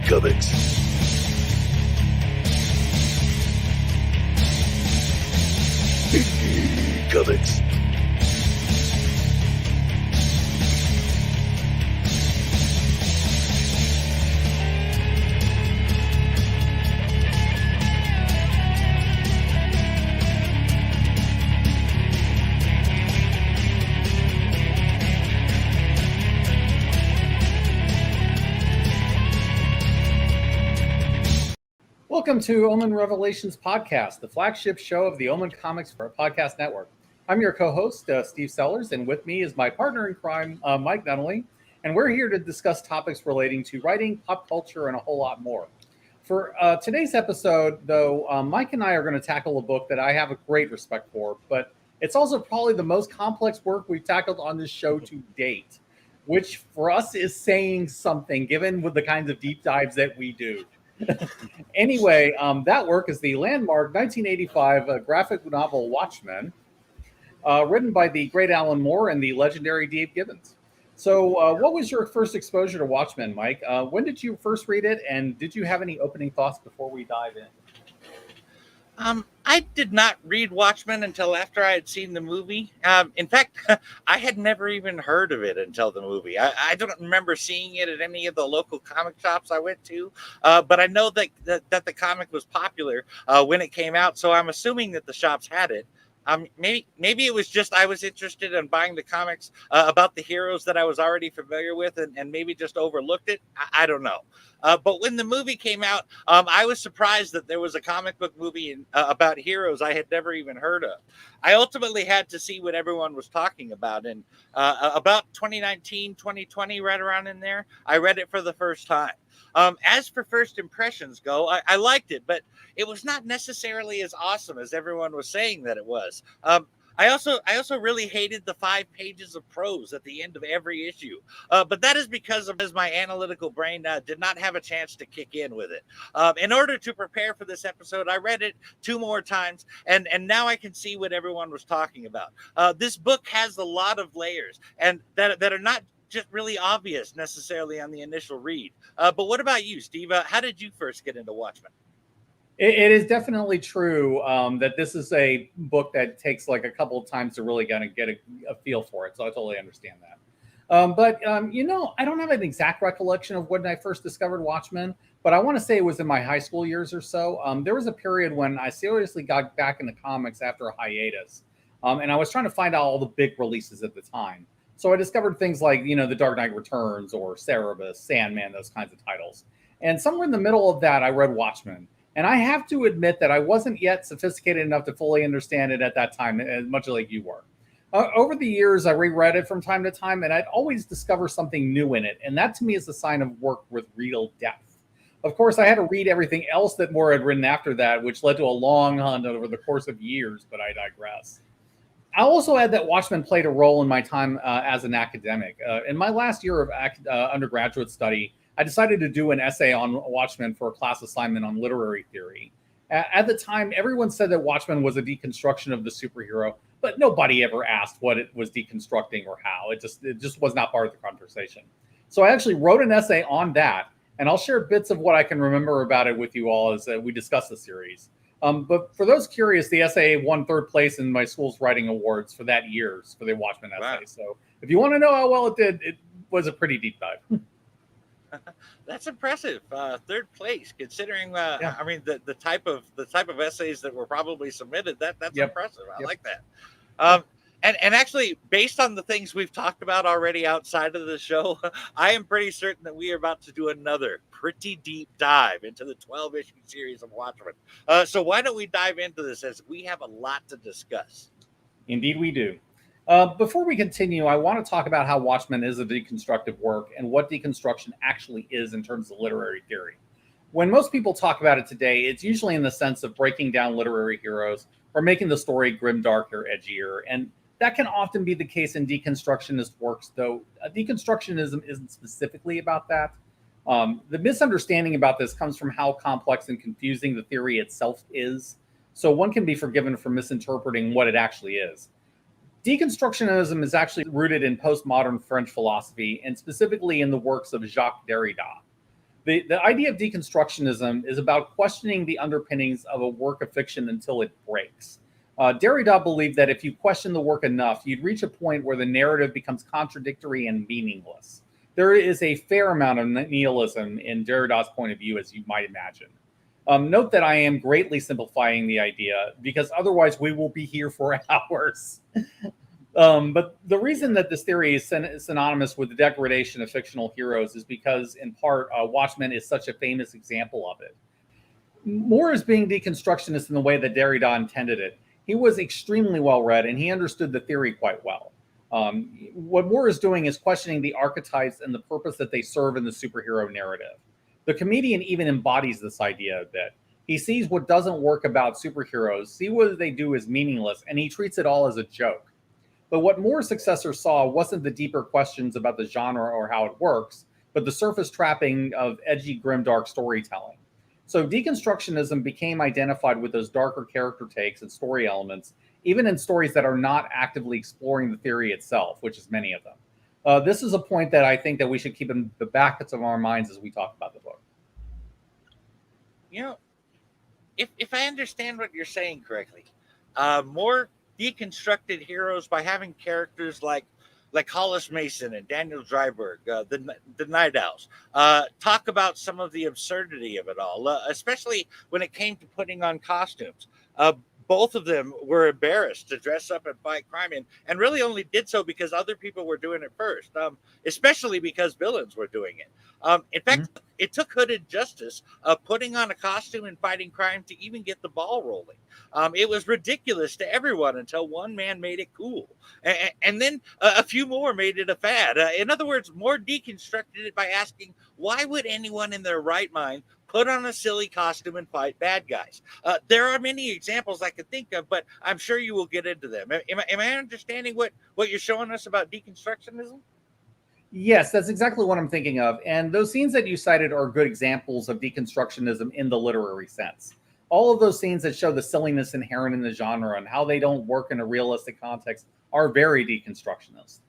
Comics. Comics. Welcome to Omen Revelations Podcast, the flagship show of the Omen Comics Podcast Network. I'm your co-host, Steve Sellers, and with me is my partner in crime, Mike Nunnally, and we're here to discuss topics relating to writing, pop culture, and a whole lot more. For today's episode, though, Mike and I are going to tackle a book that I have a great respect for, but it's also probably the most complex work we've tackled on this show to date, which for us is saying something, given with the kinds of deep dives that we do. Anyway, that work is the landmark 1985 graphic novel Watchmen, written by the great Alan Moore and the legendary Dave Gibbons. So what was your first exposure to Watchmen, Mike? When did you first read it, and did you have any opening thoughts before we dive in? I did not read Watchmen until after I had seen the movie. In fact, I had never even heard of it until the movie. I don't remember seeing it at any of the local comic shops I went to, but I know that the comic was popular when it came out, so I'm assuming that the shops had it. Maybe it was just I was interested in buying the comics about the heroes that I was already familiar with and maybe just overlooked it. I don't know. But when the movie came out, I was surprised that there was a comic book movie about heroes I had never even heard of. I ultimately had to see what everyone was talking about. And about 2019, 2020, right around in there, I read it for the first time. As for first impressions go, I liked it, but it was not necessarily as awesome as everyone was saying that it was. I also really hated the 5 pages of prose at the end of every issue. But that is because my analytical brain did not have a chance to kick in with it. In order to prepare for this episode, I read it 2 more times, and now I can see what everyone was talking about. This book has a lot of layers, and that are not just really obvious necessarily on the initial read. But what about you, Steve? How did you first get into Watchmen? It is definitely true that this is a book that takes like a couple of times to really kind of get a feel for it. So I totally understand that. But I don't have an exact recollection of when I first discovered Watchmen, but I want to say it was in my high school years or so. There was a period when I seriously got back into comics after a hiatus. And I was trying to find out all the big releases at the time. So I discovered things like, The Dark Knight Returns or Cerebus, Sandman, those kinds of titles. And somewhere in the middle of that, I read Watchmen. And I have to admit that I wasn't yet sophisticated enough to fully understand it at that time, as much like you were. Over the years, I reread it from time to time, and I'd always discover something new in it. And that to me is a sign of work with real depth. Of course, I had to read everything else that Moore had written after that, which led to a long hunt over the course of years, but I digress. I'll also add that Watchmen played a role in my time as an academic. In my last year of undergraduate study, I decided to do an essay on Watchmen for a class assignment on literary theory. At the time, everyone said that Watchmen was a deconstruction of the superhero, but nobody ever asked what it was deconstructing or how. It just was not part of the conversation. So I actually wrote an essay on that, and I'll share bits of what I can remember about it with you all as we discuss the series. But for those curious, the essay won 3rd place in my school's writing awards for that year for the Watchmen essay. Wow. So if you want to know how well it did, it was a pretty deep dive. That's impressive. 3rd place, considering the type of essays that were probably submitted. That's impressive. I like that. And actually, based on the things we've talked about already outside of the show, I am pretty certain that we are about to do another pretty deep dive into the 12-issue series of Watchmen. So why don't we dive into this, as we have a lot to discuss. Indeed we do. Before we continue, I want to talk about how Watchmen is a deconstructive work and what deconstruction actually is in terms of literary theory. When most people talk about it today, it's usually in the sense of breaking down literary heroes or making the story grimdark or edgier. And that can often be the case in deconstructionist works, though deconstructionism isn't specifically about that. The misunderstanding about this comes from how complex and confusing the theory itself is, so one can be forgiven for misinterpreting what it actually is. Deconstructionism is actually rooted in postmodern French philosophy, and specifically in the works of Jacques Derrida. The idea of deconstructionism is about questioning the underpinnings of a work of fiction until it breaks. Derrida believed that if you question the work enough, you'd reach a point where the narrative becomes contradictory and meaningless. There is a fair amount of nihilism in Derrida's point of view, as you might imagine. Note that I am greatly simplifying the idea, because otherwise we will be here for hours. But the reason that this theory is synonymous with the degradation of fictional heroes is because, in part, Watchmen is such a famous example of it. Moore is being deconstructionist in the way that Derrida intended it. He was extremely well read, and he understood the theory quite well. What Moore is doing is questioning the archetypes and the purpose that they serve in the superhero narrative. The comedian even embodies this idea a bit. He sees what doesn't work about superheroes, see what they do as meaningless, and he treats it all as a joke. But what Moore's successor saw wasn't the deeper questions about the genre or how it works, but the surface trapping of edgy, grimdark storytelling. So deconstructionism became identified with those darker character takes and story elements, even in stories that are not actively exploring the theory itself, which is many of them. This is a point that I think that we should keep in the back of our minds as we talk about the book. You know, if I understand what you're saying correctly, Moore deconstructed heroes by having characters like Hollis Mason and Daniel Dryberg, the Night Owls, talk about some of the absurdity of it all, especially when it came to putting on costumes. Both of them were embarrassed to dress up and fight crime, and really only did so because other people were doing it first, especially because villains were doing it. In fact, it took Hooded Justice putting on a costume and fighting crime to even get the ball rolling. It was ridiculous to everyone until one man made it cool. And then a few more made it a fad. In other words, Moore deconstructed it by asking, why would anyone in their right mind put on a silly costume and fight bad guys? There are many examples I could think of, but I'm sure you will get into them. Am I understanding what you're showing us about deconstructionism? Yes, that's exactly what I'm thinking of. And those scenes that you cited are good examples of deconstructionism in the literary sense. All of those scenes that show the silliness inherent in the genre and how they don't work in a realistic context are very deconstructionist.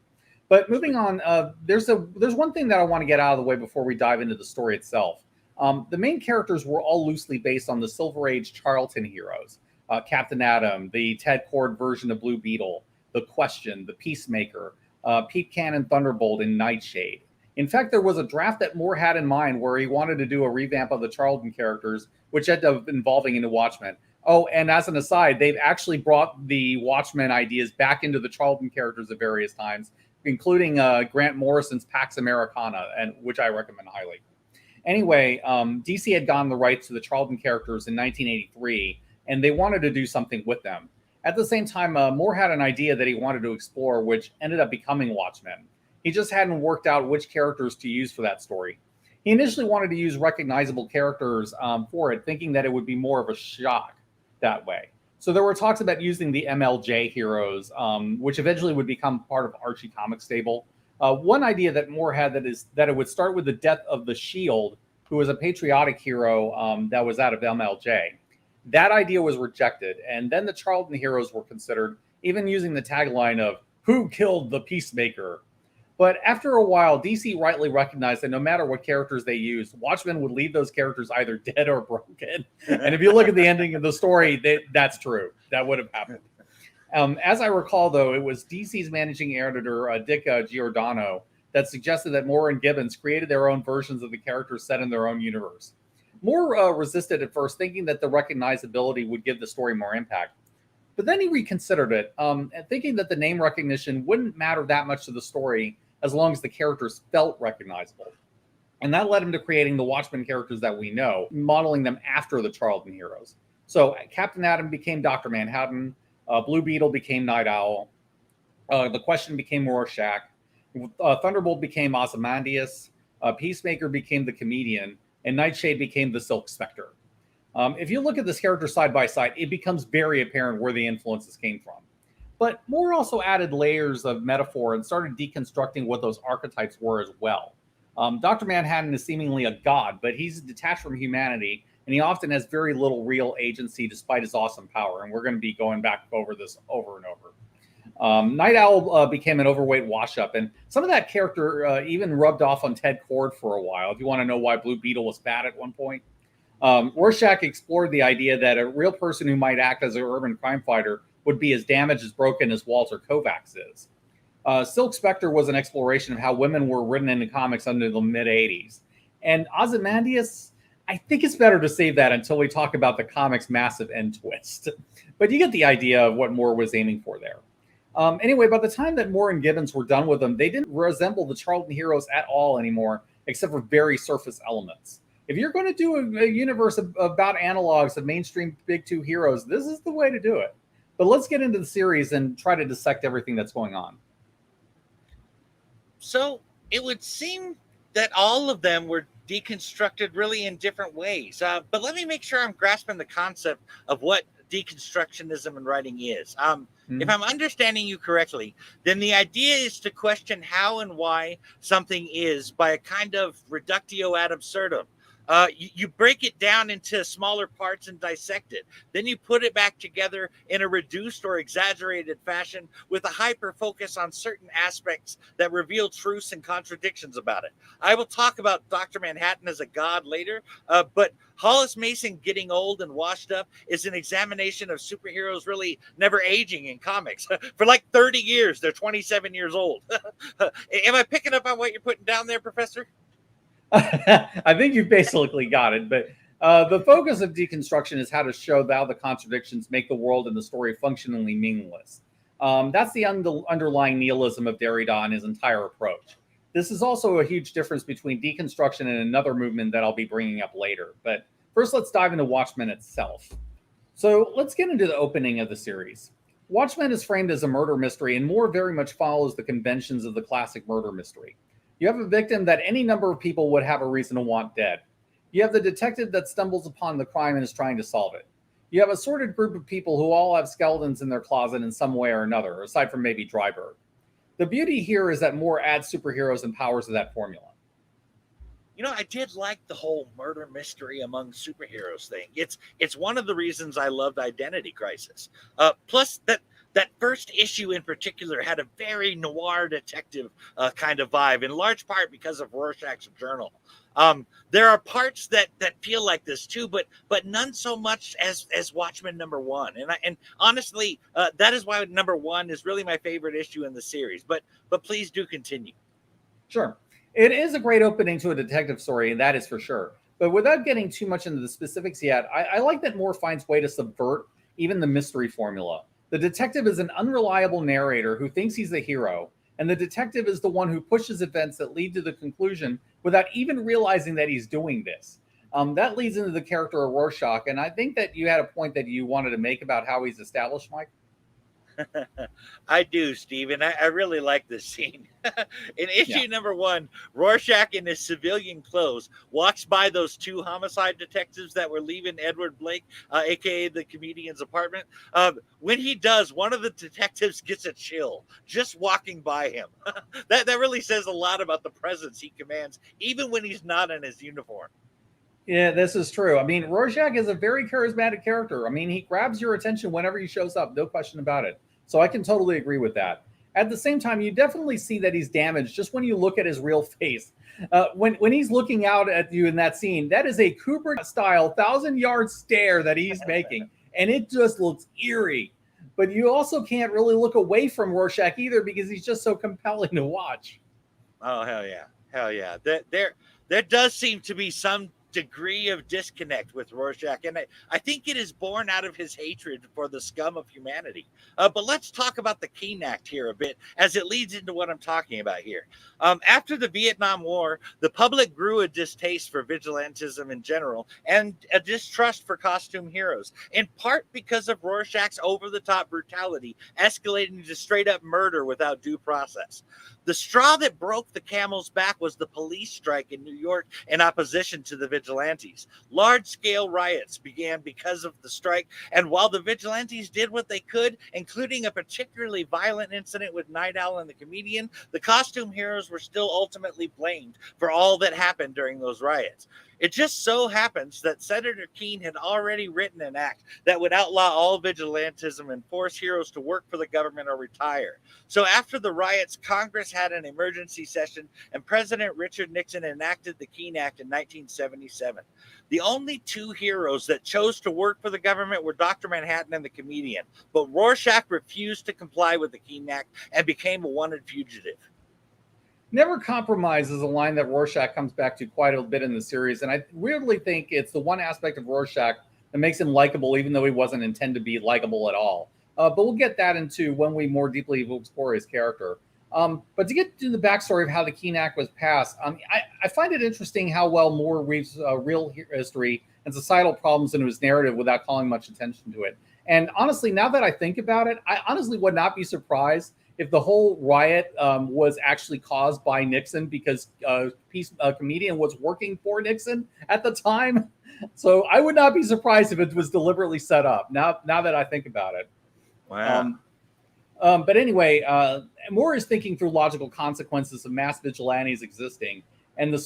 But moving on, there's one thing that I want to get out of the way before we dive into the story itself. The main characters were all loosely based on the Silver Age Charlton heroes. Captain Atom, the Ted Kord version of Blue Beetle, The Question, The Peacemaker, Pete Cannon Thunderbolt, and Nightshade. In fact, there was a draft that Moore had in mind where he wanted to do a revamp of the Charlton characters, which ended up involving into Watchmen. Oh, and as an aside, they've actually brought the Watchmen ideas back into the Charlton characters at various times, including Grant Morrison's Pax Americana, and which I recommend highly. Anyway, DC had gotten the rights to the Charlton characters in 1983, and they wanted to do something with them. At the same time, Moore had an idea that he wanted to explore, which ended up becoming Watchmen. He just hadn't worked out which characters to use for that story. He initially wanted to use recognizable characters for it, thinking that it would be more of a shock that way. So there were talks about using the MLJ heroes, which eventually would become part of Archie Comics stable. One idea that Moore had that it would start with the death of the Shield, who was a patriotic hero that was out of MLJ. That idea was rejected, and then the Charlton heroes were considered, even using the tagline of "Who killed the Peacemaker?" But after a while, DC rightly recognized that no matter what characters they used, Watchmen would leave those characters either dead or broken. And if you look at the ending of the story, that's true. That would have happened. As I recall, though, it was DC's managing editor, Dick Giordano, that suggested that Moore and Gibbons created their own versions of the characters set in their own universe. Moore resisted at first, thinking that the recognizability would give the story more impact. But then he reconsidered it, and thinking that the name recognition wouldn't matter that much to the story as long as the characters felt recognizable. And that led him to creating the Watchmen characters that we know, modeling them after the Charlton heroes. So Captain Atom became Dr. Manhattan, Blue Beetle became Night Owl, The Question became Rorschach, Thunderbolt became Ozymandias, Peacemaker became the Comedian, and Nightshade became the Silk Spectre. If you look at this character side by side, it becomes very apparent where the influences came from. But Moore also added layers of metaphor and started deconstructing what those archetypes were as well. Dr. Manhattan is seemingly a god, but he's detached from humanity, and he often has very little real agency despite his awesome power. And we're going to be going back over this over and over. Night Owl became an overweight wash-up, and some of that character even rubbed off on Ted Kord for a while. If you want to know why Blue Beetle was bad at one point, Rorschach explored the idea that a real person who might act as an urban crime fighter would be as damaged as broken as Walter Kovacs is. Silk Spectre was an exploration of how women were written into comics under the mid-'80s. And Ozymandias, I think it's better to save that until we talk about the comic's massive end twist. But you get the idea of what Moore was aiming for there. Anyway, by the time that Moore and Gibbons were done with them, they didn't resemble the Charlton heroes at all anymore, except for very surface elements. If you're going to do a universe about analogs of mainstream big two heroes, this is the way to do it. But let's get into the series and try to dissect everything that's going on. So it would seem that all of them were deconstructed really in different ways. But let me make sure I'm grasping the concept of what deconstructionism in writing is. If I'm understanding you correctly, then the idea is to question how and why something is by a kind of reductio ad absurdum. You break it down into smaller parts and dissect it. Then you put it back together in a reduced or exaggerated fashion with a hyper focus on certain aspects that reveal truths and contradictions about it. I will talk about Dr. Manhattan as a god later, but Hollis Mason getting old and washed up is an examination of superheroes really never aging in comics. For like 30 years, they're 27 years old. Am I picking up on what you're putting down there, Professor? I think you've basically got it, but the focus of deconstruction is how to show how the contradictions make the world and the story functionally meaningless. That's the underlying nihilism of Derrida and his entire approach. This is also a huge difference between deconstruction and another movement that I'll be bringing up later. But first, let's dive into Watchmen itself. So let's get into the opening of the series. Watchmen is framed as a murder mystery and Moore very much follows the conventions of the classic murder mystery. You have a victim that any number of people would have a reason to want dead. You have the detective that stumbles upon the crime and is trying to solve it. You have a sorted group of people who all have skeletons in their closet in some way or another, aside from maybe Dryberg. The beauty here is that Moore adds superheroes and powers to that formula. You know, I did like the whole murder mystery among superheroes thing. It's one of the reasons I loved Identity Crisis. Plus, that first issue in particular had a very noir detective kind of vibe, in large part because of Rorschach's journal. There are parts that feel like this too, but none so much as Watchmen #1. And honestly, that is why #1 is really my favorite issue in the series. But please do continue. Sure. It is a great opening to a detective story, and that is for sure. But without getting too much into the specifics yet, I like that Moore finds way to subvert even the mystery formula. The detective is an unreliable narrator who thinks he's the hero, and the detective is the one who pushes events that lead to the conclusion without even realizing that he's doing this. That leads into the character of Rorschach, and I think that you had a point that you wanted to make about how he's established, Mike. I do, Stephen. I really like this scene. In issue #1, Rorschach in his civilian clothes walks by those two homicide detectives that were leaving Edward Blake, aka the comedian's apartment. When he does, one of the detectives gets a chill just walking by him. That really says a lot about the presence he commands, even when he's not in his uniform. Yeah, this is true. I mean, Rorschach is a very charismatic character. I mean, he grabs your attention whenever he shows up, no question about it. So I can totally agree with that. At the same time, you definitely see that he's damaged just when you look at his real face. When he's looking out at you in that scene, that is a Kubrick-style 1,000-yard stare that he's making, and it just looks eerie. But you also can't really look away from Rorschach either because he's just so compelling to watch. Oh, hell yeah! There does seem to be some degree of disconnect with Rorschach, and I think it is born out of his hatred for the scum of humanity. But let's talk about the Keene Act here a bit, as it leads into what I'm talking about here. After the Vietnam War, the public grew a distaste for vigilantism in general and a distrust for costume heroes, in part because of Rorschach's over-the-top brutality, escalating to straight-up murder without due process. The straw that broke the camel's back was the police strike in New York in opposition to the vigilantes. Large-scale riots began because of the strike, and while the vigilantes did what they could, including a particularly violent incident with Night Owl and the comedian, the costume heroes were still ultimately blamed for all that happened during those riots. It just so happens that Senator Keene had already written an act that would outlaw all vigilantism and force heroes to work for the government or retire. So after the riots, Congress had an emergency session, and President Richard Nixon enacted the Keene Act in 1977. The only two heroes that chose to work for the government were Dr. Manhattan and the comedian, but Rorschach refused to comply with the Keene Act and became a wanted fugitive. Never compromise is a line that Rorschach comes back to quite a bit in the series, and I weirdly think it's the one aspect of Rorschach that makes him likable, even though he wasn't intended to be likable at all. But we'll get that into when we more deeply explore his character. But to get to the backstory of how the Keene Act was passed, I find it interesting how well Moore weaves real history and societal problems into his narrative without calling much attention to it. And honestly, now that I think about it, I honestly would not be surprised if the whole riot was actually caused by Nixon because a comedian was working for Nixon at the time. So I would not be surprised if it was deliberately set up. Now that I think about it. Wow. But anyway, Moore is thinking through logical consequences of mass vigilantes existing, and the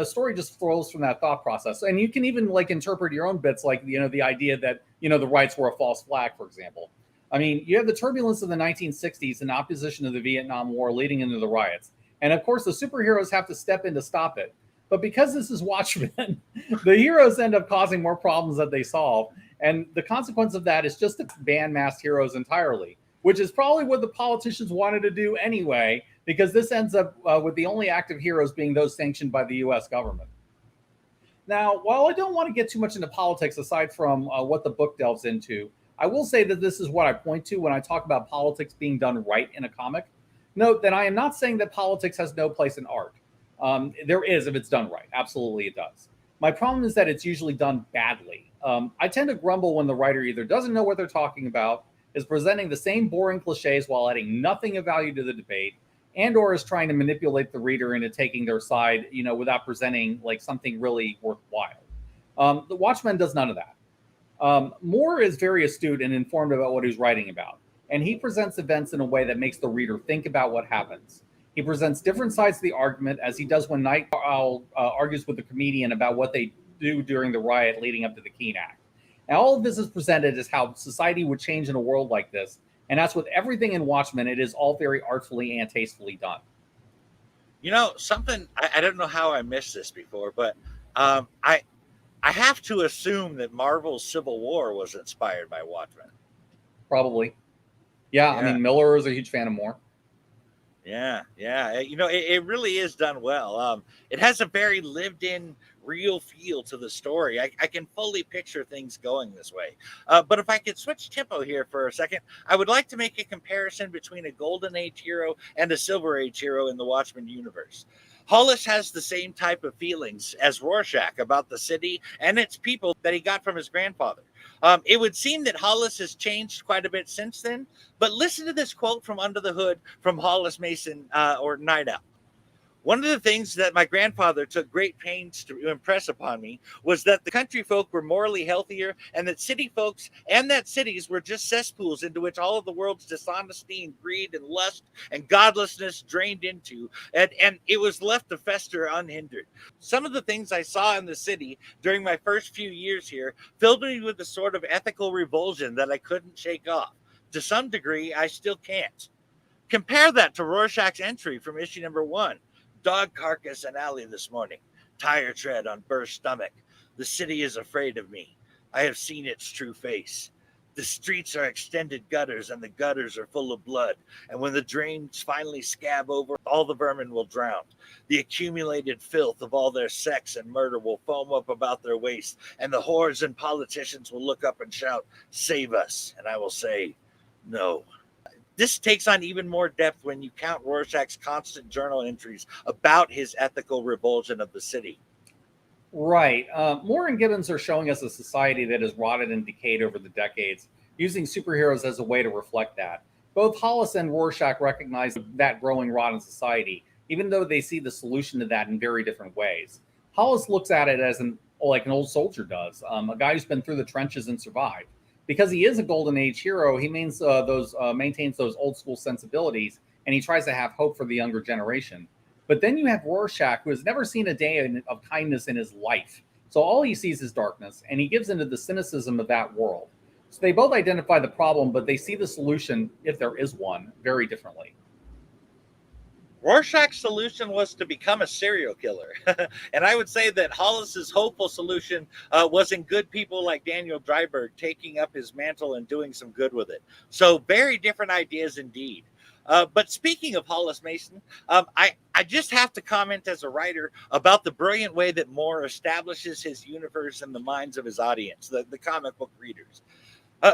story just flows from that thought process. And you can even like interpret your own bits, like the idea that the riots were a false flag, for example. I mean, you have the turbulence of the 1960s in opposition to the Vietnam War leading into the riots, and of course the superheroes have to step in to stop it. But because this is Watchmen, the heroes end up causing more problems that they solve, and the consequence of that is just to ban masked heroes entirely, which is probably what the politicians wanted to do anyway, because this ends up with the only active heroes being those sanctioned by the U.S. government. Now, while I don't want to get too much into politics aside from what the book delves into, I will say that this is what I point to when I talk about politics being done right in a comic. Note that I am not saying that politics has no place in art. There is if it's done right. Absolutely it does. My problem is that it's usually done badly. I tend to grumble when the writer either doesn't know what they're talking about, is presenting the same boring cliches while adding nothing of value to the debate, and or is trying to manipulate the reader into taking their side, without presenting like something really worthwhile. The Watchmen does none of that. Moore is very astute and informed about what he's writing about, and he presents events in a way that makes the reader think about what happens. He presents different sides of the argument, as he does when Night Owl argues with the comedian about what they do during the riot leading up to the Keene Act. Now, all of this is presented as how society would change in a world like this, and as with everything in Watchmen, it is all very artfully and tastefully done. Something I don't know how I missed this before, but I have to assume that Marvel's Civil War was inspired by Watchmen. Probably. Yeah. I mean, Miller is a huge fan of Moore. Yeah. It really is done well. It has a very lived-in, real feel to the story. I can fully picture things going this way. But if I could switch tempo here for a second, I would like to make a comparison between a Golden Age hero and a Silver Age hero in the Watchmen universe. Hollis has the same type of feelings as Rorschach about the city and its people that he got from his grandfather. It would seem that Hollis has changed quite a bit since then, but listen to this quote from Under the Hood from Hollis Mason or Night Owl. One of the things that my grandfather took great pains to impress upon me was that the country folk were morally healthier, and that city folks and that cities were just cesspools into which all of the world's dishonesty and greed and lust and godlessness drained into, and it was left to fester unhindered. Some of the things I saw in the city during my first few years here filled me with a sort of ethical revulsion that I couldn't shake off. To some degree, I still can't. Compare that to Rorschach's entry from issue number 1. Dog carcass and alley this morning. Tire tread on burst stomach. The city is afraid of me. I have seen its true face. The streets are extended gutters, and the gutters are full of blood. And when the drains finally scab over, all the vermin will drown. The accumulated filth of all their sex and murder will foam up about their waist, and the whores and politicians will look up and shout, "Save us." And I will say, "No." This takes on even more depth when you count Rorschach's constant journal entries about his ethical revulsion of the city. Right. Moore and Gibbons are showing us a society that has rotted and decayed over the decades, using superheroes as a way to reflect that. Both Hollis and Rorschach recognize that growing rot in society, even though they see the solution to that in very different ways. Hollis looks at it as like an old soldier does, a guy who's been through the trenches and survived. Because he is a Golden Age hero, he maintains those old school sensibilities, and he tries to have hope for the younger generation. But then you have Rorschach, who has never seen a day of kindness in his life. So all he sees is darkness, and he gives into the cynicism of that world. So they both identify the problem, but they see the solution, if there is one, very differently. Rorschach's solution was to become a serial killer. And I would say that Hollis's hopeful solution was in good people like Daniel Dreiberg taking up his mantle and doing some good with it. So very different ideas indeed. But speaking of Hollis Mason, I just have to comment as a writer about the brilliant way that Moore establishes his universe in the minds of his audience, the comic book readers.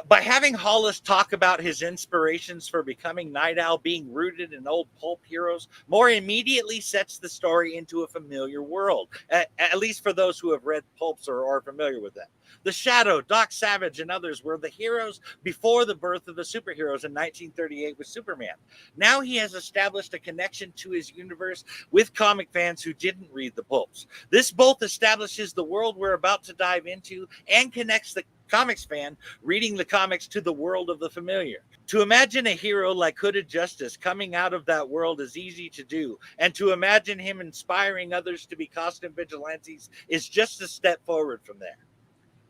By having Hollis talk about his inspirations for becoming Night Owl being rooted in old pulp heroes, Moore immediately sets the story into a familiar world, at least for those who have read pulps or are familiar with them. The Shadow, Doc Savage, and others were the heroes before the birth of the superheroes in 1938 with Superman. Now he has established a connection to his universe with comic fans who didn't read the pulps. This both establishes the world we're about to dive into and connects the comics fan reading the comics to the world of the familiar. To imagine a hero like Hooded Justice coming out of that world is easy to do, and to imagine him inspiring others to be costume vigilantes is just a step forward from there.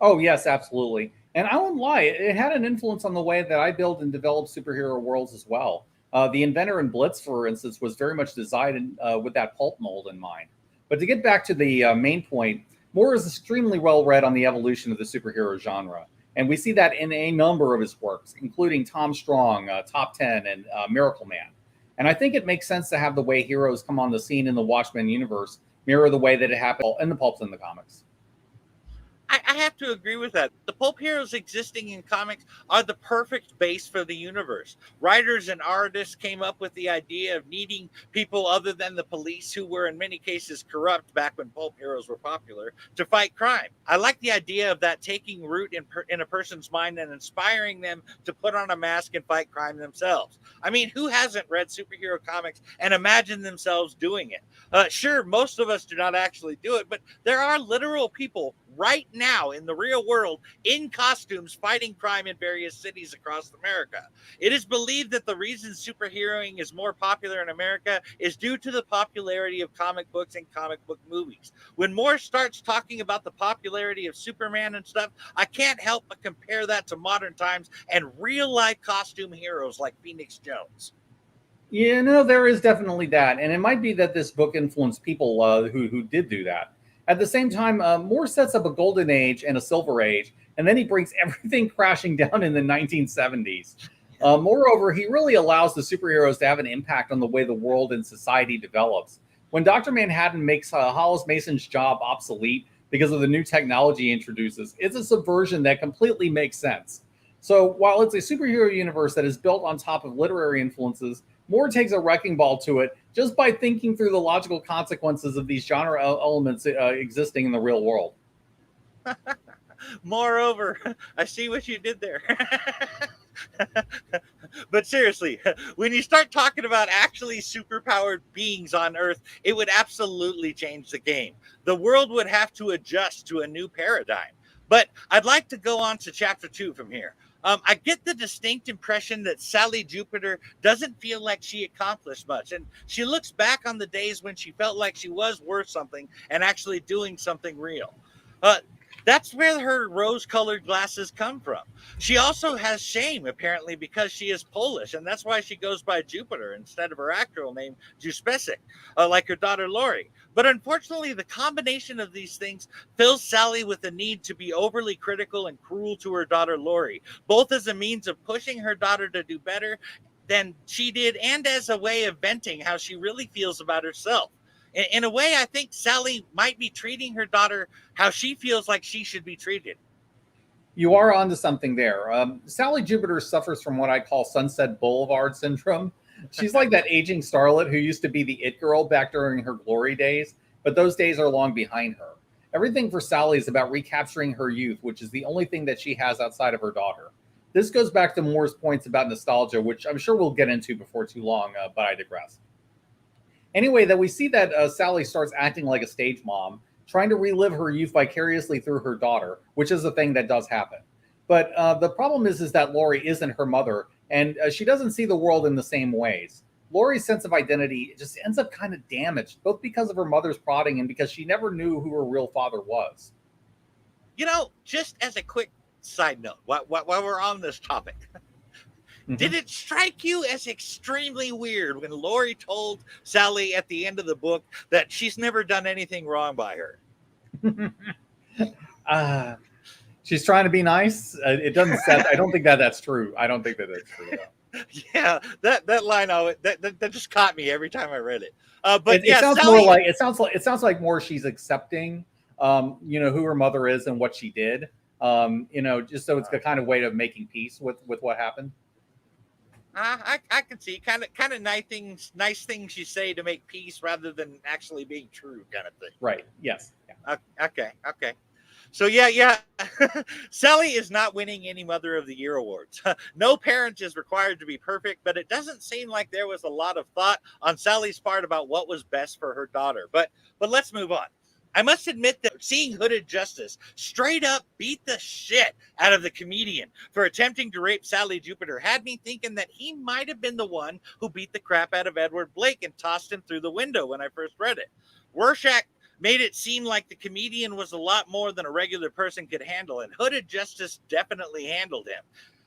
Oh, yes, absolutely. And I won't lie, it had an influence on the way that I build and develop superhero worlds as well. The Inventor in Blitz, for instance, was very much designed with that pulp mold in mind. But to get back to the main point, Moore is extremely well read on the evolution of the superhero genre. And we see that in a number of his works, including Tom Strong, Top 10, and Miracle Man. And I think it makes sense to have the way heroes come on the scene in the Watchmen universe mirror the way that it happened in the pulps in the comics. I have to agree with that. The pulp heroes existing in comics are the perfect base for the universe. Writers and artists came up with the idea of needing people other than the police, who were in many cases corrupt back when pulp heroes were popular, to fight crime. I like the idea of that taking root in a person's mind and inspiring them to put on a mask and fight crime themselves. I mean, who hasn't read superhero comics and imagined themselves doing it? Sure, most of us do not actually do it, but there are literal people right now in the real world in costumes fighting crime in various cities across America. It is believed that the reason superheroing is more popular in America is due to the popularity of comic books and comic book movies. When Moore starts talking about the popularity of Superman and stuff, I can't help but compare that to modern times and real life costume heroes like Phoenix Jones. Yeah, no, there is definitely that. And it might be that this book influenced people who did do that. At the same time, Moore sets up a golden age and a silver age, and then he brings everything crashing down in the 1970s. Moreover, he really allows the superheroes to have an impact on the way the world and society develops. When Dr. Manhattan makes Hollis Mason's job obsolete because of the new technology he introduces, it's a subversion that completely makes sense. So while it's a superhero universe that is built on top of literary influences, Moore takes a wrecking ball to it just by thinking through the logical consequences of these genre elements existing in the real world. Moreover, I see what you did there. But seriously, when you start talking about actually superpowered beings on Earth, it would absolutely change the game. The world would have to adjust to a new paradigm. But I'd like to go on to chapter 2 from here. I get the distinct impression that Sally Jupiter doesn't feel like she accomplished much, and she looks back on the days when she felt like she was worth something and actually doing something real. Uh, that's where her rose-colored glasses come from. She also has shame, apparently, because she is Polish, and that's why she goes by Jupiter instead of her actual name, Juspesic, like her daughter Lori. But unfortunately, the combination of these things fills Sally with the need to be overly critical and cruel to her daughter Lori, both as a means of pushing her daughter to do better than she did and as a way of venting how she really feels about herself. In a way, I think Sally might be treating her daughter how she feels like she should be treated. You are onto something there. Sally Jupiter suffers from what I call Sunset Boulevard syndrome. She's like that aging starlet who used to be the it girl back during her glory days, but those days are long behind her. Everything for Sally is about recapturing her youth, which is the only thing that she has outside of her daughter. This goes back to Moore's points about nostalgia, which I'm sure we'll get into before too long, but I digress. Anyway, that we see that Sally starts acting like a stage mom, trying to relive her youth vicariously through her daughter, which is a thing that does happen. But the problem is that Lori isn't her mother, and she doesn't see the world in the same ways. Lori's sense of identity just ends up kind of damaged, both because of her mother's prodding and because she never knew who her real father was. Just as a quick side note, while we're on this topic, did it strike you as extremely weird when Lori told Sally at the end of the book that she's never done anything wrong by her? She's trying to be nice. It doesn't set. I don't think that's true. I don't think that's true, though. Yeah, that line that just caught me every time I read it. But it sounds Sally, more like it sounds like more she's accepting, who her mother is and what she did. Just so it's a kind of way of making peace with what happened. I can see kind of nice things you say to make peace rather than actually being true, kind of thing. Right. Yes. Yeah. Okay. So yeah. Sally is not winning any Mother of the Year awards. No parent is required to be perfect, but it doesn't seem like there was a lot of thought on Sally's part about what was best for her daughter. But let's move on. I must admit that seeing Hooded Justice straight up beat the shit out of the comedian for attempting to rape Sally Jupiter had me thinking that he might have been the one who beat the crap out of Edward Blake and tossed him through the window when I first read it. Rorschach made it seem like the comedian was a lot more than a regular person could handle, and Hooded Justice definitely handled him.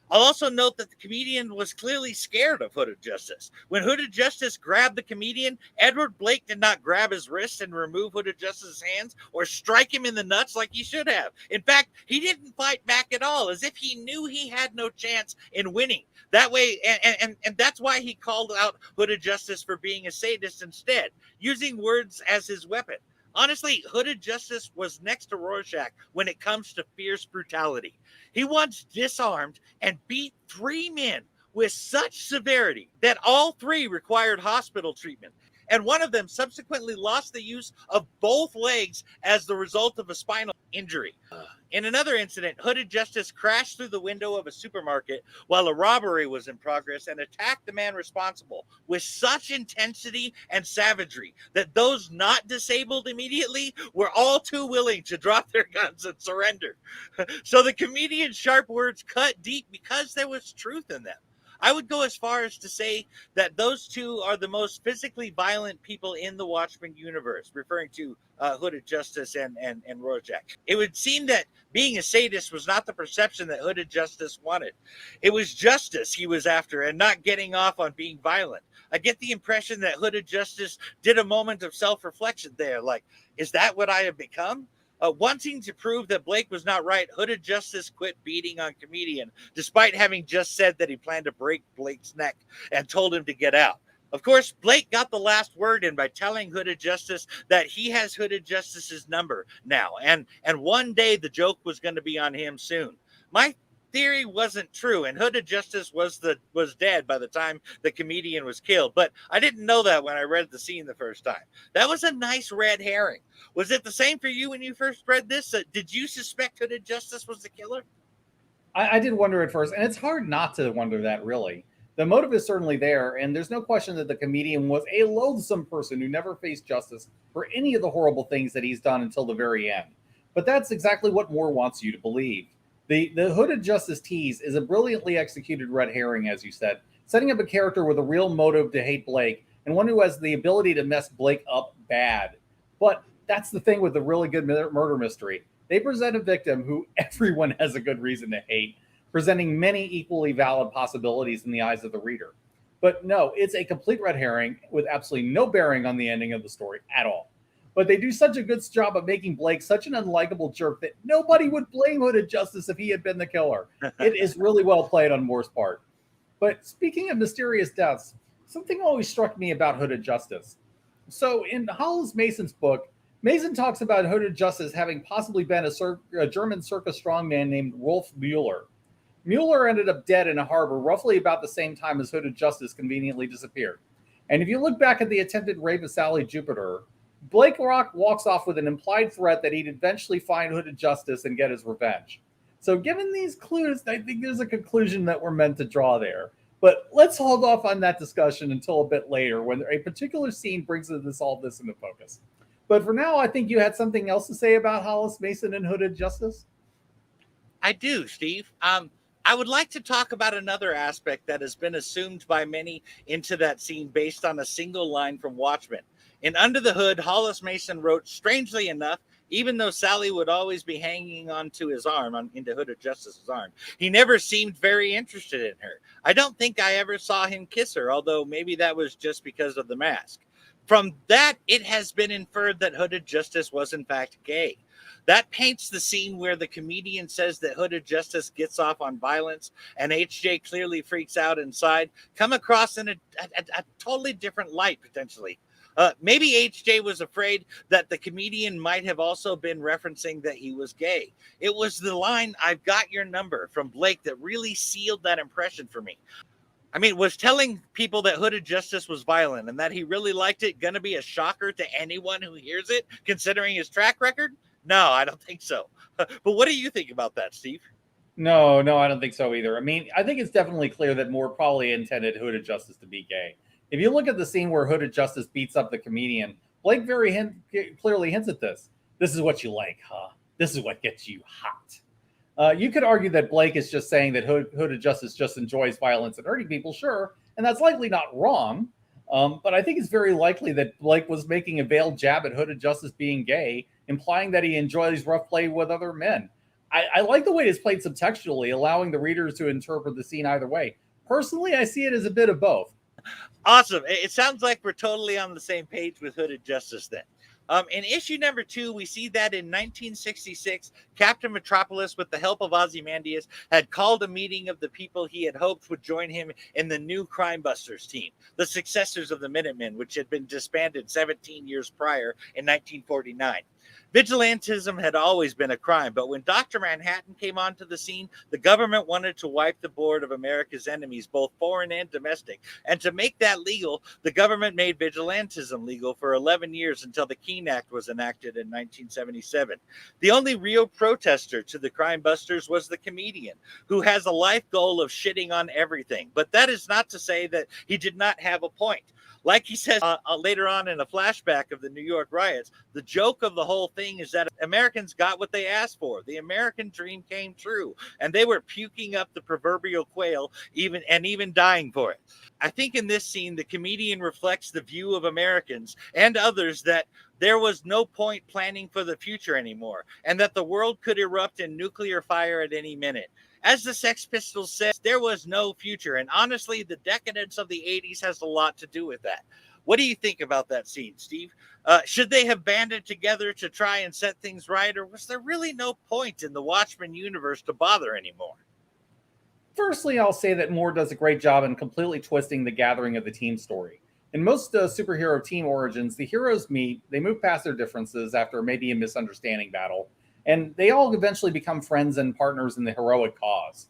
I'll also note that the comedian was clearly scared of Hooded Justice. When Hooded Justice grabbed the comedian, Edward Blake did not grab his wrist and remove Hooded Justice's hands or strike him in the nuts like he should have. In fact, he didn't fight back at all, as if he knew he had no chance in winning. That way, and that's why he called out Hooded Justice for being a sadist instead, using words as his weapon. Honestly, Hooded Justice was next to Rorschach when it comes to fierce brutality. He once disarmed and beat 3 men with such severity that all 3 required hospital treatment, and one of them subsequently lost the use of both legs as the result of a spinal injury. In another incident, Hooded Justice crashed through the window of a supermarket while a robbery was in progress and attacked the man responsible with such intensity and savagery that those not disabled immediately were all too willing to drop their guns and surrender. So the comedian's sharp words cut deep because there was truth in them. I would go as far as to say that those two are the most physically violent people in the Watchmen universe, referring to Hooded Justice and Rorschach. It would seem that being a sadist was not the perception that Hooded Justice wanted. It was justice he was after and not getting off on being violent. I get the impression that Hooded Justice did a moment of self-reflection there, like, is that what I have become? Wanting to prove that Blake was not right, Hooded Justice quit beating on comedian, despite having just said that he planned to break Blake's neck and told him to get out. Of course, Blake got the last word in by telling Hooded Justice that he has Hooded Justice's number now, and one day the joke was going to be on him soon. My theory wasn't true, and Hooded Justice was dead by the time the comedian was killed, but I didn't know that when I read the scene the first time. That was a nice red herring. Was it the same for you when you first read this? Did you suspect Hooded Justice was the killer? I did wonder at first, and it's hard not to wonder that, really. The motive is certainly there, and there's no question that the comedian was a loathsome person who never faced justice for any of the horrible things that he's done until the very end. But that's exactly what Moore wants you to believe. The Hooded Justice tease is a brilliantly executed red herring, as you said, setting up a character with a real motive to hate Blake and one who has the ability to mess Blake up bad. But that's the thing with the really good murder mystery. They present a victim who everyone has a good reason to hate, presenting many equally valid possibilities in the eyes of the reader. But no, it's a complete red herring with absolutely no bearing on the ending of the story at all. But they do such a good job of making Blake such an unlikable jerk that nobody would blame Hooded Justice if he had been the killer. It is really well played on Moore's part. But speaking of mysterious deaths, something always struck me about Hooded Justice. So in Hollis Mason's book, Mason talks about Hooded Justice having possibly been a German circus strongman named Rolf Mueller. Mueller ended up dead in a harbor roughly about the same time as Hooded Justice conveniently disappeared. And if you look back at the attempted rape of Sally Jupiter, Blake Rock walks off with an implied threat that he'd eventually find Hooded Justice and get his revenge. So given these clues, I think there's a conclusion that we're meant to draw there. But let's hold off on that discussion until a bit later when a particular scene brings all this into focus. But for now, I think you had something else to say about Hollis Mason and Hooded Justice? I do, Steve. I would like to talk about another aspect that has been assumed by many into that scene based on a single line from Watchmen. In Under the Hood, Hollis Mason wrote, strangely enough, even though Sally would always be hanging onto his arm, into Hood of Justice's arm, he never seemed very interested in her. I don't think I ever saw him kiss her, although maybe that was just because of the mask. From that, it has been inferred that Hooded Justice was in fact gay. That paints the scene where the comedian says that Hooded Justice gets off on violence and HJ clearly freaks out inside, come across in a totally different light, potentially. Maybe HJ was afraid that the comedian might have also been referencing that he was gay. It was the line, "I've got your number," from Blake that really sealed that impression for me. I mean, was telling people that Hooded Justice was violent and that he really liked it going to be a shocker to anyone who hears it, considering his track record? No, I don't think so. But what do you think about that, Steve? No, I don't think so either. I mean, I think it's definitely clear that Moore probably intended Hooded Justice to be gay. If you look at the scene where Hooded Justice beats up the comedian, Blake very clearly hints at this. This is what you like, huh? This is what gets you hot. You could argue that Blake is just saying that Hooded Justice just enjoys violence and hurting people, sure, and that's likely not wrong. But I think it's very likely that Blake was making a veiled jab at Hooded Justice being gay, implying that he enjoys rough play with other men. I like the way it's played subtextually, allowing the readers to interpret the scene either way. Personally, I see it as a bit of both. Awesome. It sounds like we're totally on the same page with Hooded Justice then. In issue number 2, we see that in 1966, Captain Metropolis, with the help of Ozymandias, had called a meeting of the people he had hoped would join him in the new Crime Busters team, the successors of the Minutemen, which had been disbanded 17 years prior in 1949. Vigilantism had always been a crime, but when Dr. Manhattan came onto the scene, the government wanted to wipe the board of America's enemies, both foreign and domestic. And to make that legal, the government made vigilantism legal for 11 years until the Keene Act was enacted in 1977. The only real protester to the Crime Busters was the comedian, who has a life goal of shitting on everything. But that is not to say that he did not have a point. Like he says later on in a flashback of the New York riots, the joke of the whole thing is that Americans got what they asked for. The American dream came true, and they were puking up the proverbial quail, even dying for it. I think in this scene, the comedian reflects the view of Americans and others that there was no point planning for the future anymore, and that the world could erupt in nuclear fire at any minute. As the Sex Pistols said, there was no future. And honestly, the decadence of the 80s has a lot to do with that. What do you think about that scene, Steve? Should they have banded together to try and set things right? Or was there really no point in the Watchmen universe to bother anymore? Firstly, I'll say that Moore does a great job in completely twisting the gathering of the team story. In most superhero team origins, the heroes meet, they move past their differences after maybe a misunderstanding battle, and they all eventually become friends and partners in the heroic cause.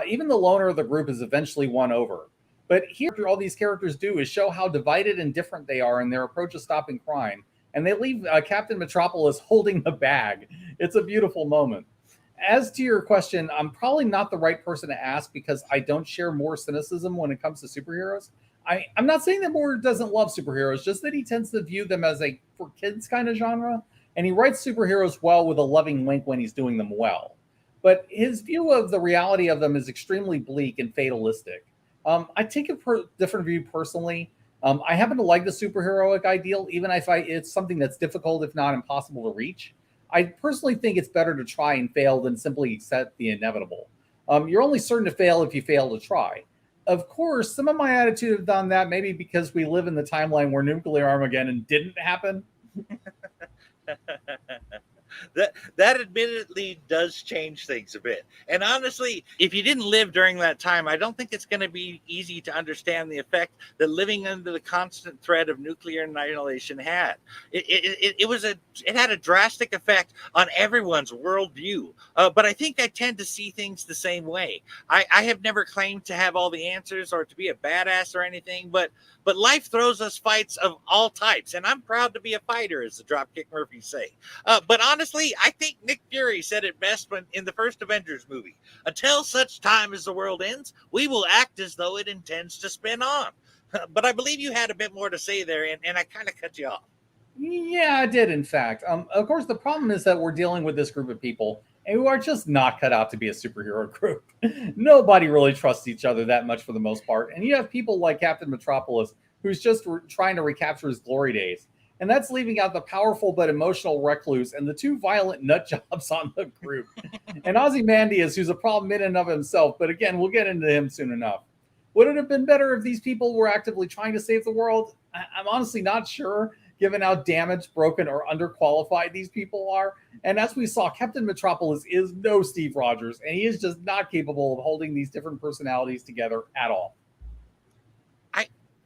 Even the loner of the group is eventually won over. But here, all these characters do is show how divided and different they are in their approach to stopping crime, and they leave Captain Metropolis holding the bag. It's a beautiful moment. As to your question, I'm probably not the right person to ask because I don't share Moore's cynicism when it comes to superheroes. I'm not saying that Moore doesn't love superheroes, just that he tends to view them as a for kids kind of genre. And he writes superheroes well with a loving wink when he's doing them well. But his view of the reality of them is extremely bleak and fatalistic. I take a different view personally. I happen to like the superheroic ideal, even if it's something that's difficult, if not impossible to reach. I personally think it's better to try and fail than simply accept the inevitable. You're only certain to fail if you fail to try. Of course, some of my attitude on that maybe because we live in the timeline where nuclear Armageddon didn't happen. That admittedly does change things a bit. And honestly, if you didn't live during that time, I don't think it's going to be easy to understand the effect that living under the constant threat of nuclear annihilation had. It had a drastic effect on everyone's worldview. But I think I tend to see things the same way. I have never claimed to have all the answers or to be a badass or anything, but life throws us fights of all types, and I'm proud to be a fighter, as the Dropkick Murphys say. But honestly, I think Nick Fury said it best when in the first Avengers movie. Until such time as the world ends, we will act as though it intends to spin on. But I believe you had a bit more to say there, and I kind of cut you off. Yeah, I did, in fact. Of course, the problem is that we're dealing with this group of people who are just not cut out to be a superhero group. Nobody really trusts each other that much for the most part. And you have people like Captain Metropolis, who's just trying to recapture his glory days. And that's leaving out the powerful but emotional recluse and the two violent nut jobs on the group. And Ozymandias, who's a problem in and of himself, but again, we'll get into him soon enough. Would it have been better if these people were actively trying to save the world? I'm honestly not sure, given how damaged, broken, or underqualified these people are. And as we saw, Captain Metropolis is no Steve Rogers, and he is just not capable of holding these different personalities together at all.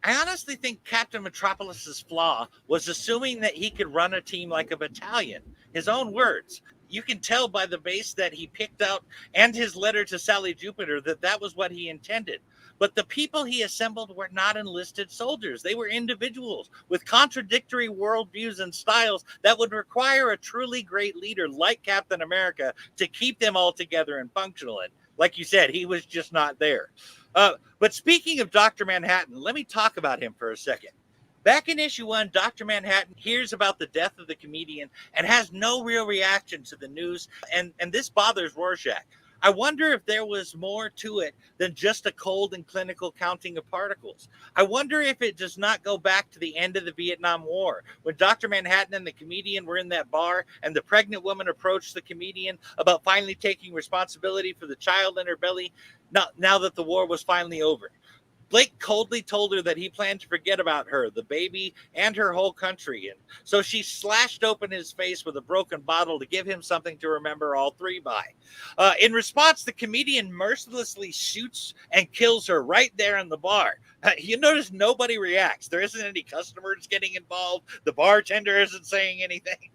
I honestly think Captain Metropolis's flaw was assuming that he could run a team like a battalion. His own words. You can tell by the base that he picked out and his letter to Sally Jupiter that that was what he intended. But the people he assembled were not enlisted soldiers. They were individuals with contradictory worldviews and styles that would require a truly great leader like Captain America to keep them all together and functional. And like you said, he was just not there. But speaking of Dr. Manhattan, let me talk about him for a second. Back in issue 1, Dr. Manhattan hears about the death of the comedian and has no real reaction to the news, and this bothers Rorschach. I wonder if there was more to it than just a cold and clinical counting of particles. I wonder if it does not go back to the end of the Vietnam War, when Dr. Manhattan and the comedian were in that bar, and the pregnant woman approached the comedian about finally taking responsibility for the child in her belly, now that the war was finally over. Blake coldly told her that he planned to forget about her, the baby, and her whole country. And so she slashed open his face with a broken bottle to give him something to remember all three by. In response, the comedian mercilessly shoots and kills her right there in the bar. You notice nobody reacts. There isn't any customers getting involved. The bartender isn't saying anything.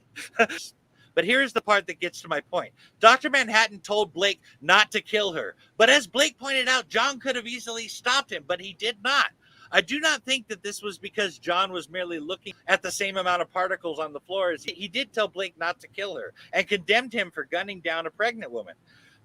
But here's the part that gets to my point. Dr. Manhattan told Blake not to kill her. But as Blake pointed out, John could have easily stopped him, but he did not. I do not think that this was because John was merely looking at the same amount of particles on the floor as he did tell Blake not to kill her and condemned him for gunning down a pregnant woman.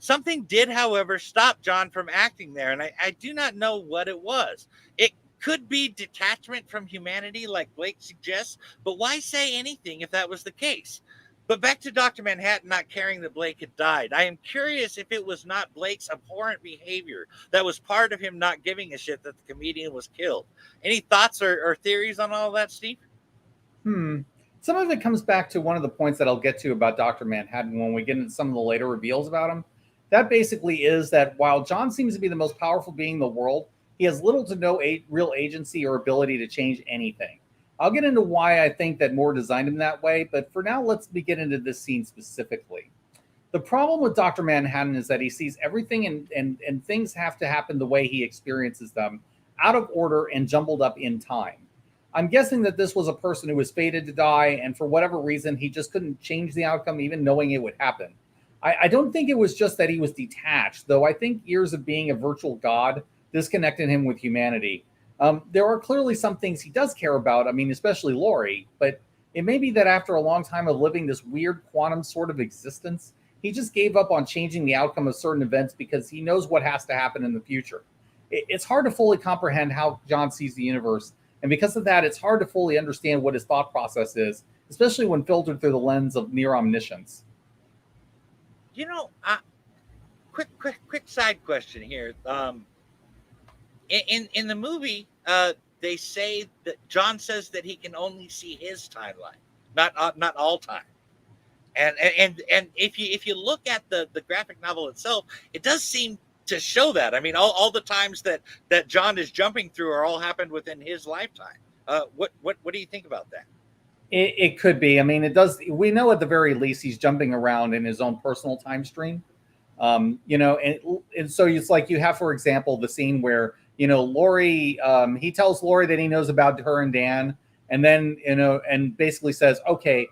Something did, however, stop John from acting there, and I do not know what it was. It could be detachment from humanity, like Blake suggests, but why say anything if that was the case? But back to Dr. Manhattan not caring that Blake had died. I am curious if it was not Blake's abhorrent behavior that was part of him not giving a shit that the comedian was killed. Any thoughts or theories on all that, Steve? Some of it comes back to one of the points that I'll get to about Dr. Manhattan when we get into some of the later reveals about him. That basically is that while John seems to be the most powerful being in the world, he has little to no real agency or ability to change anything. I'll get into why I think that Moore designed him that way, but for now, let's get into this scene specifically. The problem with Dr. Manhattan is that he sees everything and things have to happen the way he experiences them, out of order and jumbled up in time. I'm guessing that this was a person who was fated to die, and for whatever reason, he just couldn't change the outcome, even knowing it would happen. I don't think it was just that he was detached, though I think years of being a virtual god disconnected him with humanity. There are clearly some things he does care about, I mean, especially Laurie, but it may be that after a long time of living this weird quantum sort of existence, he just gave up on changing the outcome of certain events because he knows what has to happen in the future. It's hard to fully comprehend how John sees the universe, and because of that, it's hard to fully understand what his thought process is, especially when filtered through the lens of near omniscience. You know, quick side question here. In the movie, they say that John says that he can only see his timeline, not all time. And if you look at the graphic novel itself, it does seem to show that. I mean, all the times that John is jumping through are all happened within his lifetime. What do you think about that? It could be. I mean, it does. We know at the very least he's jumping around in his own personal time stream. And so it's like you have, for example, the scene where Laurie, he tells Laurie that he knows about her and Dan, and then, and basically says, okay,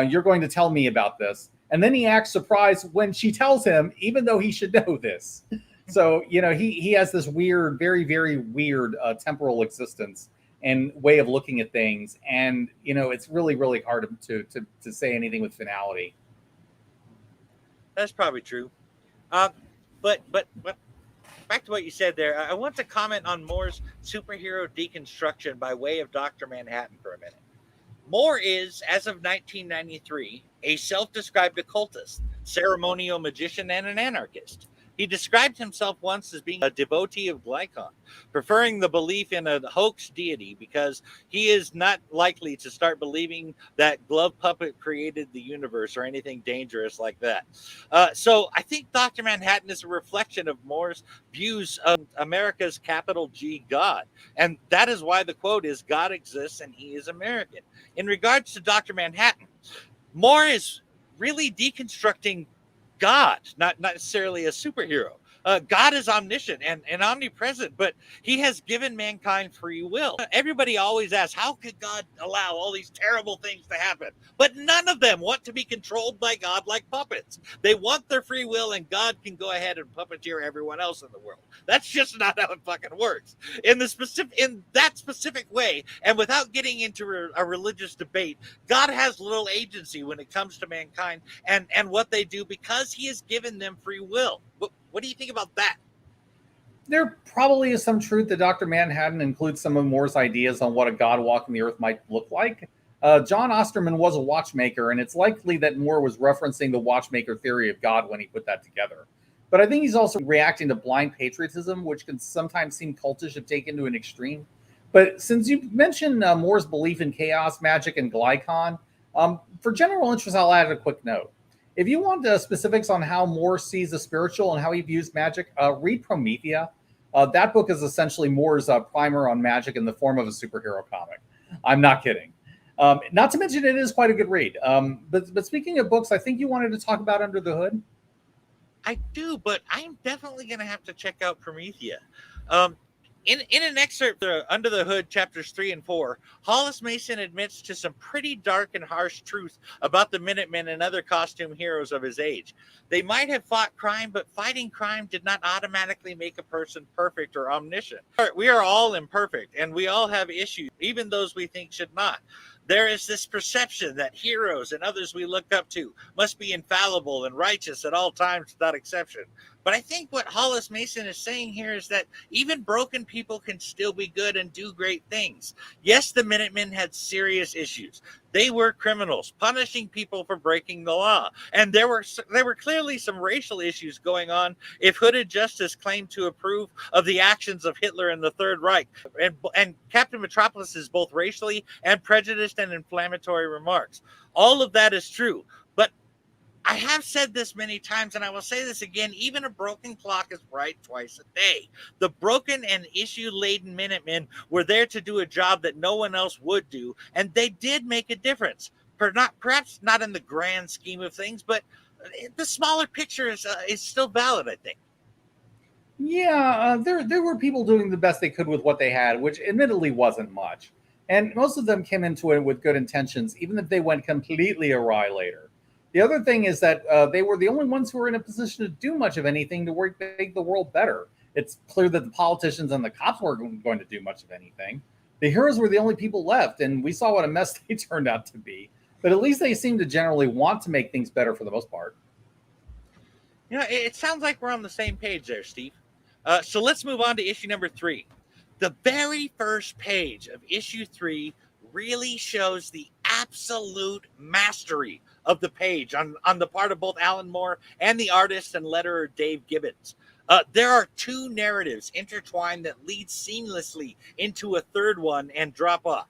you're going to tell me about this. And then he acts surprised when she tells him, even though he should know this. So, he has this weird, very, very weird temporal existence and way of looking at things. And, it's really, really hard to say anything with finality. That's probably true. But back to what you said there, I want to comment on Moore's superhero deconstruction by way of Dr. Manhattan for a minute. Moore is, as of 1993, a self-described occultist, ceremonial magician, and an anarchist. He described himself once as being a devotee of Glycon, preferring the belief in a hoax deity because he is not likely to start believing that Glove Puppet created the universe or anything dangerous like that. So I think Dr. Manhattan is a reflection of Moore's views of America's capital G God. And that is why the quote is God exists and he is American. In regards to Dr. Manhattan, Moore is really deconstructing God, not necessarily a superhero. God is omniscient and omnipresent, but he has given mankind free will. Everybody always asks, how could God allow all these terrible things to happen? But none of them want to be controlled by God like puppets. They want their free will, and God can go ahead and puppeteer everyone else in the world. That's just not how it fucking works. In that specific way, and without getting into a religious debate, God has little agency when it comes to mankind and what they do because he has given them free will. What do you think about that? There probably is some truth that Dr. Manhattan includes some of Moore's ideas on what a god walking the earth might look like. John Osterman was a watchmaker, and it's likely that Moore was referencing the watchmaker theory of God when he put that together. But I think he's also reacting to blind patriotism, which can sometimes seem cultish if taken to an extreme. But since you mentioned Moore's belief in chaos, magic, and Glycon, for general interest, I'll add a quick note. If you want specifics on how Moore sees the spiritual and how he views magic, read Promethea. That book is essentially Moore's primer on magic in the form of a superhero comic. I'm not kidding. Not to mention, it is quite a good read. But speaking of books, I think you wanted to talk about Under the Hood. I do, but I'm definitely going to have to check out Promethea. Um, in an excerpt Under the Hood, chapters 3 and 4, Hollis Mason admits to some pretty dark and harsh truth about the Minutemen and other costume heroes of his age. They might have fought crime, but fighting crime did not automatically make a person perfect or omniscient. We are all imperfect, and we all have issues, even those we think should not. There is this perception that heroes and others we look up to must be infallible and righteous at all times without exception. But I think what Hollis Mason is saying here is that even broken people can still be good and do great things. Yes, the Minutemen had serious issues. They were criminals, punishing people for breaking the law. And there were clearly some racial issues going on if Hooded Justice claimed to approve of the actions of Hitler and the Third Reich. And Captain Metropolis is both racially and prejudiced and inflammatory remarks. All of that is true. But I have said this many times, and I will say this again, even a broken clock is right twice a day. The broken and issue-laden Minutemen were there to do a job that no one else would do, and they did make a difference. Perhaps not in the grand scheme of things, but the smaller picture is still valid, I think. Yeah, there were people doing the best they could with what they had, which admittedly wasn't much. And most of them came into it with good intentions, even if they went completely awry later. The other thing is that they were the only ones who were in a position to do much of anything to make the world better. It's clear that the politicians and the cops weren't going to do much of anything. The heroes were the only people left, and we saw what a mess they turned out to be. But at least they seem to generally want to make things better for the most part. You know, it sounds like we're on the same page there, Steve. So let's move on to issue number 3. The very first page of issue 3 really shows the absolute mastery of the page on the part of both Alan Moore and the artist and letterer Dave Gibbons. There are 2 narratives intertwined that lead seamlessly into a third one and drop off.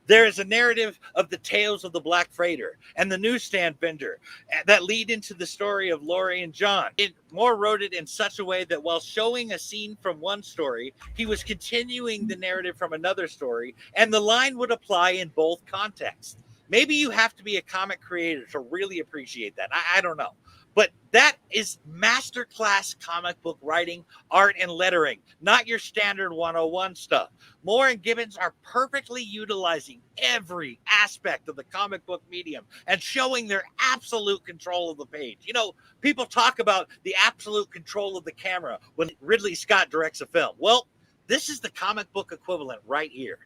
There is a narrative of the tales of the Black Freighter and the newsstand vendor that lead into the story of Laurie and John. Moore wrote it in such a way that while showing a scene from one story, he was continuing the narrative from another story, and the line would apply in both contexts. Maybe you have to be a comic creator to really appreciate that. I don't know. But that is masterclass comic book writing, art, and lettering, not your standard 101 stuff. Moore and Gibbons are perfectly utilizing every aspect of the comic book medium and showing their absolute control of the page. You know, people talk about the absolute control of the camera when Ridley Scott directs a film. Well, this is the comic book equivalent right here.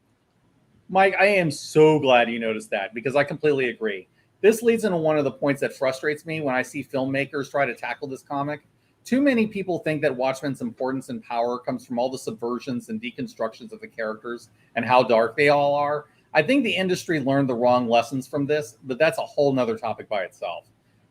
Mike, I am so glad you noticed that because I completely agree. This leads into one of the points that frustrates me when I see filmmakers try to tackle this comic. Too many people think that Watchmen's importance and power comes from all the subversions and deconstructions of the characters and how dark they all are. I think the industry learned the wrong lessons from this, but that's a whole nother topic by itself.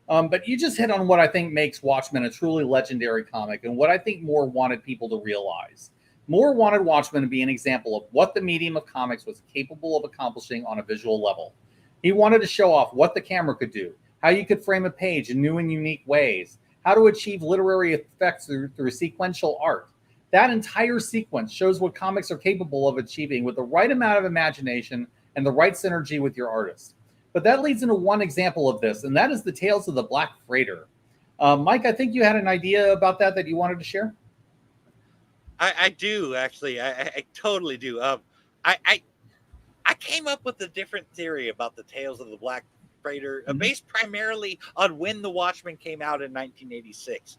But you just hit on what I think makes Watchmen a truly legendary comic and what I think Moore wanted people to realize. Moore wanted Watchmen to be an example of what the medium of comics was capable of accomplishing on a visual level. He wanted to show off what the camera could do, how you could frame a page in new and unique ways, how to achieve literary effects through sequential art. That entire sequence shows what comics are capable of achieving with the right amount of imagination and the right synergy with your artist. But that leads into one example of this, and that is the Tales of the Black Freighter. Mike, I think you had an idea about that you wanted to share? I do, actually. I totally do. I came up with a different theory about the Tales of the Black Freighter, based primarily on when The Watchmen came out in 1986.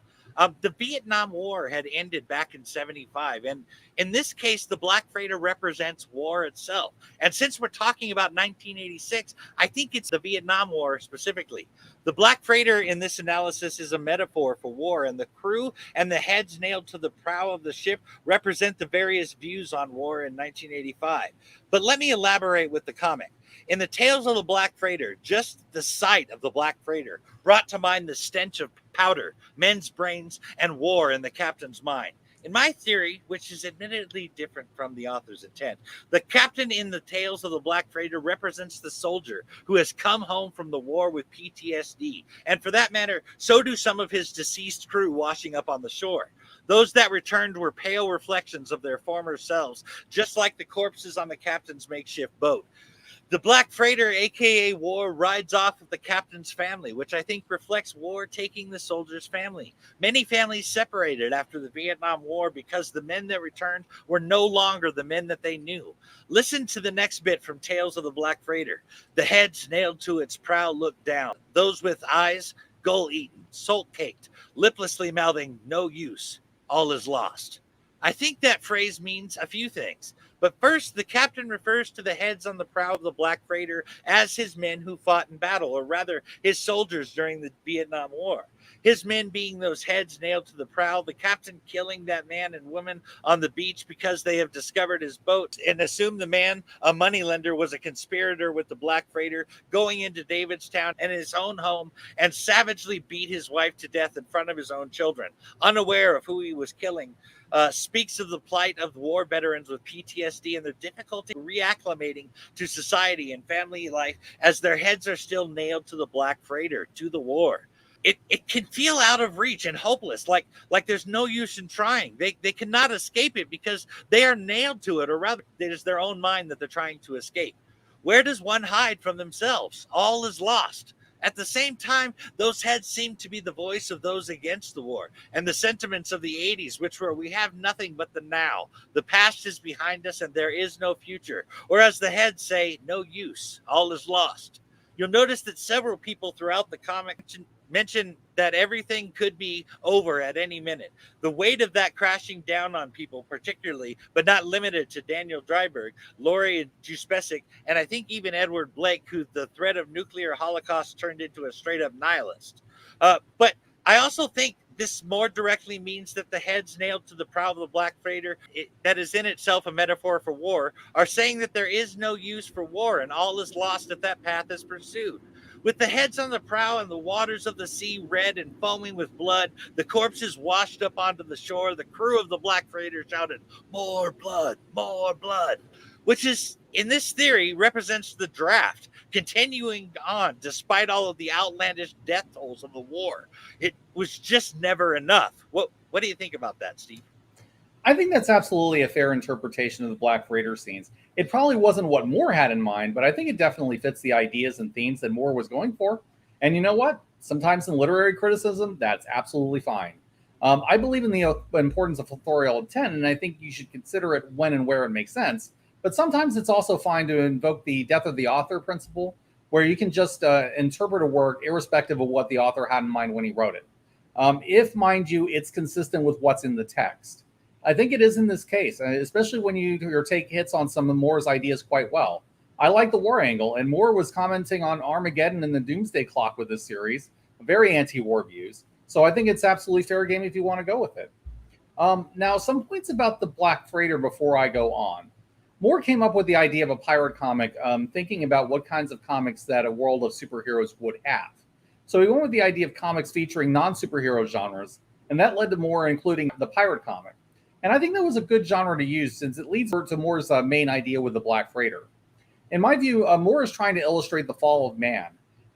The Vietnam War had ended back in 75. And in this case, the Black Freighter represents war itself. And since we're talking about 1986, I think it's the Vietnam War specifically. The Black Freighter in this analysis is a metaphor for war, and the crew and the heads nailed to the prow of the ship represent the various views on war in 1985. But let me elaborate with the comic. In the Tales of the Black Freighter, just the sight of the Black Freighter brought to mind the stench of powder, men's brains, and war in the captain's mind. In my theory, which is admittedly different from the author's intent, the captain in the Tales of the Black Freighter represents the soldier who has come home from the war with PTSD. And for that matter, so do some of his deceased crew washing up on the shore. Those that returned were pale reflections of their former selves, just like the corpses on the captain's makeshift boat. The Black Freighter, aka War, rides off with the captain's family, which I think reflects war taking the soldier's family. Many families separated after the Vietnam War because the men that returned were no longer the men that they knew. Listen to the next bit from Tales of the Black Freighter. The heads nailed to its prow looked down. Those with eyes, gull-eaten, salt-caked, liplessly mouthing, no use. All is lost. I think that phrase means a few things. But first, the captain refers to the heads on the prow of the Black Freighter as his men who fought in battle, or rather, his soldiers during the Vietnam War. His men being those heads nailed to the prow, the captain killing that man and woman on the beach because they have discovered his boat and assumed the man, a moneylender, was a conspirator with the Black Freighter, going into Davidstown and his own home and savagely beat his wife to death in front of his own children, unaware of who he was killing. Speaks of the plight of war veterans with PTSD and their difficulty reacclimating to society and family life as their heads are still nailed to the Black Freighter, to the war. It can feel out of reach and hopeless, like there's no use in trying. They cannot escape it because they are nailed to it, or rather, it is their own mind that they're trying to escape. Where does one hide from themselves? All is lost. At the same time, those heads seem to be the voice of those against the war and the sentiments of the 80s, which were, we have nothing but the now. The past is behind us and there is no future. Or as the heads say, no use. All is lost. You'll notice that several people throughout the comic mention that everything could be over at any minute. The weight of that crashing down on people, particularly, but not limited to Daniel Dryberg, Laurie Juspesic, and I think even Edward Blake, who the threat of nuclear holocaust turned into a straight-up nihilist. But I also think this more directly means that the heads nailed to the prow of the Black Freighter, that is in itself a metaphor for war, are saying that there is no use for war and all is lost if that path is pursued. With the heads on the prow and the waters of the sea red and foaming with blood, the corpses washed up onto the shore, the crew of the Black Freighter shouted, more blood, which is, in this theory, represents the draft, continuing on despite all of the outlandish death tolls of the war. It was just never enough. What do you think about that, Steve? I think that's absolutely a fair interpretation of the Black Freighter scenes. It probably wasn't what Moore had in mind, but I think it definitely fits the ideas and themes that Moore was going for. And you know what? Sometimes in literary criticism, that's absolutely fine. I believe in the importance of authorial intent, and I think you should consider it when and where it makes sense. But sometimes it's also fine to invoke the death of the author principle, where you can just interpret a work irrespective of what the author had in mind when he wrote it. If, mind you, it's consistent with what's in the text. I think it is in this case, especially when you take hits on some of Moore's ideas quite well. I like the war angle, and Moore was commenting on Armageddon and the Doomsday Clock with this series, very anti-war views. So I think it's absolutely fair game if you want to go with it. Now, some points about the Black Freighter before I go on. Moore came up with the idea of a pirate comic, thinking about what kinds of comics that a world of superheroes would have. So he went with the idea of comics featuring non-superhero genres, and that led to Moore including the pirate comic. And I think that was a good genre to use since it leads to Moore's main idea with the Black Freighter. In my view, Moore is trying to illustrate the fall of man,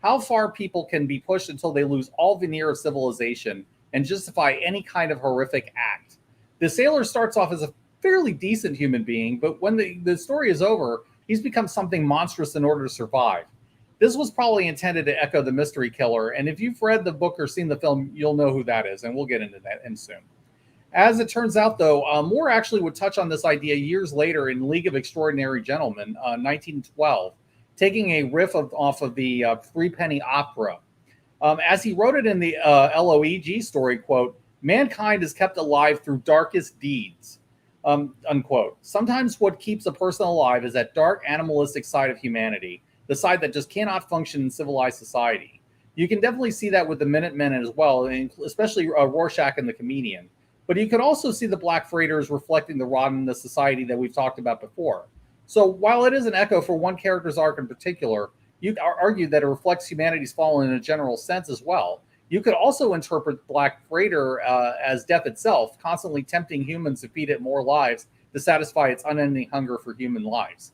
how far people can be pushed until they lose all veneer of civilization and justify any kind of horrific act. The sailor starts off as a fairly decent human being, but when the story is over, he's become something monstrous in order to survive. This was probably intended to echo the mystery killer, and if you've read the book or seen the film, you'll know who that is, and we'll get into that in soon. As it turns out, though, Moore actually would touch on this idea years later in League of Extraordinary Gentlemen, 1912, taking a riff off of the Threepenny Opera. As he wrote it in the LOEG story, quote, "Mankind is kept alive through darkest deeds," unquote. Sometimes what keeps a person alive is that dark animalistic side of humanity, the side that just cannot function in civilized society. You can definitely see that with the Minutemen as well, especially Rorschach and the Comedian. But you could also see the Black Freighters reflecting the rottenness society that we've talked about before. So while it is an echo for one character's arc in particular, you could argue that it reflects humanity's fall in a general sense as well. You could also interpret Black Freighter as death itself, constantly tempting humans to feed it more lives to satisfy its unending hunger for human lives.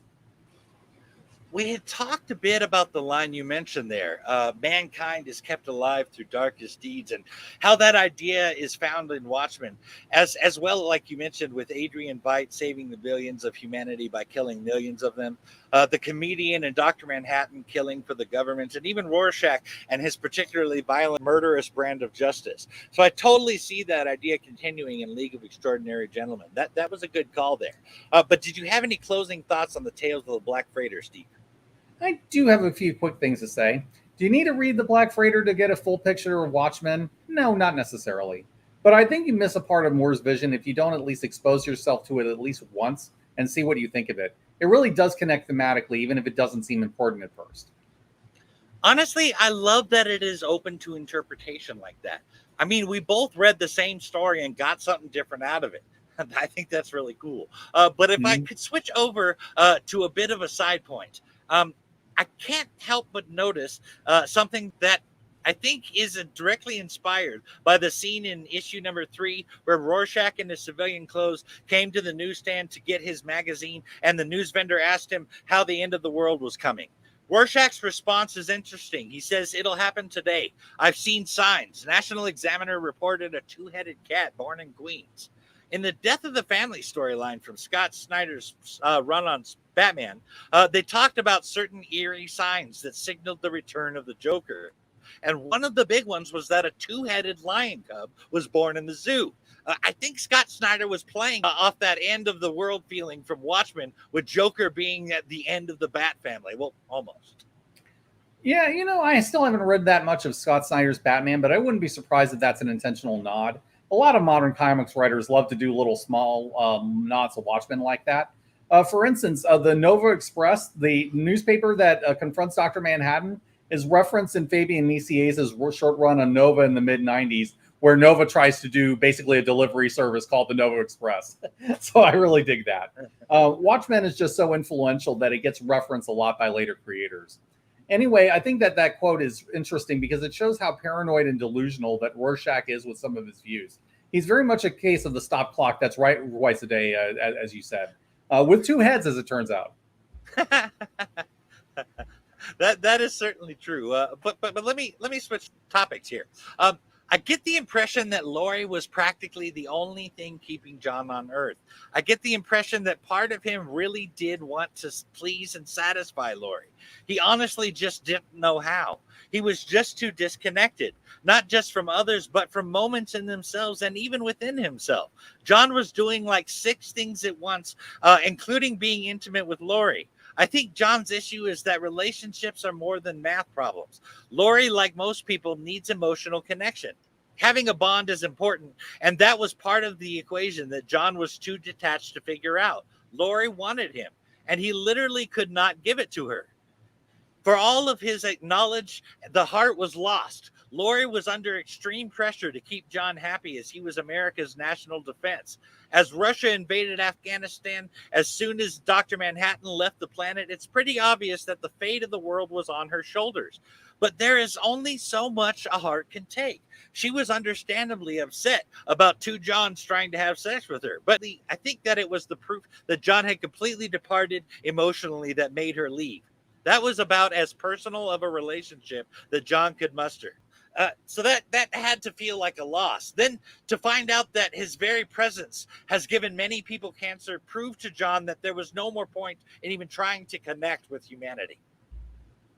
We had talked a bit about the line you mentioned there. Mankind is kept alive through darkest deeds, and how that idea is found in Watchmen, as well, like you mentioned, with Adrian Veidt saving the billions of humanity by killing millions of them, the Comedian and Dr. Manhattan killing for the government, and even Rorschach and his particularly violent, murderous brand of justice. So I totally see that idea continuing in League of Extraordinary Gentlemen. That was a good call there. But did you have any closing thoughts on the tales of the Black Freighter, Steve? I do have a few quick things to say. Do you need to read The Black Freighter to get a full picture of Watchmen? No, not necessarily. But I think you miss a part of Moore's vision if you don't at least expose yourself to it at least once and see what you think of it. It really does connect thematically, even if it doesn't seem important at first. Honestly, I love that it is open to interpretation like that. I mean, we both read the same story and got something different out of it. I think that's really cool. But if I could switch over to a bit of a side point, I can't help but notice something that I think is directly inspired by the scene in issue number 3 where Rorschach in his civilian clothes came to the newsstand to get his magazine, and the news vendor asked him how the end of the world was coming. Rorschach's response is interesting. He says, "It'll happen today. I've seen signs. National Examiner reported a two-headed cat born in Queens." In the Death of the Family storyline from Scott Snyder's run on Batman, they talked about certain eerie signs that signaled the return of the Joker. And one of the big ones was that a two-headed lion cub was born in the zoo. I think Scott Snyder was playing off that end of the world feeling from Watchmen, with Joker being at the end of the Bat family. Well, almost. Yeah, I still haven't read that much of Scott Snyder's Batman, but I wouldn't be surprised if that's an intentional nod. A lot of modern comics writers love to do little small nods to Watchmen like that. For instance, the Nova Express, the newspaper that confronts Dr. Manhattan, is referenced in Fabian Nicieza's short run on Nova in the mid-90s, where Nova tries to do basically a delivery service called the Nova Express. So I really dig that. Watchmen is just so influential that it gets referenced a lot by later creators. Anyway, I think that quote is interesting because it shows how paranoid and delusional that Rorschach is with some of his views. He's very much a case of the stop clock that's right twice a day, as you said, with two heads, as it turns out. That is certainly true. But let me switch topics here. I get the impression that Laurie was practically the only thing keeping John on Earth. I get the impression that part of him really did want to please and satisfy Laurie. He honestly just didn't know how. He was just too disconnected, not just from others, but from moments in themselves and even within himself. John was doing like 6 things at once, including being intimate with Laurie. I think John's issue is that relationships are more than math problems. Laurie, like most people, needs emotional connection. Having a bond is important, and that was part of the equation that John was too detached to figure out. Laurie wanted him, and he literally could not give it to her. For all of his knowledge, the heart was lost. Laurie was under extreme pressure to keep John happy as he was America's national defense. As Russia invaded Afghanistan, as soon as Dr. Manhattan left the planet, it's pretty obvious that the fate of the world was on her shoulders. But there is only so much a heart can take. She was understandably upset about two Johns trying to have sex with her. But I think that it was the proof that John had completely departed emotionally that made her leave. That was about as personal of a relationship that John could muster. So that had to feel like a loss. Then to find out that his very presence has given many people cancer proved to John that there was no more point in even trying to connect with humanity.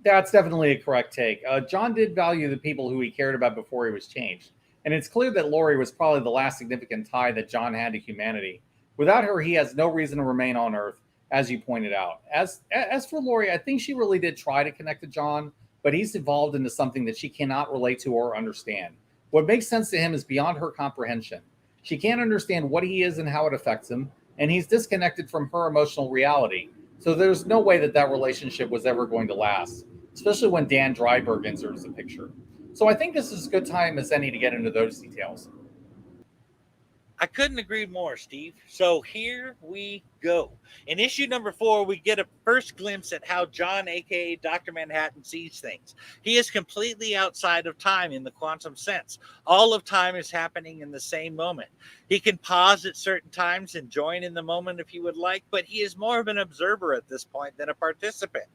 That's definitely a correct take. John did value the people who he cared about before he was changed. And it's clear that Laurie was probably the last significant tie that John had to humanity. Without her, he has no reason to remain on Earth, as you pointed out. As for Laurie, I think she really did try to connect to John, but he's evolved into something that she cannot relate to or understand. What makes sense to him is beyond her comprehension. She can't understand what he is and how it affects him, and he's disconnected from her emotional reality. So there's no way that relationship was ever going to last, especially when Dan Dryberg enters the picture. So I think this is as good time as any to get into those details. I couldn't agree more, Steve. So here we go. In issue number 4, we get a first glimpse at how John, aka Dr. Manhattan, sees things. He is completely outside of time in the quantum sense. All of time is happening in the same moment. He can pause at certain times and join in the moment if he would like, but he is more of an observer at this point than a participant.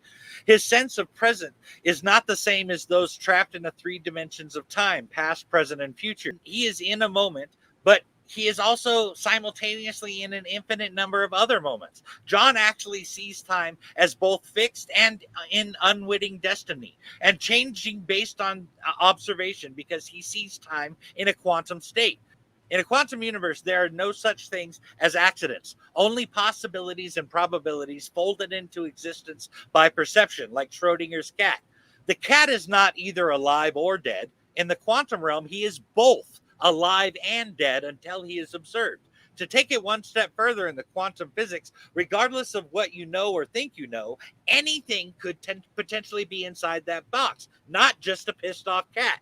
His sense of present is not the same as those trapped in the 3 dimensions of time, past, present, and future. He is in a moment, but he is also simultaneously in an infinite number of other moments. John actually sees time as both fixed and in unwitting destiny, and changing based on observation because he sees time in a quantum state. In a quantum universe, there are no such things as accidents, only possibilities and probabilities folded into existence by perception, like Schrodinger's cat. The cat is not either alive or dead. In the quantum realm, he is both alive and dead until he is observed. To take it one step further in the quantum physics, regardless of what you know or think you know, anything could potentially be inside that box, not just a pissed off cat.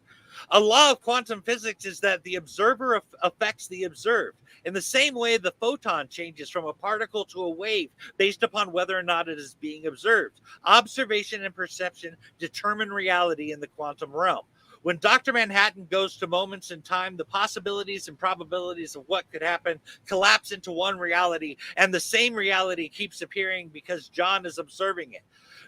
A law of quantum physics is that the observer affects the observed. In the same way, the photon changes from a particle to a wave based upon whether or not it is being observed. Observation and perception determine reality in the quantum realm. When Dr. Manhattan goes to moments in time, the possibilities and probabilities of what could happen collapse into one reality, and the same reality keeps appearing because John is observing it.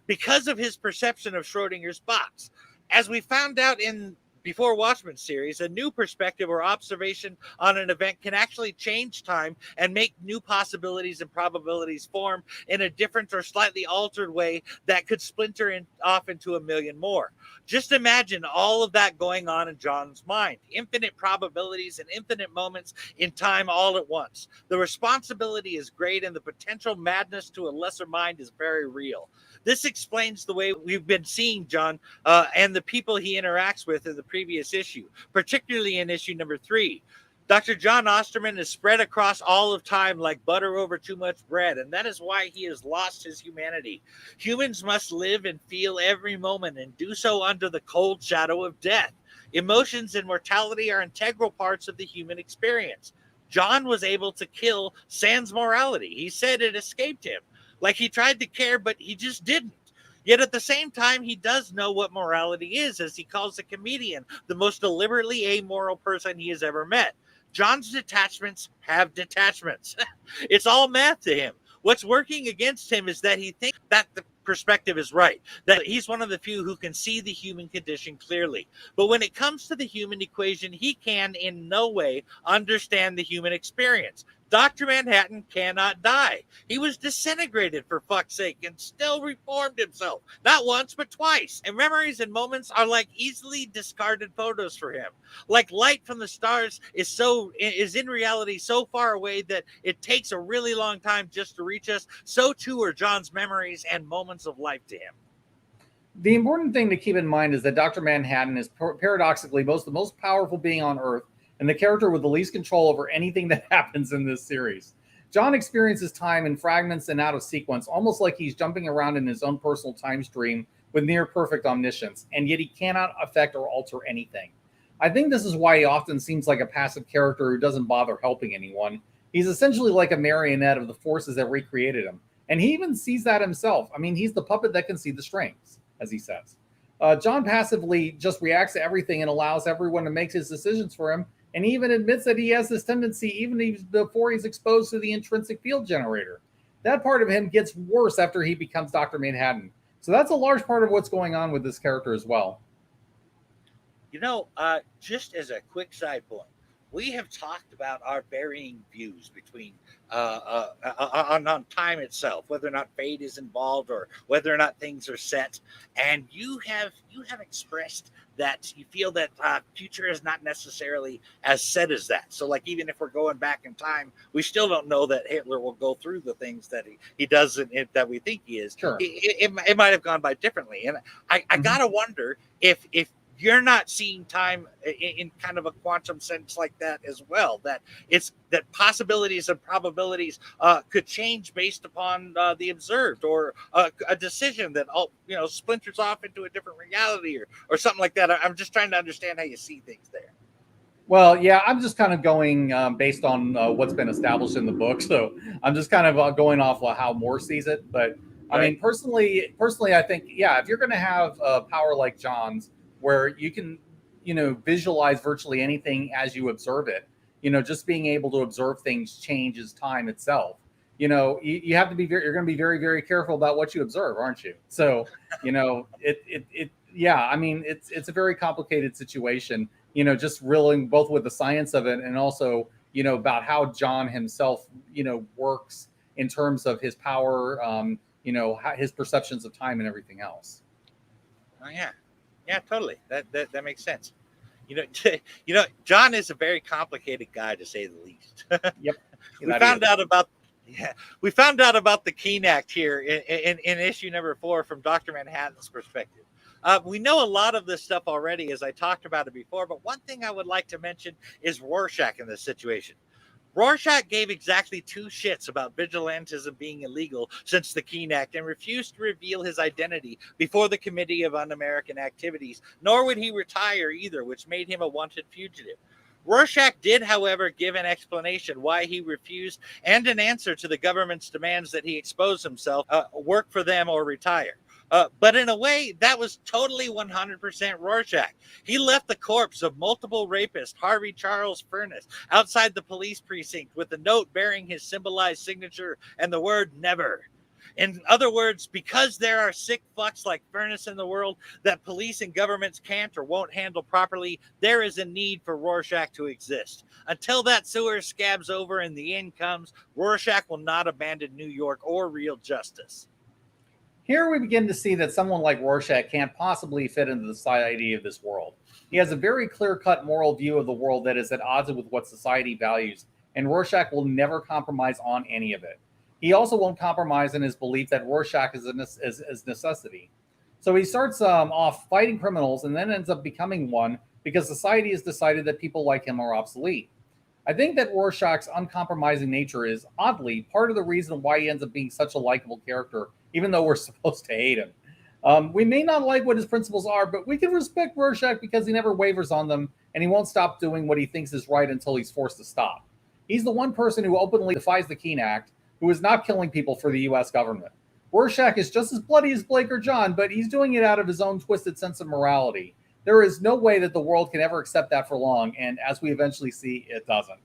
Because of his perception of Schrodinger's box. As we found out in Before Watchmen series, a new perspective or observation on an event can actually change time and make new possibilities and probabilities form in a different or slightly altered way that could splinter off into a million more. Just imagine all of that going on in John's mind. Infinite probabilities and infinite moments in time all at once. The responsibility is great and the potential madness to a lesser mind is very real. This explains the way we've been seeing John and the people he interacts with in the previous issue, particularly in issue number 3. Dr. John Osterman is spread across all of time like butter over too much bread, and that is why he has lost his humanity. Humans must live and feel every moment and do so under the cold shadow of death. Emotions and mortality are integral parts of the human experience. John was able to kill sans morality. He said it escaped him. Like he tried to care, but he just didn't. Yet at the same time, he does know what morality is, as he calls a comedian the most deliberately amoral person he has ever met. John's detachments have detachments. It's all math to him. What's working against him is that he thinks that the perspective is right, that he's one of the few who can see the human condition clearly. But when it comes to the human equation, he can in no way understand the human experience. Dr. Manhattan cannot die. He was disintegrated, for fuck's sake, and still reformed himself. Not once, but twice. And memories and moments are like easily discarded photos for him. Like light from the stars is in reality so far away that it takes a really long time just to reach us. So too are John's memories and moments of life to him. The important thing to keep in mind is that Dr. Manhattan is paradoxically the most powerful being on Earth and the character with the least control over anything that happens in this series. John experiences time in fragments and out of sequence, almost like he's jumping around in his own personal time stream with near perfect omniscience, and yet he cannot affect or alter anything. I think this is why he often seems like a passive character who doesn't bother helping anyone. He's essentially like a marionette of the forces that recreated him. And he even sees that himself. I mean, he's the puppet that can see the strings, as he says. John passively just reacts to everything and allows everyone to make his decisions for him. And he even admits that he has this tendency even before he's exposed to the intrinsic field generator. That part of him gets worse after he becomes Dr. Manhattan. So that's a large part of what's going on with this character as well. Just as a quick side point, we have talked about our varying views between on time itself, whether or not fate is involved or whether or not things are set. And you have expressed that you feel that future is not necessarily as set as that. So, like, even if we're going back in time, we still don't know that Hitler will go through the things that he does that we think he is. Sure. It might have gone by differently. And I gotta wonder if you're not seeing time in kind of a quantum sense like that as well, that possibilities and probabilities could change based upon the observed, or a decision that splinters off into a different reality or something like that. I'm just trying to understand how you see things there. Well, yeah, I'm just kind of going based on what's been established in the book. So I'm just kind of going off how Moore sees it. But I mean, personally, I think, yeah, if you're going to have a power like John's, where you can, visualize virtually anything as you observe it, just being able to observe things changes time itself. You have to be you're going to be very, very careful about what you observe, aren't you? So, yeah, I mean, it's a very complicated situation, just reeling both with the science of it and also, about how John himself, works in terms of his power, his perceptions of time and everything else. Oh, yeah. Yeah, totally. That makes sense. John is a very complicated guy, to say the least. Yep. We found out about the Keene Act here in issue number 4 from Dr. Manhattan's perspective. We know a lot of this stuff already, as I talked about it before, but one thing I would like to mention is Rorschach in this situation. Rorschach gave exactly 2 shits about vigilantism being illegal since the Keene Act and refused to reveal his identity before the Committee of Un-American Activities, nor would he retire either, which made him a wanted fugitive. Rorschach did, however, give an explanation why he refused and an answer to the government's demands that he expose himself, work for them, or retire. But in a way, that was totally 100% Rorschach. He left the corpse of multiple rapist Harvey Charles Furness outside the police precinct with a note bearing his symbolized signature and the word never. In other words, because there are sick fucks like Furness in the world that police and governments can't or won't handle properly, there is a need for Rorschach to exist. Until that sewer scabs over and the end comes, Rorschach will not abandon New York or real justice. Here we begin to see that someone like Rorschach can't possibly fit into the society of this world. He has a very clear-cut moral view of the world that is at odds with what society values, and Rorschach will never compromise on any of it. He also won't compromise in his belief that Rorschach is necessity. So he starts off fighting criminals and then ends up becoming one because society has decided that people like him are obsolete. I think that Rorschach's uncompromising nature is, oddly, part of the reason why he ends up being such a likable character, even though we're supposed to hate him. We may not like what his principles are, but we can respect Rorschach because he never wavers on them, and he won't stop doing what he thinks is right until he's forced to stop. He's the one person who openly defies the Keene Act, who is not killing people for the U.S. government. Rorschach is just as bloody as Blake or John, but he's doing it out of his own twisted sense of morality. There is no way that the world can ever accept that for long, and as we eventually see, it doesn't.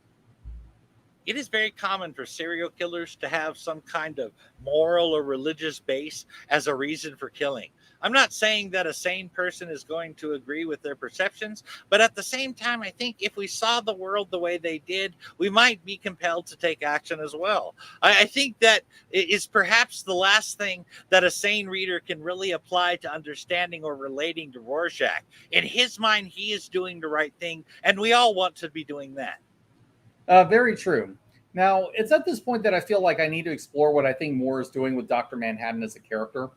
It is very common for serial killers to have some kind of moral or religious base as a reason for killing. I'm not saying that a sane person is going to agree with their perceptions, but at the same time, I think if we saw the world the way they did, we might be compelled to take action as well. I think that is perhaps the last thing that a sane reader can really apply to understanding or relating to Rorschach. In his mind, he is doing the right thing, and we all want to be doing that. Very true. Now, it's at this point that I feel like I need to explore what I think Moore is doing with Dr. Manhattan as a character.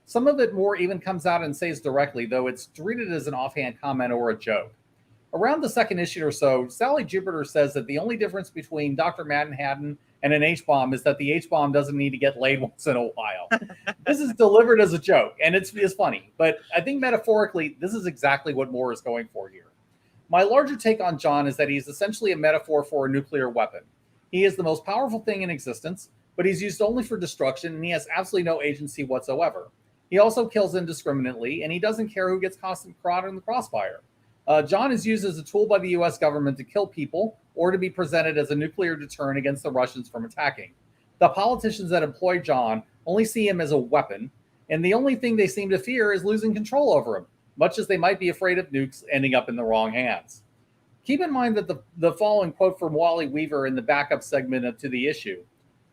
Some of it Moore even comes out and says directly, though it's treated as an offhand comment or a joke. Around the second issue or so, Sally Jupiter says that the only difference between Dr. Manhattan and an H-bomb is that the H-bomb doesn't need to get laid once in a while. This is delivered as a joke, and it's funny, but I think metaphorically, this is exactly what Moore is going for here. My larger take on John is that he's essentially a metaphor for a nuclear weapon. He is the most powerful thing in existence, but he's used only for destruction, and he has absolutely no agency whatsoever. He also kills indiscriminately, and he doesn't care who gets caught in the crossfire. John is used as a tool by the U.S. government to kill people or to be presented as a nuclear deterrent against the Russians from attacking. The politicians that employ John only see him as a weapon, and the only thing they seem to fear is losing control over him, much as they might be afraid of nukes ending up in the wrong hands. Keep in mind that the following quote from Wally Weaver in the backup segment to the issue.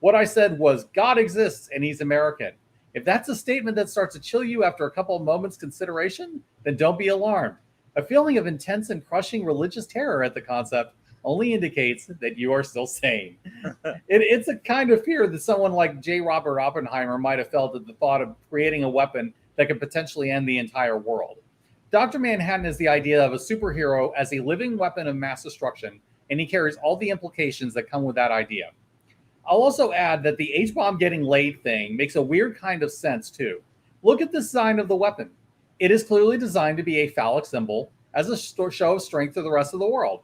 What I said was, God exists and he's American. If that's a statement that starts to chill you after a couple of moments consideration, then don't be alarmed. A feeling of intense and crushing religious terror at the concept only indicates that you are still sane. It's a kind of fear that someone like J. Robert Oppenheimer might have felt at the thought of creating a weapon that could potentially end the entire world. Dr. Manhattan is the idea of a superhero as a living weapon of mass destruction, and he carries all the implications that come with that idea. I'll also add that the H-bomb getting laid thing makes a weird kind of sense, too. Look at the design of the weapon. It is clearly designed to be a phallic symbol as a show of strength to the rest of the world.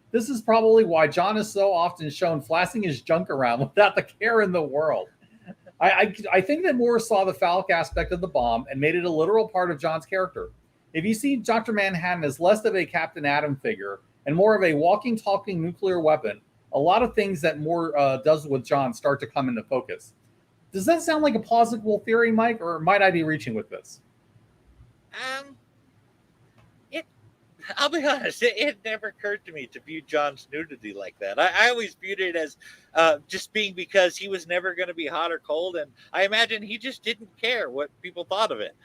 This is probably why John is so often shown flashing his junk around without the care in the world. I think that Moore saw the phallic aspect of the bomb and made it a literal part of John's character. If you see Dr. Manhattan as less of a Captain Atom figure and more of a walking, talking nuclear weapon, a lot of things that Moore does with John start to come into focus. Does that sound like a plausible theory, Mike, or might I be reaching with this? I'll be honest, it never occurred to me to view John's nudity like that. I always viewed it as just being because he was never going to be hot or cold, and I imagine he just didn't care what people thought of it.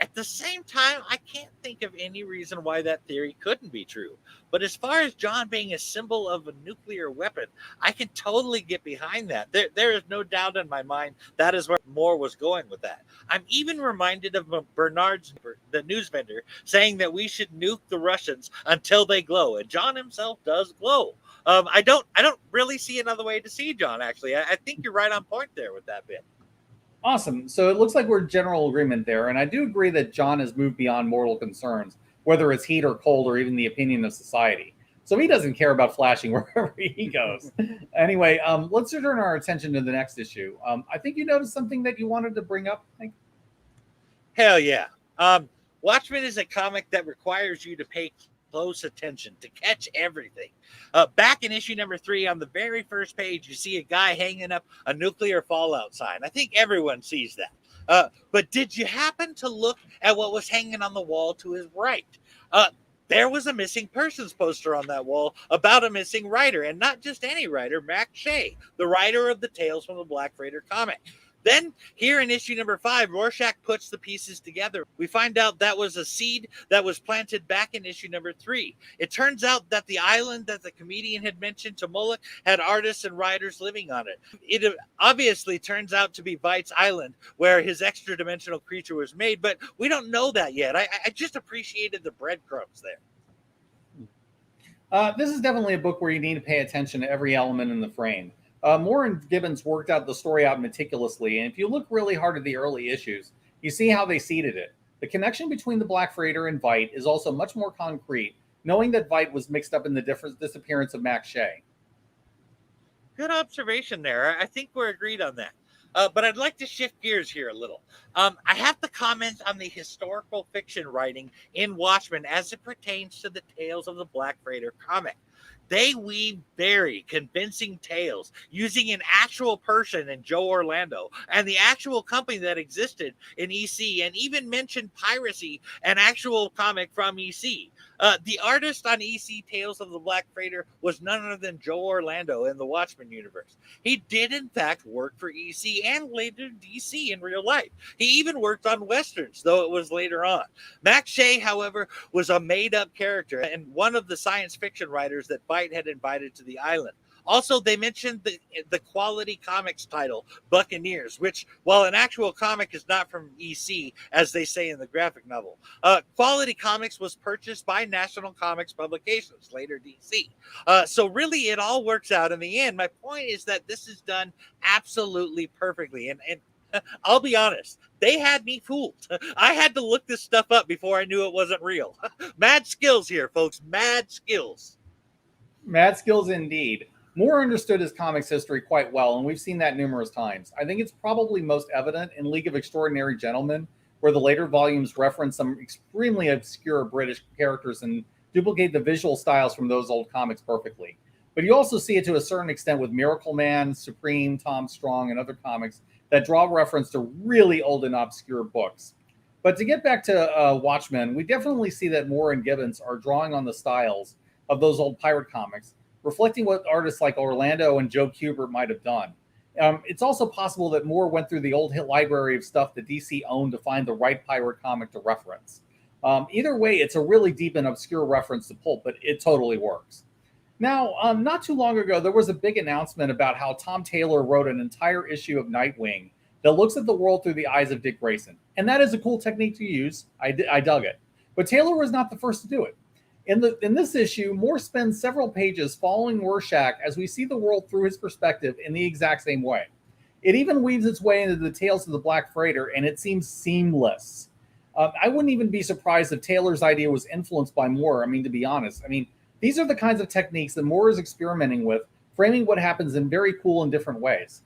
At the same time, I can't think of any reason why that theory couldn't be true. But as far as John being a symbol of a nuclear weapon, I can totally get behind that. There is no doubt in my mind that is where Moore was going with that. I'm even reminded of Bernard's, the news vendor, saying that we should nuke the Russians until they glow. And John himself does glow. I don't really see another way to see John, actually. I think you're right on point there with that bit. Awesome. So it looks like we're in general agreement there. And I do agree that John has moved beyond mortal concerns, whether it's heat or cold or even the opinion of society. So he doesn't care about flashing wherever he goes. Anyway, let's turn our attention to the next issue. I think you noticed something that you wanted to bring up. Hell yeah. Watchmen is a comic that requires you to pay close attention to catch everything. Back in issue number 3, on the very first page, you see a guy hanging up a nuclear fallout sign. I think everyone sees that. But did you happen to look at what was hanging on the wall to his right? There was a missing persons poster on that wall about a missing writer, and not just any writer, Max Shea, the writer of the Tales from the Black Freighter comic. Then, here in issue number 5, Rorschach puts the pieces together. We find out that was a seed that was planted back in issue number 3. It turns out that the island that the comedian had mentioned to Moloch had artists and writers living on it. It obviously turns out to be Vite's Island, where his extra-dimensional creature was made, but we don't know that yet. I just appreciated the breadcrumbs there. This is definitely a book where you need to pay attention to every element in the frame. Moore and Gibbons worked out the story out meticulously, and if you look really hard at the early issues, you see how they seeded it. The connection between the Black Freighter and Vite is also much more concrete, knowing that Vite was mixed up in the disappearance of Max Shea. Good observation there. I think we're agreed on that. But I'd like to shift gears here a little. I have to comment on the historical fiction writing in Watchmen as it pertains to the Tales of the Black Freighter comic. They weave very convincing tales using an actual person in Joe Orlando and the actual company that existed in EC, and even mention piracy, an actual comic from EC. The artist on EC Tales of the Black Freighter was none other than Joe Orlando in the Watchmen universe. He did, in fact, work for EC and later DC in real life. He even worked on Westerns, though it was later on. Max Shea, however, was a made-up character and one of the science fiction writers that Vite had invited to the island. Also, they mentioned the Quality Comics title, Buccaneers, which, while an actual comic is not from EC, as they say in the graphic novel, Quality Comics was purchased by National Comics Publications, later DC. So really, it all works out in the end. My point is that this is done absolutely perfectly. And I'll be honest, they had me fooled. I had to look this stuff up before I knew it wasn't real. Mad skills here, folks. Mad skills. Mad skills indeed. Moore understood his comics history quite well, and we've seen that numerous times. I think it's probably most evident in League of Extraordinary Gentlemen, where the later volumes reference some extremely obscure British characters and duplicate the visual styles from those old comics perfectly. But you also see it to a certain extent with Miracle Man, Supreme, Tom Strong, and other comics that draw reference to really old and obscure books. But to get back to Watchmen, we definitely see that Moore and Gibbons are drawing on the styles of those old pirate comics, reflecting what artists like Orlando and Joe Kubert might have done. It's also possible that Moore went through the old hit library of stuff that DC owned to find the right pirate comic to reference. Either way, it's a really deep and obscure reference to pulp, but it totally works. Now, not too long ago, there was a big announcement about how Tom Taylor wrote an entire issue of Nightwing that looks at the world through the eyes of Dick Grayson. And that is a cool technique to use. I dug it. But Taylor was not the first to do it. In this issue, Moore spends several pages following Rorschach as we see the world through his perspective in the exact same way. It even weaves its way into the tales of the Black Freighter, and it seems seamless. I wouldn't even be surprised if Taylor's idea was influenced by Moore. To be honest. These are the kinds of techniques that Moore is experimenting with, framing what happens in very cool and different ways.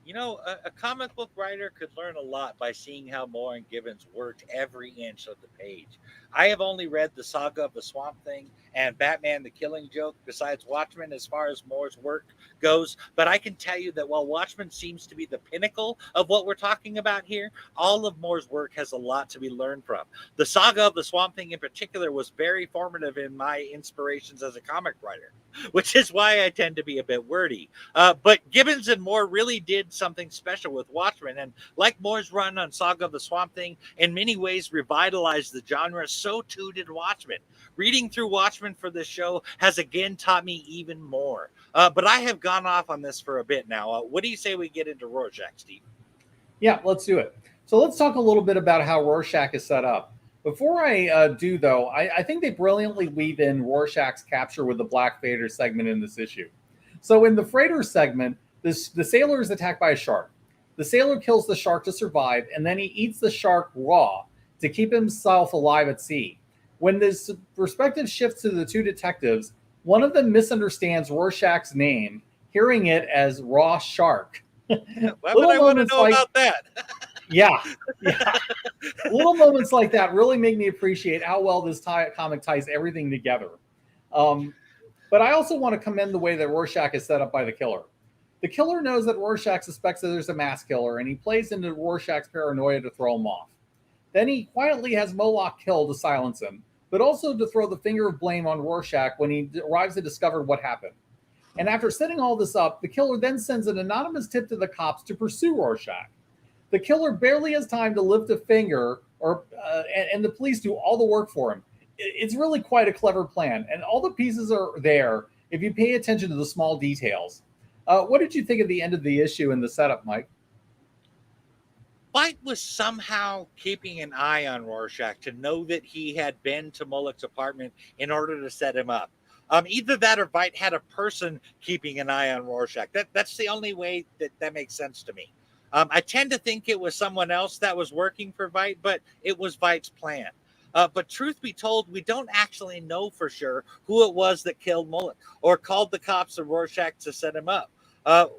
You know, a comic book writer could learn a lot by seeing how Moore and Gibbons worked every inch of the page. I have only read the Saga of the Swamp Thing and Batman the Killing Joke besides Watchmen as far as Moore's work goes, but I can tell you that while Watchmen seems to be the pinnacle of what we're talking about here, all of Moore's work has a lot to be learned from. The Saga of the Swamp Thing in particular was very formative in my inspirations as a comic writer, which is why I tend to be a bit wordy. But Gibbons and Moore really did something special with Watchmen, and like Moore's run on Saga of the Swamp Thing, in many ways revitalized the genre, so too did Watchmen. Reading through Watchmen for this show has again taught me even more. But I have gone off on this for a bit now. What do you say we get into Rorschach, Steve? Yeah, let's do it. So let's talk a little bit about how Rorschach is set up. Before I do, though, I think they brilliantly weave in Rorschach's capture with the Black Freighter segment in this issue. So in the Freighter segment, the sailor is attacked by a shark. The sailor kills the shark to survive, and then he eats the shark raw to keep himself alive at sea. When this perspective shifts to the two detectives, one of them misunderstands Rorschach's name, hearing it as Raw Shark. Why would I want to know about that? Yeah. Little moments like that really make me appreciate how well this comic ties everything together. But I also want to commend the way that Rorschach is set up by the killer. The killer knows that Rorschach suspects that there's a mass killer, and he plays into Rorschach's paranoia to throw him off. Then he quietly has Moloch killed to silence him, but also to throw the finger of blame on Rorschach when he arrives to discover what happened. And after setting all this up, the killer then sends an anonymous tip to the cops to pursue Rorschach. The killer barely has time to lift a finger, and the police do all the work for him. It's really quite a clever plan, and all the pieces are there if you pay attention to the small details. What did you think of the end of the issue and the setup, Mike? White was somehow keeping an eye on Rorschach to know that he had been to Moloch's apartment in order to set him up. Either that or Veidt had a person keeping an eye on Rorschach. That's the only way that makes sense to me. I tend to think it was someone else that was working for Veidt, but it was Veidt's plan. But truth be told, we don't actually know for sure who it was that killed Moloch or called the cops to Rorschach to set him up.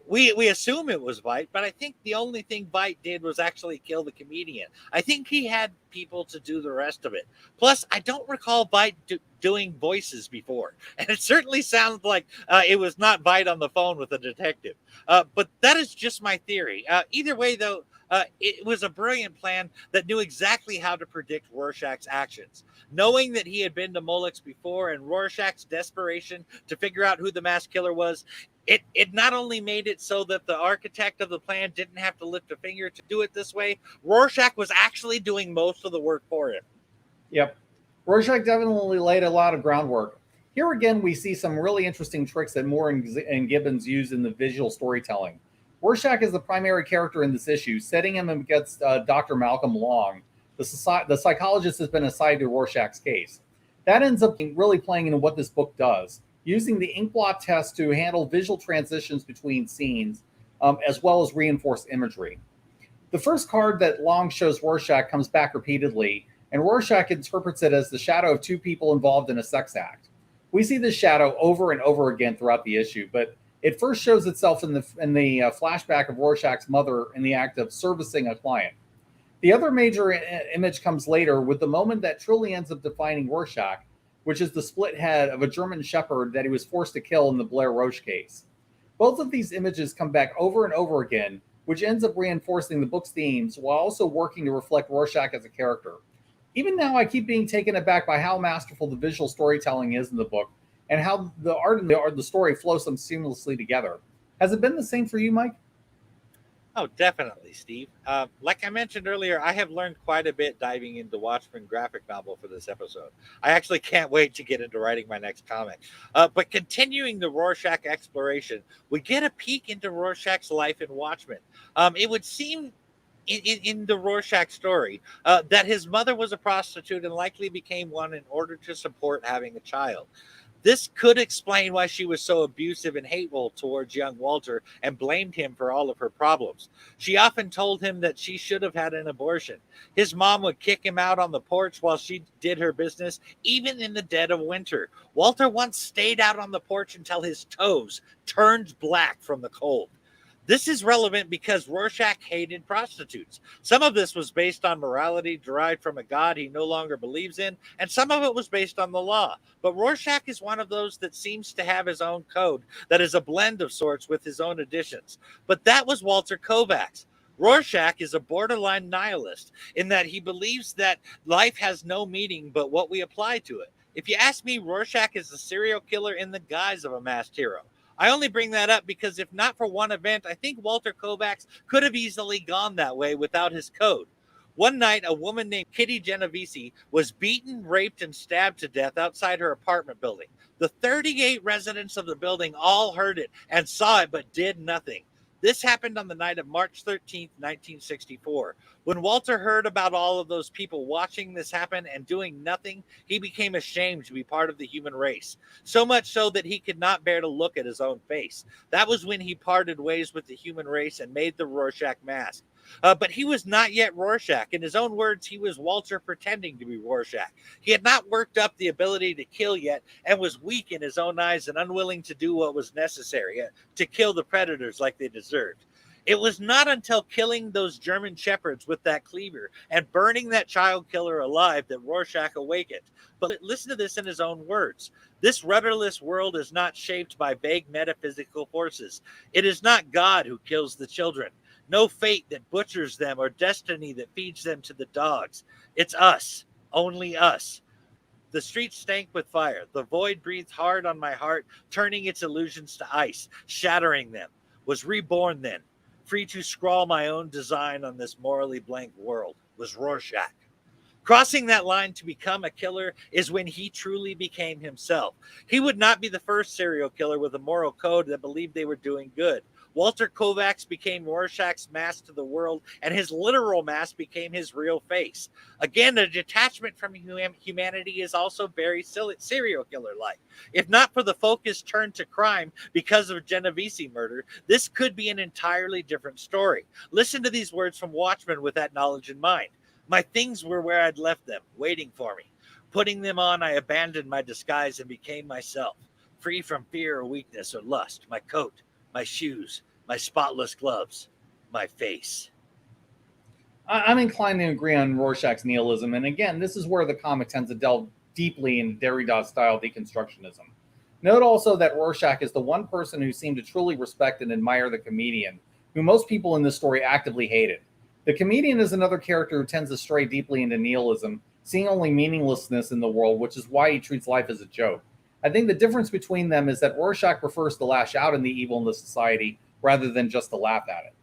We assume it was Veidt, but I think the only thing Veidt did was actually kill the comedian. I think he had people to do the rest of it. Plus, I don't recall Veidt doing voices before, and it certainly sounds like it was not Veidt on the phone with a detective. But that is just my theory. Either way, though, it was a brilliant plan that knew exactly how to predict Rorschach's actions. Knowing that he had been to Moloch's before and Rorschach's desperation to figure out who the mass killer was, it not only made it so that the architect of the plan didn't have to lift a finger to do it this way, Rorschach was actually doing most of the work for him. Yep. Rorschach definitely laid a lot of groundwork. Here again, we see some really interesting tricks that Moore and Gibbons use in the visual storytelling. Rorschach is the primary character in this issue, setting him against Dr. Malcolm Long. The psychologist has been assigned to Rorschach's case. That ends up really playing into what this book does, using the inkblot test to handle visual transitions between scenes, as well as reinforce imagery. The first card that Long shows Rorschach comes back repeatedly, and Rorschach interprets it as the shadow of two people involved in a sex act. We see this shadow over and over again throughout the issue, but it first shows itself in the flashback of Rorschach's mother in the act of servicing a client. The other major image comes later with the moment that truly ends up defining Rorschach, which is the split head of a German shepherd that he was forced to kill in the Blair Roach case. Both of these images come back over and over again, which ends up reinforcing the book's themes while also working to reflect Rorschach as a character. Even now, I keep being taken aback by how masterful the visual storytelling is in the book and how the art and the story flow so seamlessly together. Has it been the same for you, Mike? Oh, definitely, Steve. Like I mentioned earlier, I have learned quite a bit diving into Watchmen graphic novel for this episode. I actually can't wait to get into writing my next comic. But continuing the Rorschach exploration, we get a peek into Rorschach's life in Watchmen. It would seem in the Rorschach story that his mother was a prostitute and likely became one in order to support having a child. This could explain why she was so abusive and hateful towards young Walter and blamed him for all of her problems. She often told him that she should have had an abortion. His mom would kick him out on the porch while she did her business, even in the dead of winter. Walter once stayed out on the porch until his toes turned black from the cold. This is relevant because Rorschach hated prostitutes. Some of this was based on morality derived from a god he no longer believes in, and some of it was based on the law. But Rorschach is one of those that seems to have his own code that is a blend of sorts with his own additions. But that was Walter Kovacs. Rorschach is a borderline nihilist in that he believes that life has no meaning but what we apply to it. If you ask me, Rorschach is a serial killer in the guise of a masked hero. I only bring that up because if not for one event, I think Walter Kovacs could have easily gone that way without his code. One night, a woman named Kitty Genovese was beaten, raped, and stabbed to death outside her apartment building. The 38 residents of the building all heard it and saw it but did nothing. This happened on the night of March 13th, 1964. When Walter heard about all of those people watching this happen and doing nothing, he became ashamed to be part of the human race. So much so that he could not bear to look at his own face. That was when he parted ways with the human race and made the Rorschach mask. But he was not yet Rorschach. In his own words, he was Walter pretending to be Rorschach. He had not worked up the ability to kill yet and was weak in his own eyes and unwilling to do what was necessary to kill the predators like they deserved. It was not until killing those German shepherds with that cleaver and burning that child killer alive that Rorschach awakened. But listen to this in his own words. This rudderless world is not shaped by vague metaphysical forces. It is not God who kills the children. No fate that butchers them or destiny that feeds them to the dogs. It's us, only us. The streets stank with fire. The void breathed hard on my heart, turning its illusions to ice, shattering them. Was reborn then, free to scrawl my own design on this morally blank world. Was Rorschach. Crossing that line to become a killer is when he truly became himself. He would not be the first serial killer with a moral code that believed they were doing good. Walter Kovacs became Rorschach's mask to the world, and his literal mask became his real face. Again, a detachment from humanity is also very serial killer-like. If not for the focus turned to crime because of Genovese murder, this could be an entirely different story. Listen to these words from Watchmen with that knowledge in mind. My things were where I'd left them, waiting for me. Putting them on, I abandoned my disguise and became myself, free from fear or weakness or lust. My coat, my shoes, my spotless gloves, my face. I'm inclined to agree on Rorschach's nihilism. And again, this is where the comic tends to delve deeply into Derrida-style deconstructionism. Note also that Rorschach is the one person who seemed to truly respect and admire the comedian, who most people in this story actively hated. The comedian is another character who tends to stray deeply into nihilism, seeing only meaninglessness in the world, which is why he treats life as a joke. I think the difference between them is that Rorschach prefers to lash out in the evil in the society rather than just to laugh at it.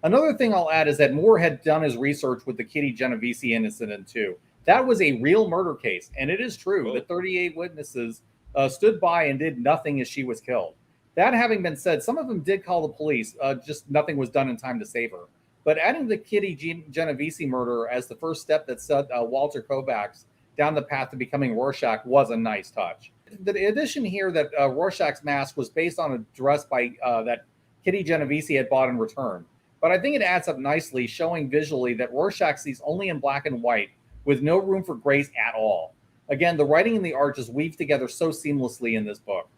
Another thing I'll add is that Moore had done his research with the Kitty Genovese incident too. That was a real murder case, and it is true that 38 witnesses stood by and did nothing as she was killed. That having been said, some of them did call the police, just nothing was done in time to save her. But adding the Kitty Genovese murder as the first step that set Walter Kovacs down the path to becoming Rorschach was a nice touch. The addition here that Rorschach's mask was based on a dress by that Kitty Genovese had bought in return. But I think it adds up nicely, showing visually that Rorschach sees only in black and white with no room for grace at all. Again, the writing and the art just weave together so seamlessly in this book.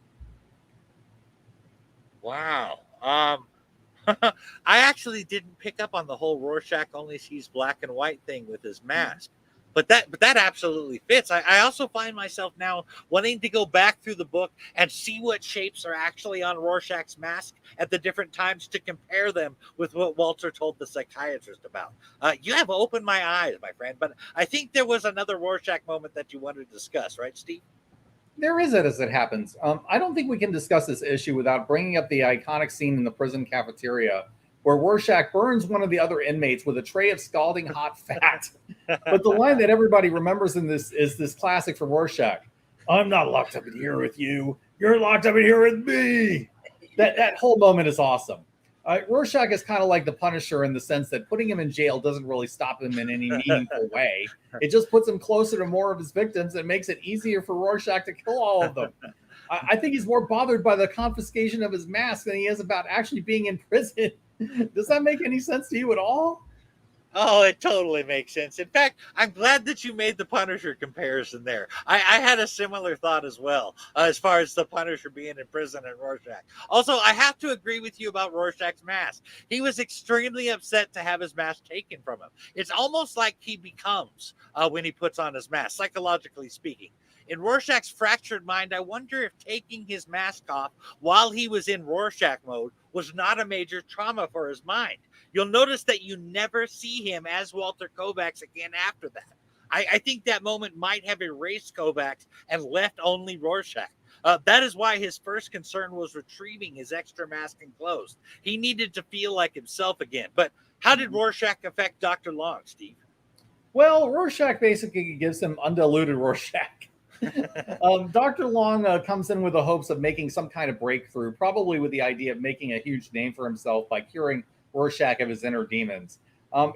Wow. I actually didn't pick up on the whole Rorschach only sees black and white thing with his mask. But that absolutely fits. I also find myself now wanting to go back through the book and see what shapes are actually on Rorschach's mask at the different times to compare them with what Walter told the psychiatrist about. You have opened my eyes, my friend, but I think there was another Rorschach moment that you wanted to discuss, right, Steve? There is it as it happens. I don't think we can discuss this issue without bringing up the iconic scene in the prison cafeteria where Rorschach burns one of the other inmates with a tray of scalding hot fat. But the line that everybody remembers in this is this classic from Rorschach: "I'm not locked up in here with you. You're locked up in here with me." That whole moment is awesome. Rorschach is kind of like the Punisher in the sense that putting him in jail doesn't really stop him in any meaningful way. It just puts him closer to more of his victims and makes it easier for Rorschach to kill all of them. I think he's more bothered by the confiscation of his mask than he is about actually being in prison. Does that make any sense to you at all? Oh, it totally makes sense. In fact, I'm glad that you made the Punisher comparison there. I had a similar thought as well, as far as the Punisher being in prison and Rorschach. Also, I have to agree with you about Rorschach's mask. He was extremely upset to have his mask taken from him. It's almost like he becomes when he puts on his mask, psychologically speaking. In Rorschach's fractured mind, I wonder if taking his mask off while he was in Rorschach mode was not a major trauma for his mind. You'll notice that you never see him as Walter Kovacs again after that. I think that moment might have erased Kovacs and left only Rorschach. That is why his first concern was retrieving his extra mask and clothes. He needed to feel like himself again. But how did Rorschach affect Dr. Long, Steve? Well, Rorschach basically gives him undiluted Rorschach. Dr. Long comes in with the hopes of making some kind of breakthrough, probably with the idea of making a huge name for himself by curing Rorschach of his inner demons.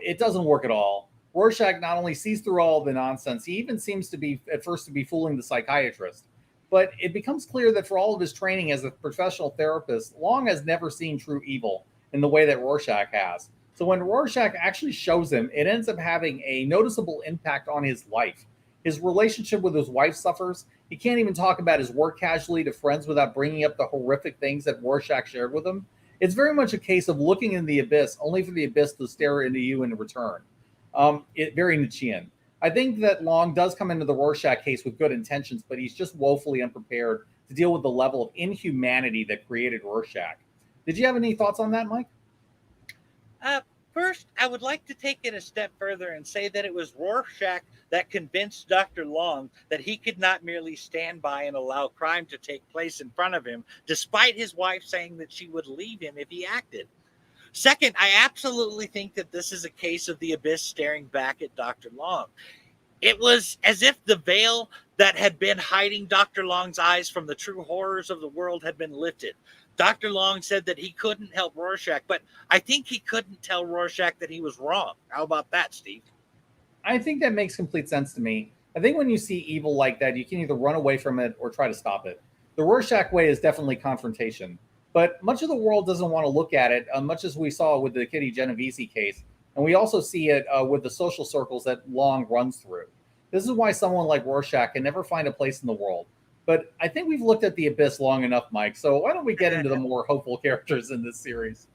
It doesn't work at all. Rorschach not only sees through all the nonsense, he even seems to be at first to be fooling the psychiatrist. But it becomes clear that for all of his training as a professional therapist, Long has never seen true evil in the way that Rorschach has. So when Rorschach actually shows him, it ends up having a noticeable impact on his life. His relationship with his wife suffers. He can't even talk about his work casually to friends without bringing up the horrific things that Rorschach shared with him. It's very much a case of looking in the abyss, only for the abyss to stare into you in return. Very Nietzschean. I think that Long does come into the Rorschach case with good intentions, but he's just woefully unprepared to deal with the level of inhumanity that created Rorschach. Did you have any thoughts on that, Mike? First, I would like to take it a step further and say that it was Rorschach that convinced Dr. Long that he could not merely stand by and allow crime to take place in front of him, despite his wife saying that she would leave him if he acted. Second, I absolutely think that this is a case of the abyss staring back at Dr. Long. It was as if the veil that had been hiding Dr. Long's eyes from the true horrors of the world had been lifted. Dr. Long said that he couldn't help Rorschach, but I think he couldn't tell Rorschach that he was wrong. How about that, Steve? I think that makes complete sense to me. I think when you see evil like that, you can either run away from it or try to stop it. The Rorschach way is definitely confrontation, but much of the world doesn't want to look at it, much as we saw with the Kitty Genovese case, and we also see it with the social circles that Long runs through. This is why someone like Rorschach can never find a place in the world. But I think we've looked at the abyss long enough, Mike. So why don't we get into the more hopeful characters in this series?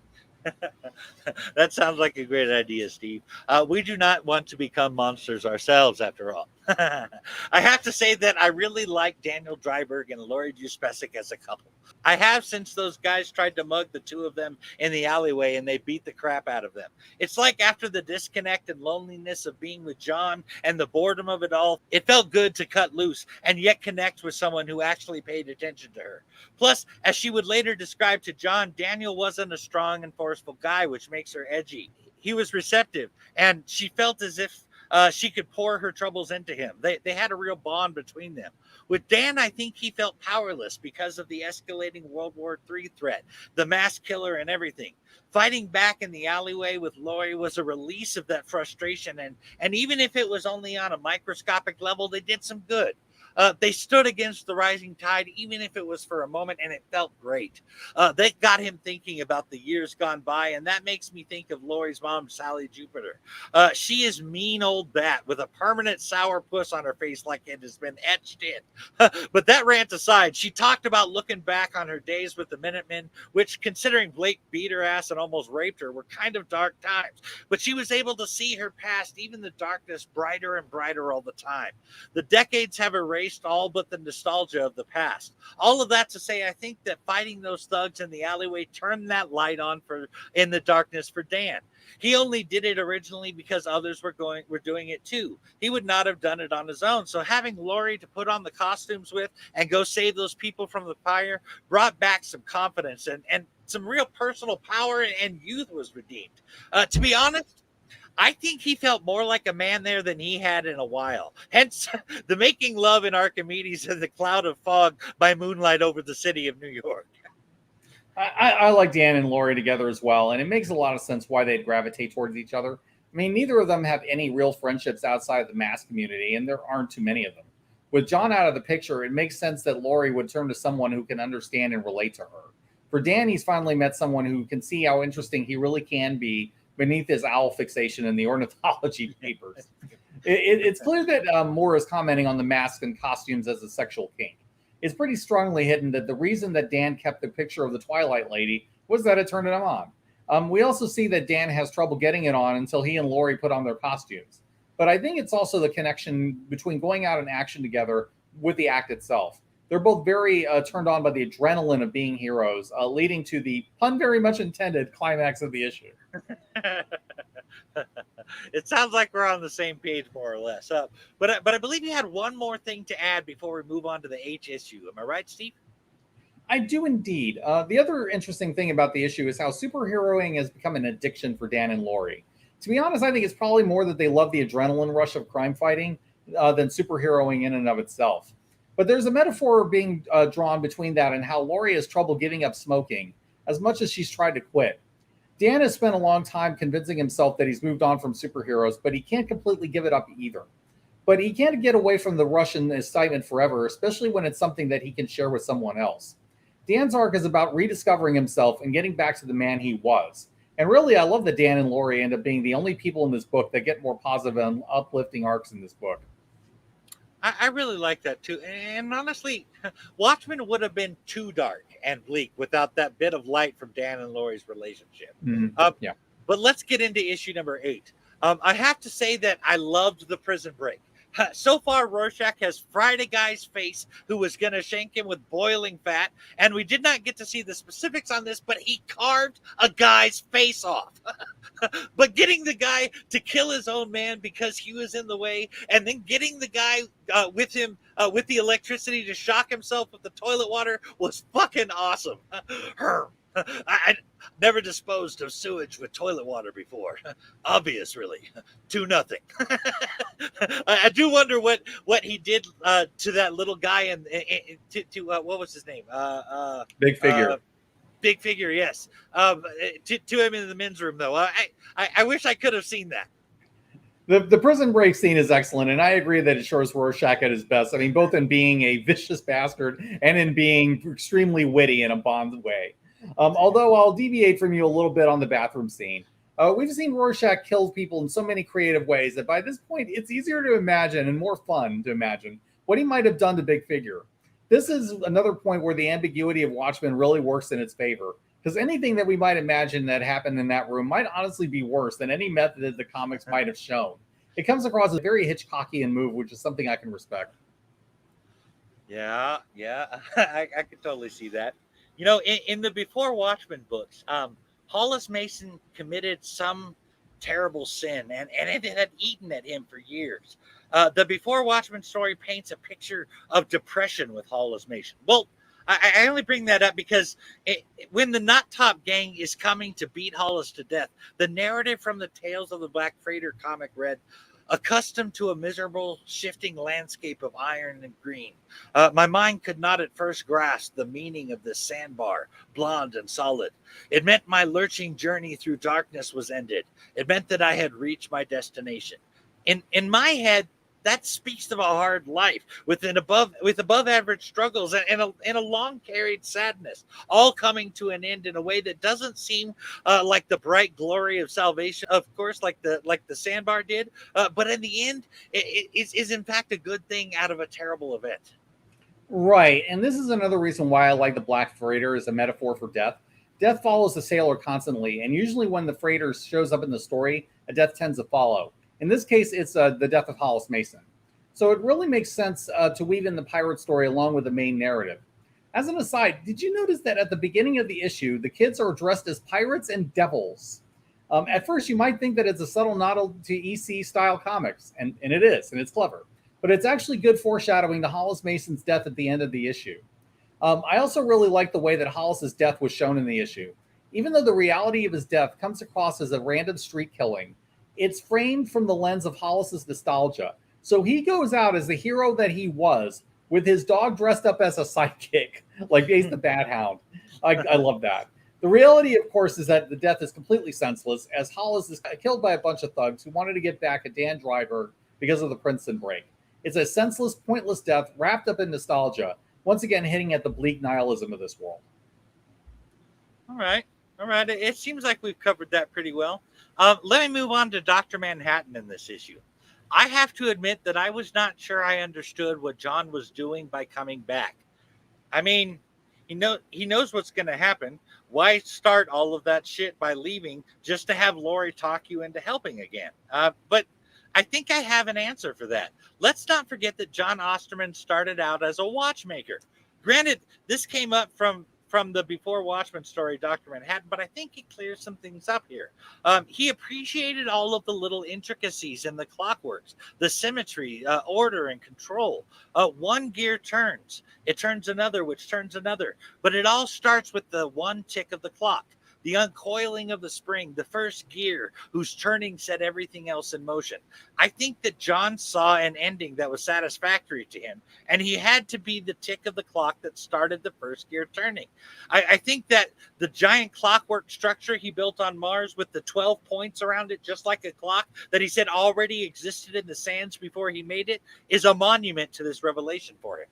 That sounds like a great idea, Steve. We do not want to become monsters ourselves, after all. I have to say that I really like Daniel Dryberg and Laurie Juspesic as a couple. I have since those guys tried to mug the two of them in the alleyway and they beat the crap out of them. It's like after the disconnect and loneliness of being with John and the boredom of it all, it felt good to cut loose and yet connect with someone who actually paid attention to her. Plus, as she would later describe to John, Daniel wasn't a strong and forceful guy, which makes her edgy. He was receptive, and she felt as if she could pour her troubles into him. They had a real bond between them. With Dan, I think he felt powerless because of the escalating World War III threat, the mass killer, and everything. Fighting back in the alleyway with Laurie was a release of that frustration, and even if it was only on a microscopic level, they did some good. They stood against the rising tide, even if it was for a moment, and it felt great. They got him thinking about the years gone by, and that makes me think of Laurie's mom, Sally Jupiter. She is mean old bat with a permanent sour puss on her face like it has been etched in. But that rant aside, she talked about looking back on her days with the Minutemen, which, considering Blake beat her ass and almost raped her, were kind of dark times. But she was able to see her past, even the darkness, brighter and brighter all the time. The decades have erased all but the nostalgia of the past. All of that to say, I think that fighting those thugs in the alleyway turned that light on in the darkness for Dan. He only did it originally because others were doing it too. He would not have done it on his own. So having Laurie to put on the costumes with and go save those people from the fire brought back some confidence, and some real personal power and youth was redeemed. To be honest, I think he felt more like a man there than he had in a while. Hence, the making love in Archimedes and the cloud of fog by moonlight over the city of New York. I like Dan and Laurie together as well, and it makes a lot of sense why they'd gravitate towards each other. I mean, neither of them have any real friendships outside of the mass community, and there aren't too many of them. With John out of the picture, it makes sense that Laurie would turn to someone who can understand and relate to her. For Dan, he's finally met someone who can see how interesting he really can be beneath his owl fixation in the ornithology papers. It's clear that Moore is commenting on the mask and costumes as a sexual kink. It's pretty strongly hidden that the reason that Dan kept the picture of the Twilight Lady was that it turned him on. We also see that Dan has trouble getting it on until he and Laurie put on their costumes. But I think it's also the connection between going out in action together with the act itself. They're both very turned on by the adrenaline of being heroes, leading to the pun very much intended climax of the issue. It sounds like we're on the same page, more or less. But I believe you had one more thing to add before we move on to the H issue. Am I right, Steve? I do indeed. The other interesting thing about the issue is how superheroing has become an addiction for Dan and Laurie. To be honest, I think it's probably more that they love the adrenaline rush of crime fighting than superheroing in and of itself. But there's a metaphor being drawn between that and how Laurie has trouble giving up smoking as much as she's tried to quit. Dan has spent a long time convincing himself that he's moved on from superheroes, but he can't completely give it up either. But he can't get away from the rush and excitement forever, especially when it's something that he can share with someone else. Dan's arc is about rediscovering himself and getting back to the man he was. And really, I love that Dan and Laurie end up being the only people in this book that get more positive and uplifting arcs in this book. I really like that too. And honestly, Watchmen would have been too dark and bleak without that bit of light from Dan and Laurie's relationship. Yeah. But let's get into issue number 8. I have to say that I loved the prison break. So far, Rorschach has fried a guy's face who was going to shank him with boiling fat, and we did not get to see the specifics on this, but he carved a guy's face off. But getting the guy to kill his own man because he was in the way, and then getting the guy with him with the electricity to shock himself with the toilet water was fucking awesome. I never disposed of sewage with toilet water before. Obvious, really. 2-0. I do wonder what he did to that little guy and to what was his name? Big Figure. Big Figure, yes. To him in the men's room, though. I wish I could have seen that. The prison break scene is excellent, and I agree that it shows Rorschach at his best. I mean, both in being a vicious bastard and in being extremely witty in a Bond way. Although I'll deviate from you a little bit on the bathroom scene. We've seen Rorschach kill people in so many creative ways that by this point, it's easier to imagine and more fun to imagine what he might have done to Big Figure. This is another point where the ambiguity of Watchmen really works in its favor, because anything that we might imagine that happened in that room might honestly be worse than any method that the comics might have shown. It comes across as a very Hitchcockian move, which is something I can respect. Yeah, I could totally see that. You know, in the Before Watchmen books, Hollis Mason committed some terrible sin, and it had eaten at him for years. The Before Watchmen story paints a picture of depression with Hollis Mason. Well, I only bring that up because when the Knot Top gang is coming to beat Hollis to death, the narrative from the Tales of the Black Freighter comic read, accustomed to a miserable, shifting landscape of iron and green. My mind could not at first grasp the meaning of this sandbar, blonde and solid. It meant my lurching journey through darkness was ended. It meant that I had reached my destination. In my head, that speaks of a hard life with above average struggles and a long carried sadness, all coming to an end in a way that doesn't seem like the bright glory of salvation, of course, like the sandbar did, but in the end, it is in fact a good thing out of a terrible event. Right. And this is another reason why I like the Black Freighter as a metaphor for death. Death follows the sailor constantly, and usually when the freighter shows up in the story, a death tends to follow. In this case, it's the death of Hollis Mason. So it really makes sense to weave in the pirate story along with the main narrative. As an aside, did you notice that at the beginning of the issue, the kids are dressed as pirates and devils? At first, you might think that it's a subtle nod to EC style comics, and it is, and it's clever. But it's actually good foreshadowing to Hollis Mason's death at the end of the issue. I also really like the way that Hollis's death was shown in the issue. Even though the reality of his death comes across as a random street killing, it's framed from the lens of Hollis's nostalgia. So he goes out as the hero that he was, with his dog dressed up as a sidekick, like Ace the Bad Hound. I love that. The reality, of course, is that the death is completely senseless, as Hollis is killed by a bunch of thugs who wanted to get back at Dan Driver because of the Princeton break. It's a senseless, pointless death wrapped up in nostalgia, once again hitting at the bleak nihilism of this world. All right. It seems like we've covered that pretty well. Let me move on to Dr. Manhattan in this issue. I have to admit that I was not sure I understood what John was doing by coming back. I mean, he knows what's going to happen. Why start all of that shit by leaving just to have Lori talk you into helping again? But I think I have an answer for that. Let's not forget that John Osterman started out as a watchmaker. Granted, this came up from the Before Watchmen story, Dr. Manhattan, but I think he clears some things up here. He appreciated all of the little intricacies in the clockworks, the symmetry, order, and control. One gear turns. It turns another, which turns another. But it all starts with the one tick of the clock. The uncoiling of the spring, the first gear whose turning set everything else in motion. I think that John saw an ending that was satisfactory to him, and he had to be the tick of the clock that started the first gear turning. I think that the giant clockwork structure he built on Mars with the 12 points around it, just like a clock that he said already existed in the sands before he made it, is a monument to this revelation for him.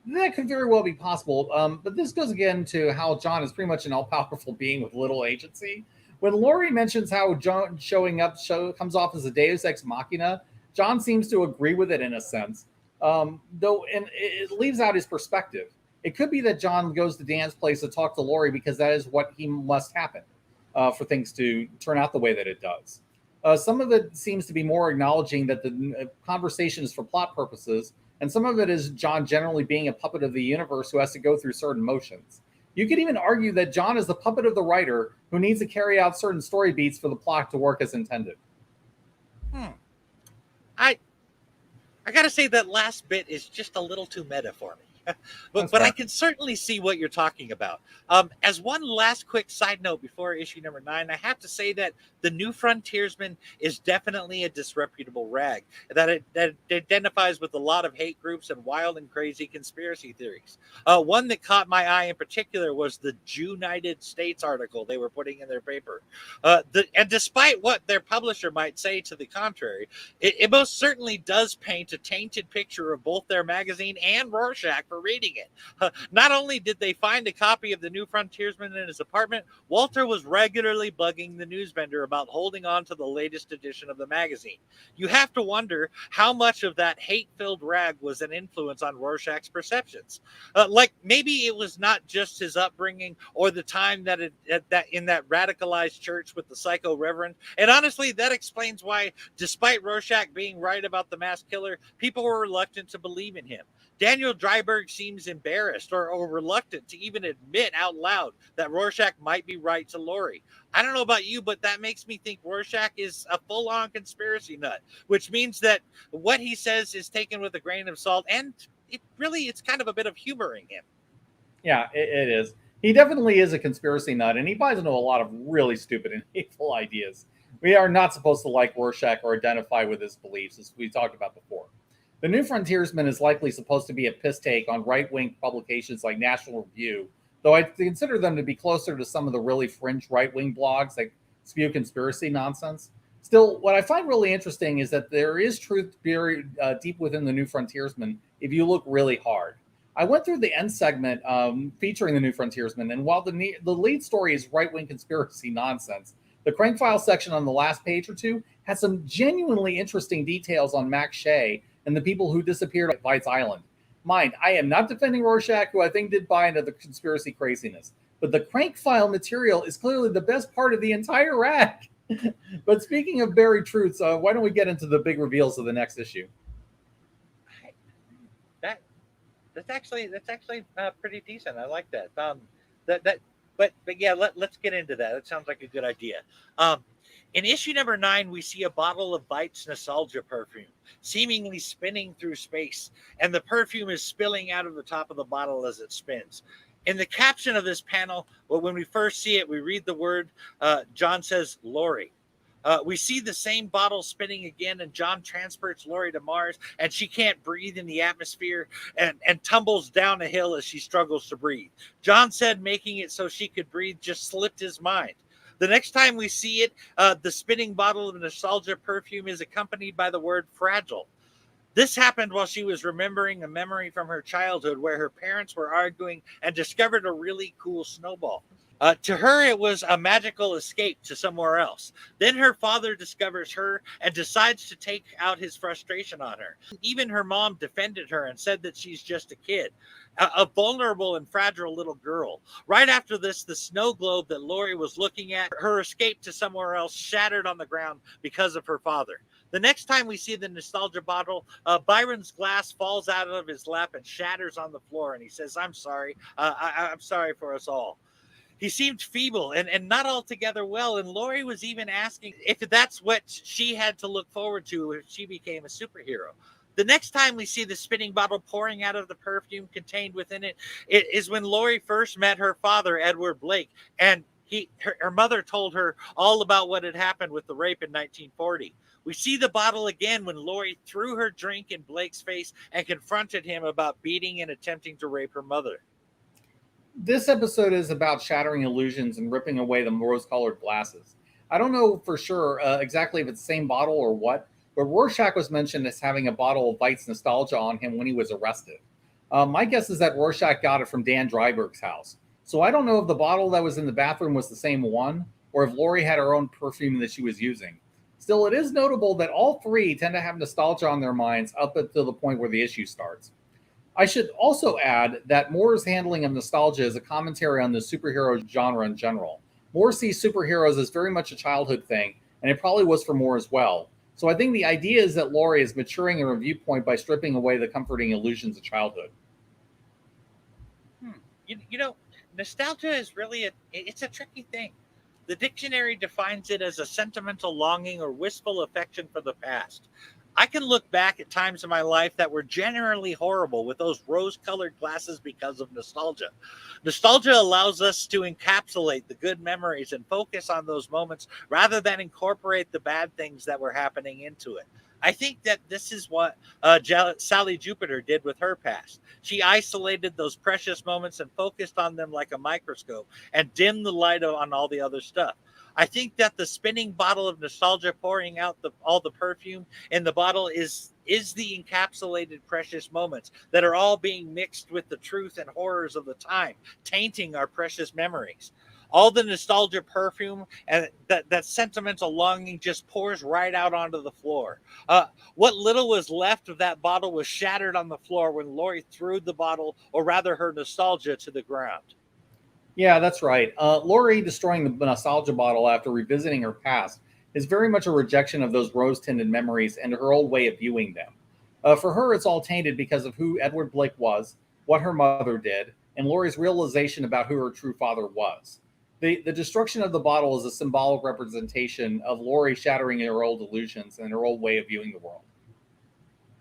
That could very well be possible, but this goes again to how John is pretty much an all-powerful being with little agency. When Laurie mentions how John showing up comes off as a deus ex machina, John seems to agree with it in a sense, though and it leaves out his perspective. It could be that John goes to Dan's place to talk to Laurie because that is what he must happen for things to turn out the way that it does. Some of it seems to be more acknowledging that the conversation is for plot purposes, and some of it is John generally being a puppet of the universe who has to go through certain motions. You could even argue that John is the puppet of the writer who needs to carry out certain story beats for the plot to work as intended. I gotta say that last bit is just a little too meta for me. But I can certainly see what you're talking about. As one last quick side note before issue number 9, I have to say that the New Frontiersman is definitely a disreputable rag that identifies with a lot of hate groups and wild and crazy conspiracy theories. One that caught my eye in particular was the United States article they were putting in their paper. And despite what their publisher might say to the contrary, it most certainly does paint a tainted picture of both their magazine and Rorschach for reading it. Not only did they find a copy of the New Frontiersman in his apartment, Walter was regularly bugging the news vendor about holding on to the latest edition of the magazine. You have to wonder how much of that hate-filled rag was an influence on Rorschach's perceptions. Like maybe it was not just his upbringing or the time that in that radicalized church with the psycho reverend. And honestly, that explains why, despite Rorschach being right about the mass killer, people were reluctant to believe in him. Daniel Dreiberg seems embarrassed or reluctant to even admit out loud that Rorschach might be right to Laurie. I don't know about you, but that makes me think Rorschach is a full-on conspiracy nut, which means that what he says is taken with a grain of salt, and it's kind of a bit of humoring him. Yeah, it is. He definitely is a conspiracy nut, and he buys into a lot of really stupid and hateful ideas. We are not supposed to like Rorschach or identify with his beliefs, as we talked about before. The New Frontiersman is likely supposed to be a piss take on right-wing publications like National Review, though I consider them to be closer to some of the really fringe right-wing blogs that spew conspiracy nonsense. Still, what I find really interesting is that there is truth buried deep within the New Frontiersman if you look really hard. I went through the end segment featuring the New Frontiersman, and while the lead story is right-wing conspiracy nonsense, the Crank File section on the last page or two has some genuinely interesting details on Max Shea and the people who disappeared at Vice Island. Mind, I am not defending Rorschach, who I think did buy into the conspiracy craziness, but the Crank File material is clearly the best part of the entire rack. But speaking of buried truths, why don't we get into the big reveals of the next issue? That's actually pretty decent. I like that. But yeah, let's get into that. That sounds like a good idea. In issue number 9, we see a bottle of Bites nostalgia perfume seemingly spinning through space, and the perfume is spilling out of the top of the bottle as it spins. In the caption of this panel, well, when we first see it, we read the word, John says, Lori. We see the same bottle spinning again, and John transports Lori to Mars, and she can't breathe in the atmosphere and tumbles down a hill as she struggles to breathe. John said making it so she could breathe just slipped his mind. The next time we see it, the spinning bottle of nostalgia perfume is accompanied by the word fragile. This happened while she was remembering a memory from her childhood where her parents were arguing and discovered a really cool snowball. To her, it was a magical escape to somewhere else. Then her father discovers her and decides to take out his frustration on her. Even her mom defended her and said that she's just a kid, a vulnerable and fragile little girl. Right after this, the snow globe that Lori was looking at, her escape to somewhere else, shattered on the ground because of her father. The next time we see the nostalgia bottle, Byron's glass falls out of his lap and shatters on the floor, and he says, I'm sorry. I'm sorry for us all. He seemed feeble and not altogether well, and Lori was even asking if that's what she had to look forward to if she became a superhero. The next time we see the spinning bottle pouring out of the perfume contained within it, it is when Lori first met her father, Edward Blake, and her mother told her all about what had happened with the rape in 1940. We see the bottle again when Lori threw her drink in Blake's face and confronted him about beating and attempting to rape her mother. This episode is about shattering illusions and ripping away the rose-colored glasses. I don't know for sure exactly if it's the same bottle or what, but Rorschach was mentioned as having a bottle of Bites nostalgia on him when he was arrested. My guess is that Rorschach got it from Dan Dryberg's house. So I don't know if the bottle that was in the bathroom was the same one, or if Lori had her own perfume that she was using. Still, it is notable that all three tend to have nostalgia on their minds up until the point where the issue starts. I should also add that Moore's handling of nostalgia is a commentary on the superhero genre in general. Moore sees superheroes as very much a childhood thing, and it probably was for Moore as well. So I think the idea is that Laurie is maturing in her viewpoint by stripping away the comforting illusions of childhood. You know, nostalgia is really it's a tricky thing. The dictionary defines it as a sentimental longing or wistful affection for the past. I can look back at times in my life that were generally horrible with those rose-colored glasses because of nostalgia. Nostalgia allows us to encapsulate the good memories and focus on those moments rather than incorporate the bad things that were happening into it. I think that this is what Sally Jupiter did with her past. She isolated those precious moments and focused on them like a microscope and dimmed the light on all the other stuff. I think that the spinning bottle of nostalgia pouring out all the perfume in the bottle is the encapsulated precious moments that are all being mixed with the truth and horrors of the time, tainting our precious memories. All the nostalgia perfume and that sentimental longing just pours right out onto the floor. What little was left of that bottle was shattered on the floor when Lori threw the bottle, or rather her nostalgia, to the ground. Yeah, that's right. Lori destroying the nostalgia bottle after revisiting her past is very much a rejection of those rose-tinted memories and her old way of viewing them. For her, it's all tainted because of who Edward Blake was, what her mother did, and Lori's realization about who her true father was. The destruction of the bottle is a symbolic representation of Lori shattering her old illusions and her old way of viewing the world.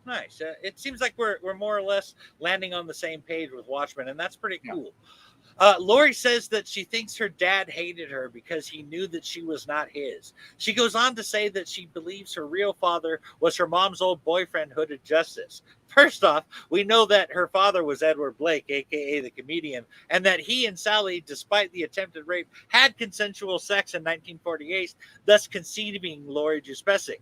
Nice. It seems like we're more or less landing on the same page with Watchmen, and that's pretty Yeah. cool. Lori says that she thinks her dad hated her because he knew that she was not his. She goes on to say that she believes her real father was her mom's old boyfriend, Hooded Justice. First off, we know that her father was Edward Blake, aka the comedian, and that he and Sally, despite the attempted rape, had consensual sex in 1948, thus conceiving Lori Juspesic.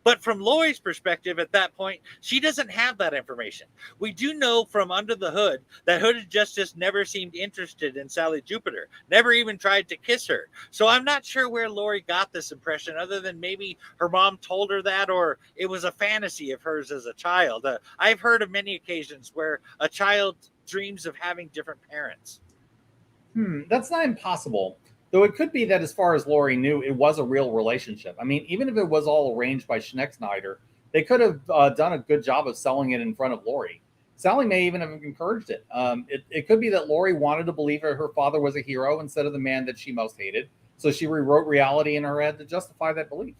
But from Lori's perspective at that point, she doesn't have that information. We do know from under the hood that Hooded Justice never seemed interested in Sally Jupiter, never even tried to kiss her. So I'm not sure where Lori got this impression, other than maybe her mom told her that, or it was a fantasy of hers as a child. I've heard of many occasions where a child dreams of having different parents. That's not impossible. Though it could be that, as far as Lori knew, it was a real relationship. I mean, even if it was all arranged by Schnecksnyder, they could have done a good job of selling it in front of Lori. Sally may even have encouraged it. It could be that Lori wanted to believe her father was a hero instead of the man that she most hated. So she rewrote reality in her head to justify that belief.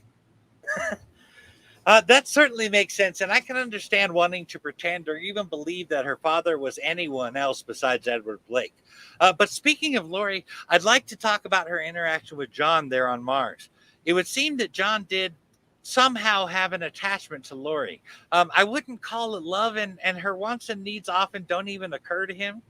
That certainly makes sense, and I can understand wanting to pretend or even believe that her father was anyone else besides Edward Blake. But speaking of Lori, I'd like to talk about her interaction with John there on Mars. It would seem that John did somehow have an attachment to Lori. I wouldn't call it love, and her wants and needs often don't even occur to him.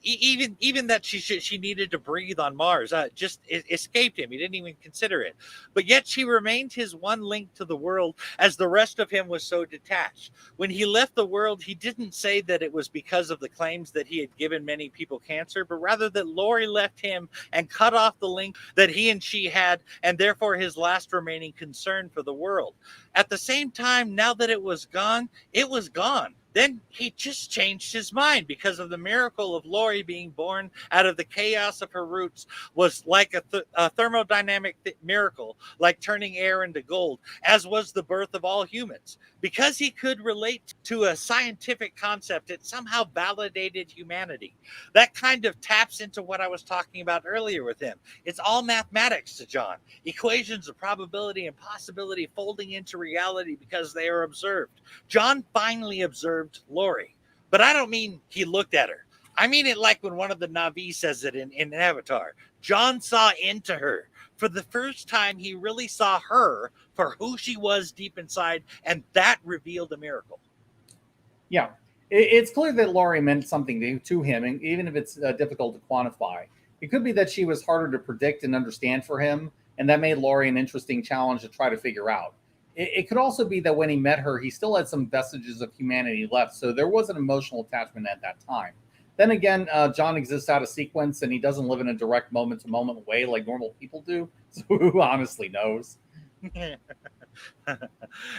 Even that she needed to breathe on Mars just escaped him. He didn't even consider it. But yet she remained his one link to the world, as the rest of him was so detached. When he left the world, he didn't say that it was because of the claims that he had given many people cancer, but rather that Lori left him and cut off the link that he and she had, and therefore his last remaining concern for the world. At the same time, now that it was gone, it was gone. Then he just changed his mind because of the miracle of Lori being born out of the chaos of her roots was like a thermodynamic miracle, like turning air into gold, as was the birth of all humans. Because he could relate to a scientific concept, it somehow validated humanity. That kind of taps into what I was talking about earlier with him. It's all mathematics to John. Equations of probability and possibility folding into reality because they are observed. John finally observed Lori. But I don't mean he looked at her. I mean it like when one of the Na'vi says it in Avatar. John saw into her. For the first time, he really saw her for who she was deep inside, and that revealed a miracle. Yeah, it's clear that Laurie meant something to him, and even if it's difficult to quantify. It could be that she was harder to predict and understand for him, and that made Laurie an interesting challenge to try to figure out. It could also be that when he met her, he still had some vestiges of humanity left, so there was an emotional attachment at that time. Then again, John exists out of sequence, and he doesn't live in a direct moment-to-moment way like normal people do, so who honestly knows?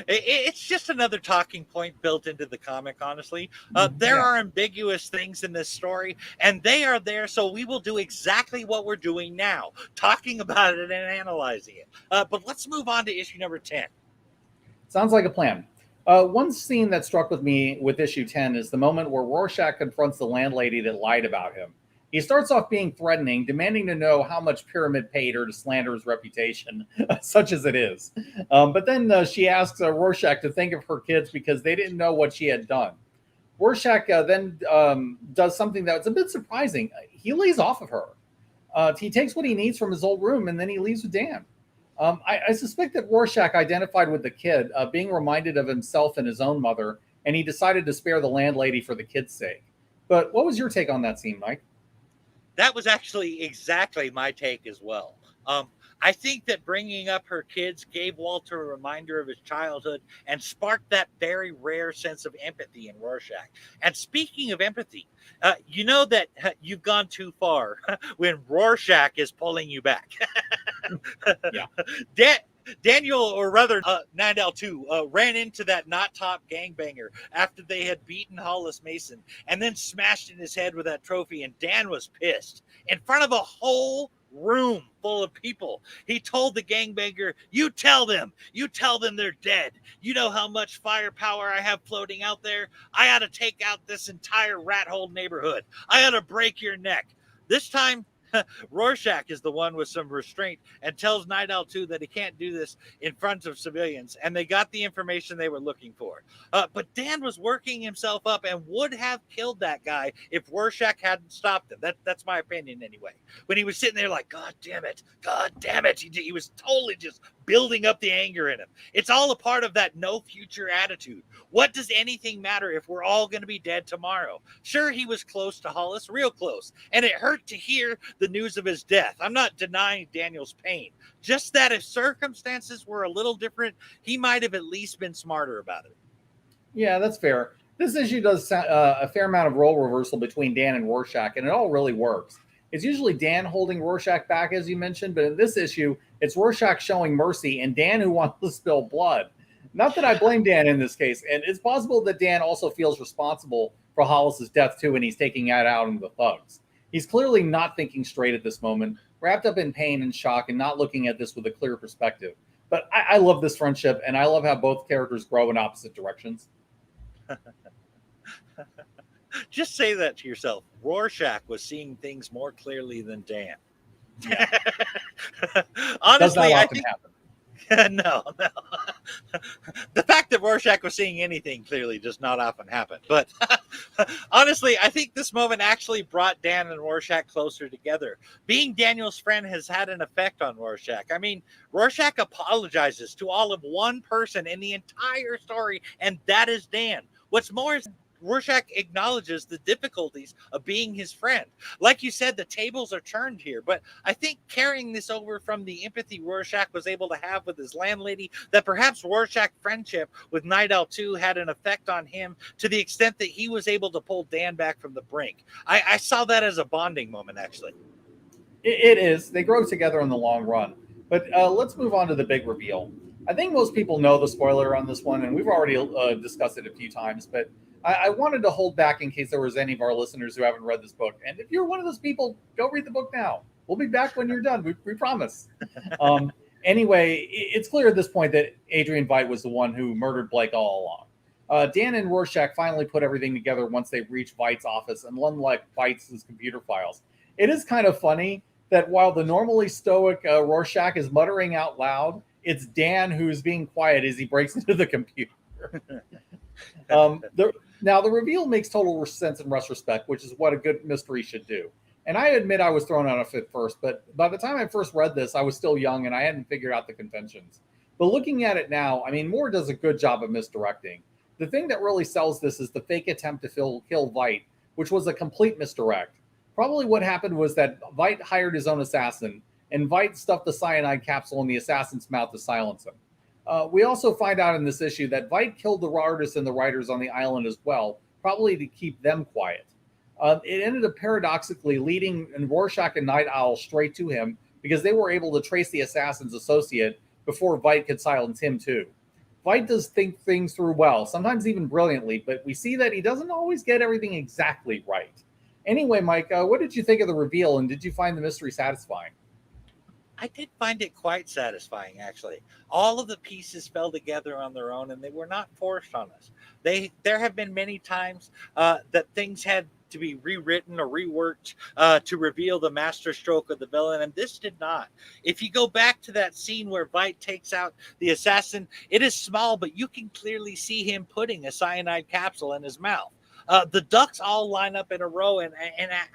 It's just another talking point built into the comic, honestly. There Yeah. are ambiguous things in this story, and they are there, so we will do exactly what we're doing now, talking about it and analyzing it. But let's move on to issue number 10. Sounds like a plan. One scene that struck with me with issue 10 is the moment where Rorschach confronts the landlady that lied about him. He starts off being threatening, demanding to know how much Pyramid paid her to slander his reputation, such as it is. But then she asks Rorschach to think of her kids because they didn't know what she had done. Rorschach then does something that's a bit surprising. He lays off of her. He takes what he needs from his old room and then he leaves with Dan. I suspect that Rorschach identified with the kid, being reminded of himself and his own mother, and he decided to spare the landlady for the kid's sake. But what was your take on that scene, Mike? That was actually exactly my take as well. I think that bringing up her kids gave Walter a reminder of his childhood and sparked that very rare sense of empathy in Rorschach. And speaking of empathy, you know that you've gone too far when Rorschach is pulling you back. Yeah. Daniel, or rather Nandel 2, ran into that not top gangbanger after they had beaten Hollis Mason and then smashed in his head with that trophy, and Dan was pissed. In front of a whole room full of people, he told the gangbanger, you tell them they're dead. You know how much firepower I have floating out there? I ought to take out this entire rat hole neighborhood. I ought to break your neck. This time, Rorschach is the one with some restraint and tells Night Owl 2 that he can't do this in front of civilians, and they got the information they were looking for. But Dan was working himself up and would have killed that guy if Rorschach hadn't stopped him. That's my opinion anyway. When he was sitting there like, God damn it, he was totally just building up the anger in him. It's all a part of that no future attitude. What does anything matter if we're all going to be dead tomorrow? Sure, he was close to Hollis, real close, and it hurt to hear the news of his death. I'm not denying Daniel's pain, just that if circumstances were a little different, he might have at least been smarter about it. Yeah, that's fair. This issue does a fair amount of role reversal between Dan and Rorschach, and it all really works. It's usually Dan holding Rorschach back, as you mentioned, but in this issue, it's Rorschach showing mercy and Dan who wants to spill blood. Not that I blame Dan in this case, and it's possible that Dan also feels responsible for Hollis's death too, and he's taking that out on the thugs. He's clearly not thinking straight at this moment, wrapped up in pain and shock, and not looking at this with a clear perspective. But I love this friendship, and I love how both characters grow in opposite directions. Just say that to yourself. Rorschach was seeing things more clearly than Dan. Yeah. Honestly, I think happen. No. The fact that Rorschach was seeing anything clearly does not often happen. But honestly, I think this moment actually brought Dan and Rorschach closer together. Being Daniel's friend has had an effect on Rorschach. I mean, Rorschach apologizes to all of one person in the entire story, and that is Dan. What's more is Rorschach acknowledges the difficulties of being his friend. Like you said, the tables are turned here, but I think carrying this over from the empathy Rorschach was able to have with his landlady, that perhaps Rorschach's friendship with Night Owl 2 had an effect on him to the extent that he was able to pull Dan back from the brink. I saw that as a bonding moment, actually. It is. They grow together in the long run. But let's move on to the big reveal. I think most people know the spoiler on this one, and we've already discussed it a few times, but I wanted to hold back in case there was any of our listeners who haven't read this book. And if you're one of those people, go read the book now. We'll be back when you're done. We promise. Anyway, it's clear at this point that Adrian Veidt was the one who murdered Blake all along. Dan and Rorschach finally put everything together once they reached Veidt's office and unlocked Veidt's computer files. It is kind of funny that while the normally stoic Rorschach is muttering out loud, it's Dan who's being quiet as he breaks into the computer. Now, the reveal makes total sense in retrospect, which is what a good mystery should do. And I admit I was thrown out at first, but by the time I first read this, I was still young and I hadn't figured out the conventions. But looking at it now, I mean, Moore does a good job of misdirecting. The thing that really sells this is the fake attempt to kill Veidt, which was a complete misdirect. Probably what happened was that Veidt hired his own assassin, and Veidt stuffed the cyanide capsule in the assassin's mouth to silence him. We also find out in this issue that Veidt killed the artists and the writers on the island as well, probably to keep them quiet. It ended up paradoxically leading Rorschach and Night Owl straight to him because they were able to trace the assassin's associate before Veidt could silence him too. Veidt does think things through well, sometimes even brilliantly, but we see that he doesn't always get everything exactly right. Anyway, Mike, what did you think of the reveal, and did you find the mystery satisfying? I did find it quite satisfying, actually. All of the pieces fell together on their own, and they were not forced on us. There have been many times that things had to be rewritten or reworked to reveal the master stroke of the villain, and this did not. If you go back to that scene where Veidt takes out the assassin, it is small, but you can clearly see him putting a cyanide capsule in his mouth. The ducks all line up in a row, and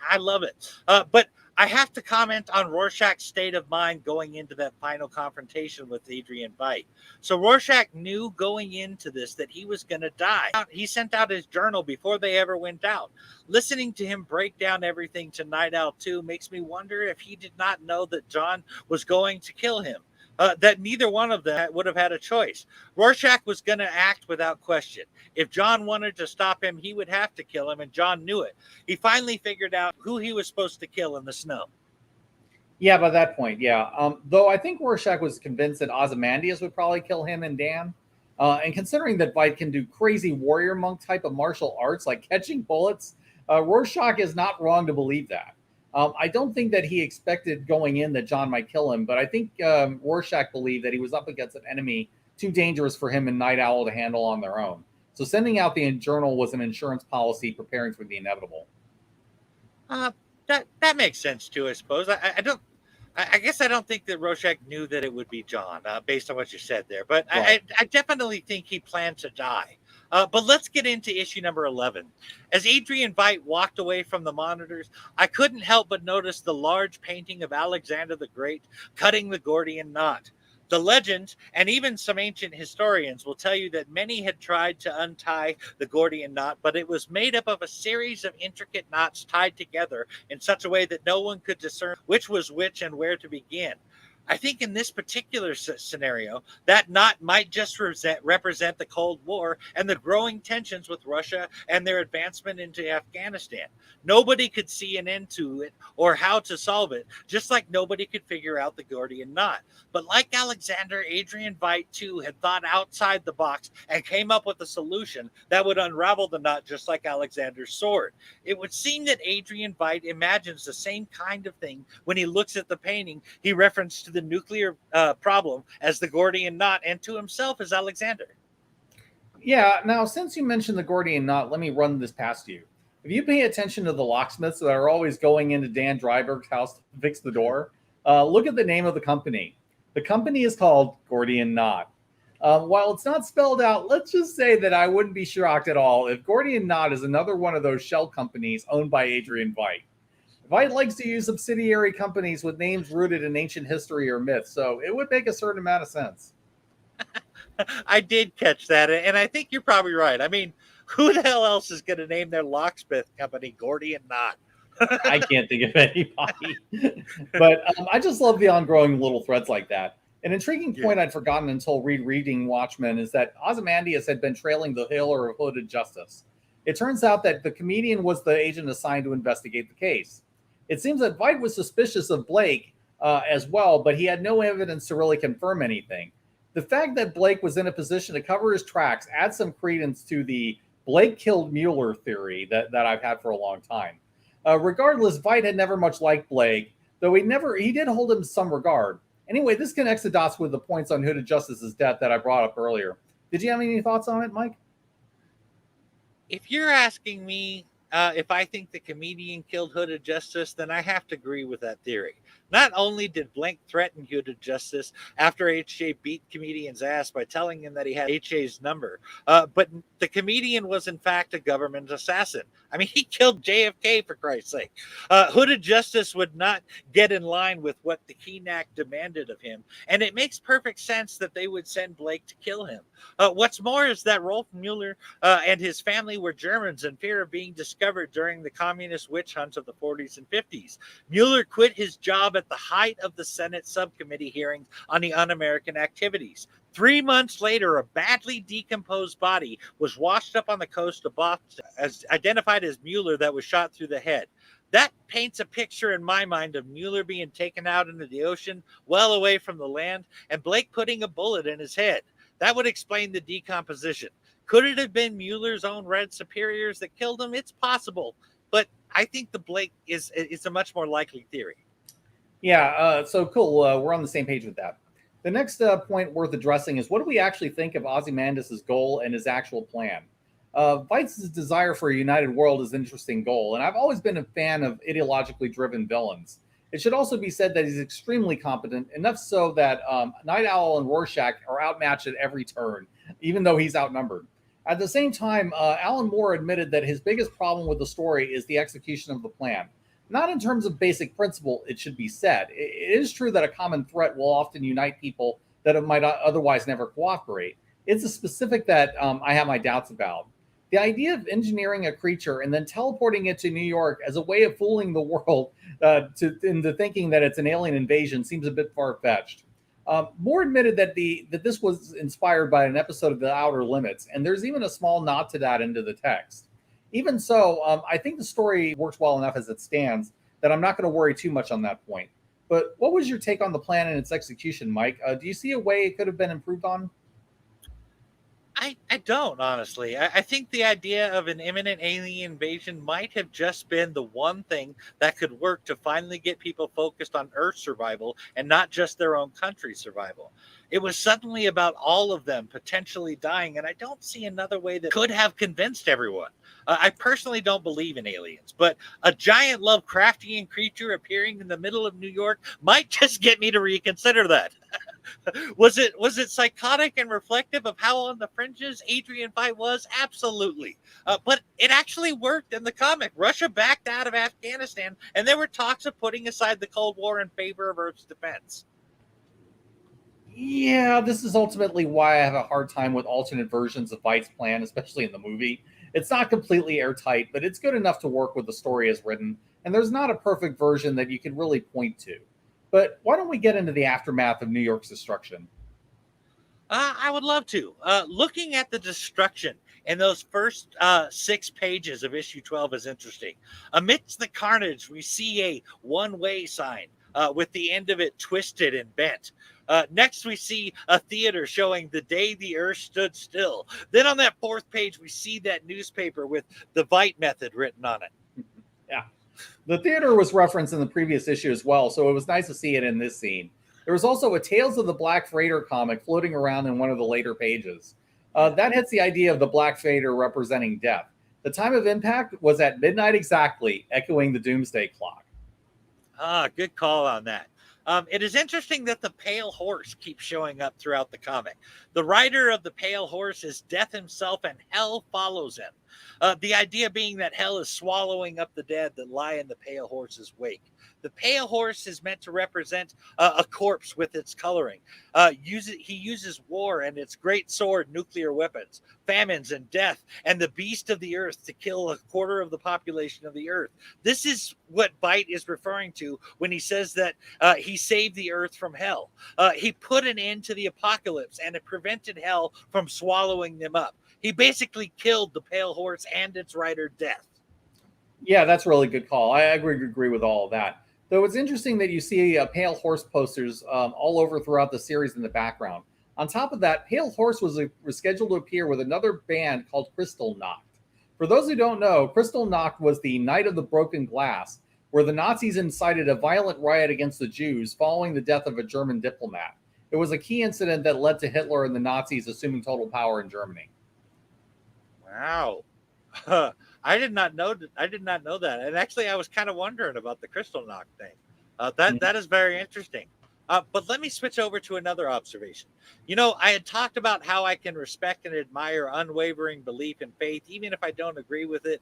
I love it. But I have to comment on Rorschach's state of mind going into that final confrontation with Adrian Veidt. So Rorschach knew going into this that he was going to die. He sent out his journal before they ever went out. Listening to him break down everything to Night Owl 2 makes me wonder if he did not know that John was going to kill him. That neither one of them would have had a choice. Rorschach was going to act without question. If John wanted to stop him, he would have to kill him, and John knew it. He finally figured out who he was supposed to kill in the snow. Yeah, by that point, yeah. Though I think Rorschach was convinced that Ozymandias would probably kill him and Dan. And considering that Veidt can do crazy warrior monk type of martial arts like catching bullets, Rorschach is not wrong to believe that. I don't think that he expected going in that John might kill him, but I think Rorschach believed that he was up against an enemy too dangerous for him and Night Owl to handle on their own. So sending out the journal was an insurance policy preparing for the inevitable. That makes sense too, I suppose. I don't. I guess I don't think that Rorschach knew that it would be John, based on what you said there. But Right. I definitely think he planned to die. But let's get into issue number 11. As Adrian Veidt walked away from the monitors, I couldn't help but notice the large painting of Alexander the Great cutting the Gordian knot. The legends and even some ancient historians will tell you that many had tried to untie the Gordian knot, but it was made up of a series of intricate knots tied together in such a way that no one could discern which was which and where to begin. I think in this particular scenario, that knot might just represent the Cold War and the growing tensions with Russia and their advancement into Afghanistan. Nobody could see an end to it or how to solve it, just like nobody could figure out the Gordian knot. But like Alexander, Adrian Veidt too had thought outside the box and came up with a solution that would unravel the knot just like Alexander's sword. It would seem that Adrian Veidt imagines the same kind of thing when he looks at the painting he referenced to the nuclear problem as the Gordian knot and to himself as Alexander. Yeah. Now, since you mentioned the Gordian knot, let me run this past you. If you pay attention to the locksmiths that are always going into Dan Dryberg's house to fix the door, look at the name of the company. The company is called Gordian Knot. While it's not spelled out, let's just say that I wouldn't be shocked at all if Gordian Knot is another one of those shell companies owned by Adrian Veidt. Veidt likes to use subsidiary companies with names rooted in ancient history or myth, so it would make a certain amount of sense. I did catch that, and I think you're probably right. I mean, who the hell else is going to name their locksmith company Gordian Knot? I can't think of anybody. But I just love the ongoing little threads like that. An intriguing point I'd forgotten until rereading Watchmen is that Ozymandias had been trailing the Hiller of Hooded Justice. It turns out that the comedian was the agent assigned to investigate the case. It seems that Veidt was suspicious of Blake as well, but he had no evidence to really confirm anything. The fact that Blake was in a position to cover his tracks adds some credence to the Blake killed Mueller theory that I've had for a long time. Regardless, Veidt had never much liked Blake, though he did hold him some regard. Anyway, this connects the dots with the points on Hooded Justice's death that I brought up earlier. Did you have any thoughts on it, Mike? If you're asking me if I think the comedian killed Hooded Justice, then I have to agree with that theory. Not only did Blank threaten Hooded Justice after H.J. beat comedian's ass by telling him that he had H.J.'s number, but the comedian was in fact a government assassin. I mean, he killed JFK, for Christ's sake. Hooded Justice would not get in line with what the Keenack demanded of him, and it makes perfect sense that they would send Blake to kill him. What's more is that Rolf Mueller and his family were Germans in fear of being discovered during the communist witch hunt of the 40s and 50s. Mueller quit his job at the height of the Senate subcommittee hearings on the un-American activities. 3 months later, a badly decomposed body was washed up on the coast of Boston, as identified as Mueller, that was shot through the head. That paints a picture in my mind of Mueller being taken out into the ocean, well away from the land, and Blake putting a bullet in his head. That would explain the decomposition. Could it have been Mueller's own red superiors that killed him? It's possible, but I think the Blake is a much more likely theory. Yeah, so cool. We're on the same page with that. The next point worth addressing is, what do we actually think of Ozymandias' goal and his actual plan? Veidt's desire for a united world is an interesting goal, and I've always been a fan of ideologically driven villains. It should also be said that he's extremely competent, enough so that Night Owl and Rorschach are outmatched at every turn, even though he's outnumbered. At the same time, Alan Moore admitted that his biggest problem with the story is the execution of the plan. Not in terms of basic principle, it should be said. It is true that a common threat will often unite people that might otherwise never cooperate. It's a specific that I have my doubts about. The idea of engineering a creature and then teleporting it to New York as a way of fooling the world into thinking that it's an alien invasion seems a bit far-fetched. Moore admitted that this was inspired by an episode of The Outer Limits, and there's even a small nod to that into the text. Even so, I think the story works well enough as it stands that I'm not going to worry too much on that point. But what was your take on the plan and its execution, Mike? Do you see a way it could have been improved on? I don't, honestly. I think the idea of an imminent alien invasion might have just been the one thing that could work to finally get people focused on Earth survival and not just their own country's survival. It was suddenly about all of them potentially dying, and I don't see another way that could have convinced everyone. I personally don't believe in aliens, but a giant Lovecraftian creature appearing in the middle of New York might just get me to reconsider that. Was it psychotic and reflective of how on the fringes Adrian Veidt was? Absolutely. But it actually worked in the comic. Russia backed out of Afghanistan, and there were talks of putting aside the Cold War in favor of Earth's defense. Yeah, this is ultimately why I have a hard time with alternate versions of Veidt's plan, especially in the movie. It's not completely airtight, but it's good enough to work with the story as written, and there's not a perfect version that you can really point to. But why don't we get into the aftermath of New York's destruction? I would love to. Looking at the destruction in those first 6 pages of issue 12 is interesting. Amidst the carnage, we see a one-way sign with the end of it twisted and bent. Next, we see a theater showing the day the earth stood still. Then on that 4th page, we see that newspaper with the Veidt method written on it. Yeah. The theater was referenced in the previous issue as well, so it was nice to see it in this scene. There was also a Tales of the Black Freighter comic floating around in one of the later pages. That hits the idea of the Black Freighter representing death. The time of impact was at midnight exactly, echoing the doomsday clock. Good call on that. It is interesting that the Pale Horse keeps showing up throughout the comic. The rider of the Pale Horse is Death himself, and hell follows him. The idea being that hell is swallowing up the dead that lie in the Pale Horse's wake. The Pale Horse is meant to represent a corpse with its coloring. He uses war and its great sword, nuclear weapons, famines and death, and the beast of the earth to kill a quarter of the population of the earth. This is what Veidt is referring to when he says that he saved the earth from hell. He put an end to the apocalypse and it prevented hell from swallowing them up. He basically killed the Pale Horse and its rider, Death. Yeah, that's a really good call. I agree with all of that. Though it's interesting that you see Pale Horse posters all over throughout the series in the background. On top of that, Pale Horse was scheduled to appear with another band called Crystal Knocked. For those who don't know, Crystal Knocked was the Night of the Broken Glass, where the Nazis incited a violent riot against the Jews following the death of a German diplomat. It was a key incident that led to Hitler and the Nazis assuming total power in Germany. Wow. I did not know that. And actually, I was kind of wondering about the Crystal Knock thing. That is very interesting. But let me switch over to another observation. I had talked about how I can respect and admire unwavering belief in faith, even if I don't agree with it,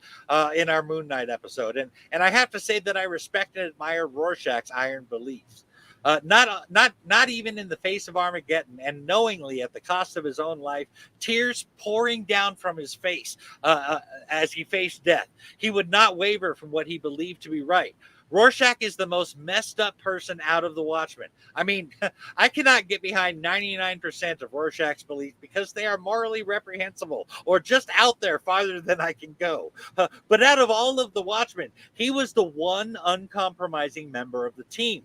in our Moon Knight episode. And I have to say that I respect and admire Rorschach's iron beliefs. Not even in the face of Armageddon, and knowingly at the cost of his own life, tears pouring down from his face as he faced death. He would not waver from what he believed to be right. Rorschach is the most messed up person out of the Watchmen. I mean, I cannot get behind 99% of Rorschach's beliefs because they are morally reprehensible or just out there farther than I can go. But out of all of the Watchmen, he was the one uncompromising member of the team.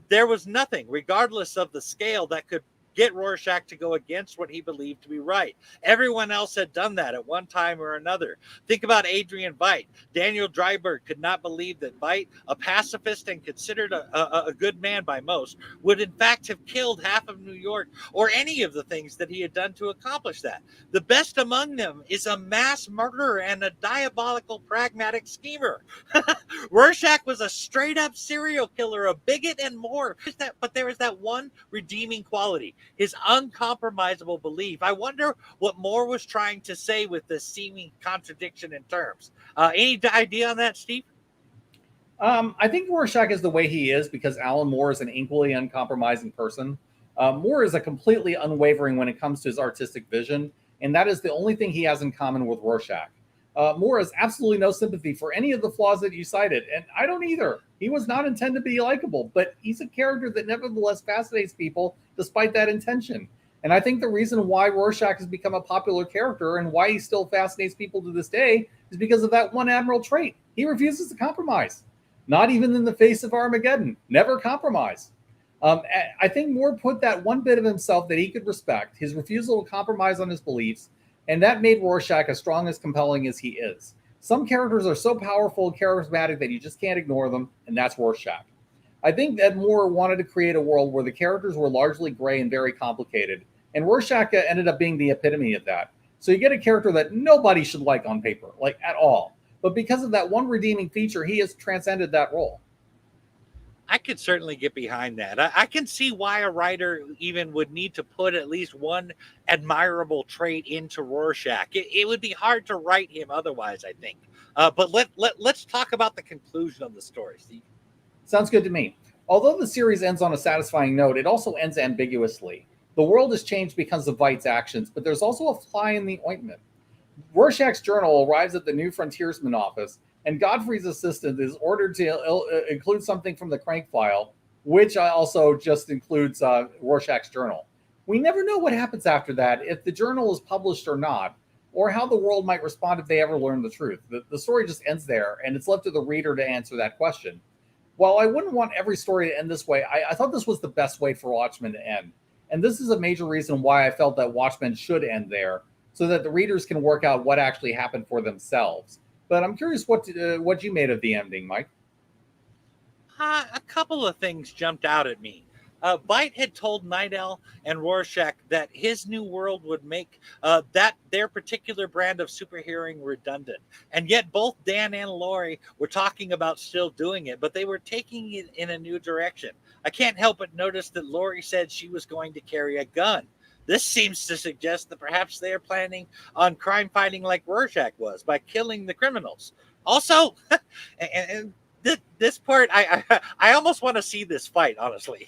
There was nothing, regardless of the scale, that could get Rorschach to go against what he believed to be right. Everyone else had done that at one time or another. Think about Adrian Veidt. Daniel Dreiberg could not believe that Veidt, a pacifist and considered a good man by most, would in fact have killed half of New York or any of the things that he had done to accomplish that. The best among them is a mass murderer and a diabolical pragmatic schemer. Rorschach was a straight up serial killer, a bigot, and more. But there was that one redeeming quality, his uncompromisable belief. I wonder what Moore was trying to say with this seeming contradiction in terms. Any idea on that, Steve? I think Rorschach is the way he is because Alan Moore is an equally uncompromising person. Moore is a completely unwavering when it comes to his artistic vision, and that is the only thing he has in common with Rorschach. Moore has absolutely no sympathy for any of the flaws that you cited, and I don't either. He was not intended to be likable, but he's a character that nevertheless fascinates people despite that intention. And I think the reason why Rorschach has become a popular character and why he still fascinates people to this day is because of that one admiral trait. He refuses to compromise. Not even in the face of Armageddon. Never compromise. I think Moore put that one bit of himself that he could respect, his refusal to compromise on his beliefs, And that made Rorschach as strong as compelling as he is. Some characters are so powerful and charismatic that you just can't ignore them, and that's Rorschach. I think that Moore wanted to create a world where the characters were largely gray and very complicated, and Rorschach ended up being the epitome of that. So you get a character that nobody should like on paper, like at all. But because of that one redeeming feature, he has transcended that role. I could certainly get behind that. I can see why a writer even would need to put at least one admirable trait into Rorschach. It would be hard to write him otherwise, I think. But let's talk about the conclusion of the story, Steve. Sounds good to me. Although the series ends on a satisfying note, it also ends ambiguously. The world has changed because of Veidt's actions, but there's also a fly in the ointment. Rorschach's journal arrives at the New Frontiersman office, and Godfrey's assistant is ordered to include something from the crank file, which also just includes Rorschach's journal. We never know what happens after that, if the journal is published or not, or how the world might respond if they ever learn the truth. The story just ends there, and it's left to the reader to answer that question. While I wouldn't want every story to end this way, I thought this was the best way for Watchmen to end. And this is a major reason why I felt that Watchmen should end there, so that the readers can work out what actually happened for themselves. But I'm curious what you made of the ending, Mike. A couple of things jumped out at me. Veidt had told Nidell and Rorschach that his new world would make that their particular brand of superheroing redundant. And yet both Dan and Laurie were talking about still doing it, but they were taking it in a new direction. I can't help but notice that Laurie said she was going to carry a gun. This seems to suggest that perhaps they are planning on crime fighting like Rorschach was, by killing the criminals. Also, and this part, I almost want to see this fight, honestly.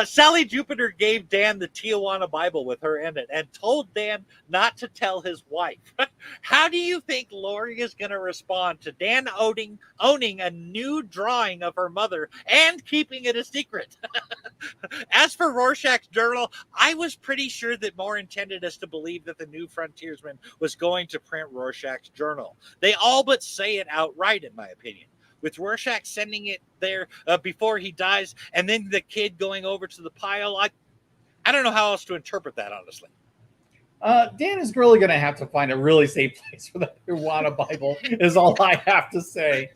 Sally Jupiter gave Dan the Tijuana Bible with her in it and told Dan not to tell his wife. How do you think Laurie is going to respond to Dan owning a new drawing of her mother and keeping it a secret? As for Rorschach's journal, I was pretty sure that Moore intended us to believe that the New Frontiersman was going to print Rorschach's journal. They all but say it outright, in my opinion. With Rorschach sending it there before he dies, and then the kid going over to the pile, I don't know how else to interpret that, honestly. Dan is really going to have to find a really safe place for the Tijuana Bible, is all I have to say.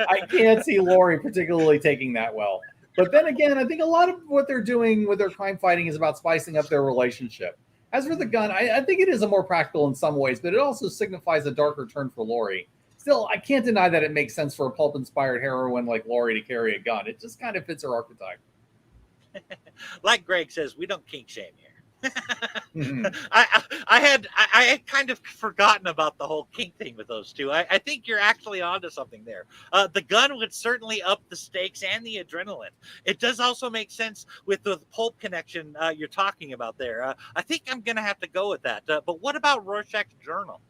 I can't see Laurie particularly taking that well. But then again, I think a lot of what they're doing with their crime fighting is about spicing up their relationship. As for the gun, I think it is a more practical in some ways, but it also signifies a darker turn for Laurie. Still, I can't deny that it makes sense for a pulp-inspired heroine like Laurie to carry a gun. It just kind of fits her archetype. Like Greg says, we don't kink shame here. Mm-hmm. I had kind of forgotten about the whole kink thing with those two. I think you're actually onto something there. The gun would certainly up the stakes and the adrenaline. It does also make sense with the pulp connection you're talking about there. I think I'm going to have to go with that. But what about Rorschach's journal?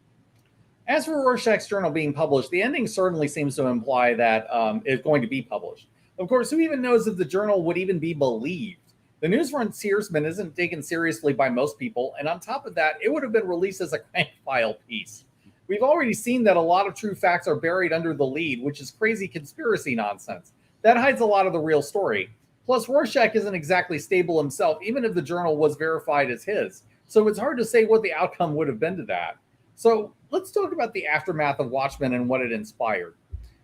As for Rorschach's journal being published, the ending certainly seems to imply that it's going to be published. Of course, who even knows if the journal would even be believed? The News Frontiersman isn't taken seriously by most people, and on top of that, it would have been released as a crank file piece. We've already seen that a lot of true facts are buried under the lead, which is crazy conspiracy nonsense. That hides a lot of the real story. Plus, Rorschach isn't exactly stable himself, even if the journal was verified as his. So it's hard to say what the outcome would have been to that. So let's talk about the aftermath of Watchmen and what it inspired.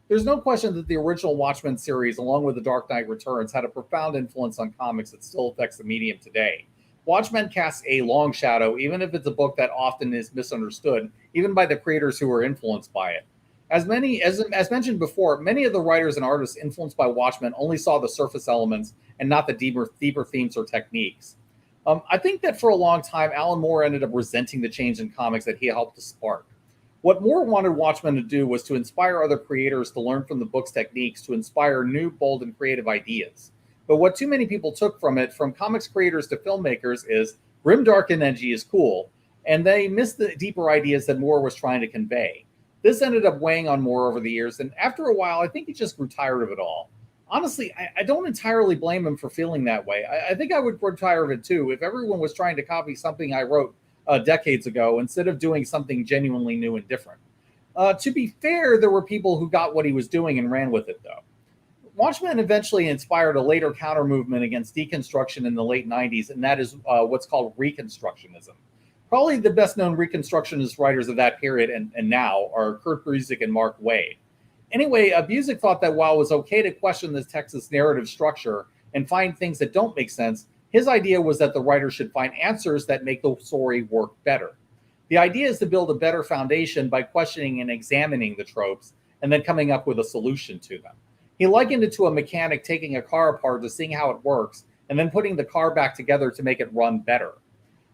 There's no question that the original Watchmen series, along with The Dark Knight Returns, had a profound influence on comics that still affects the medium today. Watchmen casts a long shadow, even if it's a book that often is misunderstood, even by the creators who were influenced by it. As mentioned before, many of the writers and artists influenced by Watchmen only saw the surface elements and not the deeper themes or techniques. I think that for a long time, Alan Moore ended up resenting the change in comics that he helped to spark. What Moore wanted Watchmen to do was to inspire other creators to learn from the book's techniques to inspire new, bold, and creative ideas. But what too many people took from it, from comics creators to filmmakers, is grimdark and edgy is cool, and they missed the deeper ideas that Moore was trying to convey. This ended up weighing on Moore over the years, and after a while, I think he just grew tired of it all. Honestly, I don't entirely blame him for feeling that way. I think I would grow tired of it too if everyone was trying to copy something I wrote decades ago instead of doing something genuinely new and different. To be fair, there were people who got what he was doing and ran with it, though. Watchmen eventually inspired a later counter movement against deconstruction in the late 90s, and that is what's called Reconstructionism. Probably the best known Reconstructionist writers of that period and now are Kurt Busiek and Mark Waid. Anyway, Busiek thought that while it was okay to question the text's narrative structure and find things that don't make sense, his idea was that the writer should find answers that make the story work better. The idea is to build a better foundation by questioning and examining the tropes and then coming up with a solution to them. He likened it to a mechanic taking a car apart to seeing how it works and then putting the car back together to make it run better.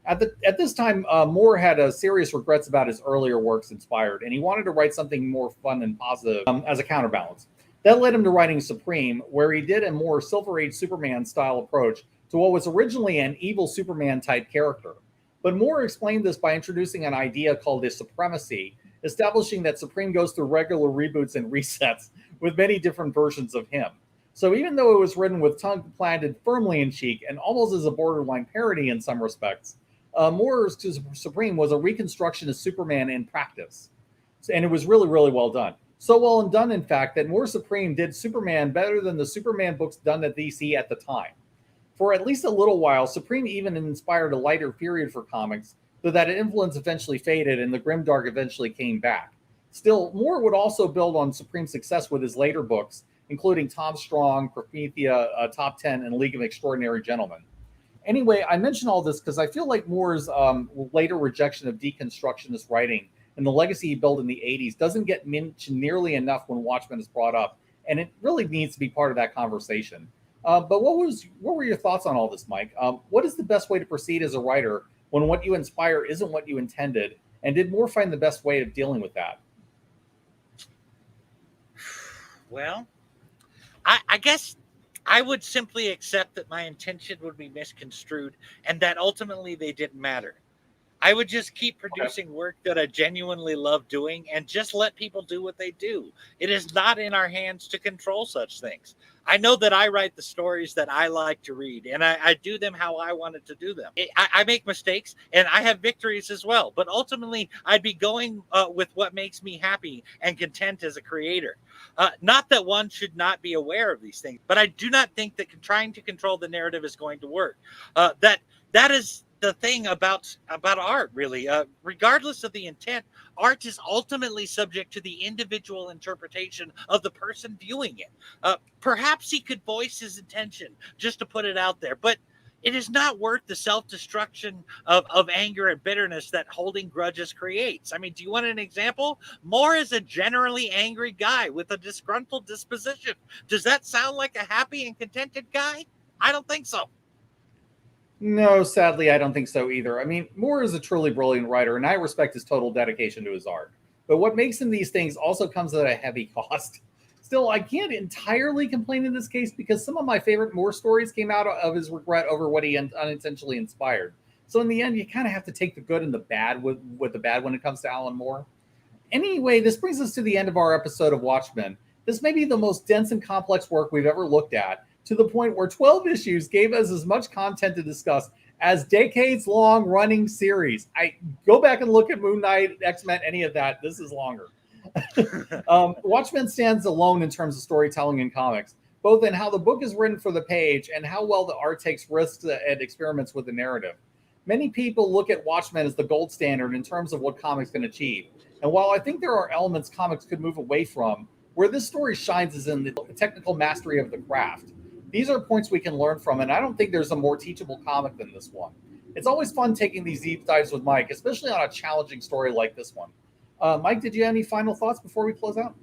At this time, Moore had serious regrets about his earlier works Inspired, and he wanted to write something more fun and positive as a counterbalance. That led him to writing Supreme, where he did a more Silver Age Superman-style approach to what was originally an evil Superman-type character. But Moore explained this by introducing an idea called the Supremacy, establishing that Supreme goes through regular reboots and resets with many different versions of him. So even though it was written with tongue planted firmly in cheek and almost as a borderline parody in some respects, Moore's Supreme was a reconstruction of Superman in practice. And it was really, really well done. So well and done, in fact, that Moore Supreme did Superman better than the Superman books done at DC at the time. For at least a little while, Supreme even inspired a lighter period for comics, though that influence eventually faded and the grimdark eventually came back. Still, Moore would also build on Supreme's success with his later books, including Tom Strong, Promethea, Top 10, and League of Extraordinary Gentlemen. Anyway, I mention all this because I feel like Moore's later rejection of deconstructionist writing and the legacy he built in the 80s doesn't get mentioned nearly enough when Watchmen is brought up, and it really needs to be part of that conversation. But what were your thoughts on all this, Mike? What is the best way to proceed as a writer when what you inspire isn't what you intended? And did Moore find the best way of dealing with that? Well, I guess I would simply accept that my intention would be misconstrued and that ultimately they didn't matter. I would just keep producing work that I genuinely love doing and just let people do what they do. It is not in our hands to control such things. I know that I write the stories that I like to read, and I do them how I wanted to do them. I make mistakes, and I have victories as well. But ultimately, I'd be going with what makes me happy and content as a creator. Not that one should not be aware of these things, but I do not think that trying to control the narrative is going to work. That is the thing about art, really. Regardless of the intent, art is ultimately subject to the individual interpretation of the person viewing it. Perhaps he could voice his intention just to put it out there, but it is not worth the self-destruction of anger and bitterness that holding grudges creates. I mean, do you want an example? Moore is a generally angry guy with a disgruntled disposition. Does that sound like a happy and contented guy? I don't think so. No, sadly, I don't think so either. I mean, Moore is a truly brilliant writer, and I respect his total dedication to his art. But what makes him these things also comes at a heavy cost. Still, I can't entirely complain in this case because some of my favorite Moore stories came out of his regret over what he unintentionally inspired. So in the end, you kind of have to take the good and the bad with the bad when it comes to Alan Moore. Anyway, this brings us to the end of our episode of Watchmen. This may be the most dense and complex work we've ever looked at, to the point where 12 issues gave us as much content to discuss as decades-long running series. I go back and look at Moon Knight, X-Men, any of that. This is longer. Watchmen stands alone in terms of storytelling in comics, both in how the book is written for the page and how well the art takes risks and experiments with the narrative. Many people look at Watchmen as the gold standard in terms of what comics can achieve. And while I think there are elements comics could move away from, where this story shines is in the technical mastery of the craft. These are points we can learn from, and I don't think there's a more teachable comic than this one. It's always fun taking these deep dives with Mike, especially on a challenging story like this one. Mike, did you have any final thoughts before we close out?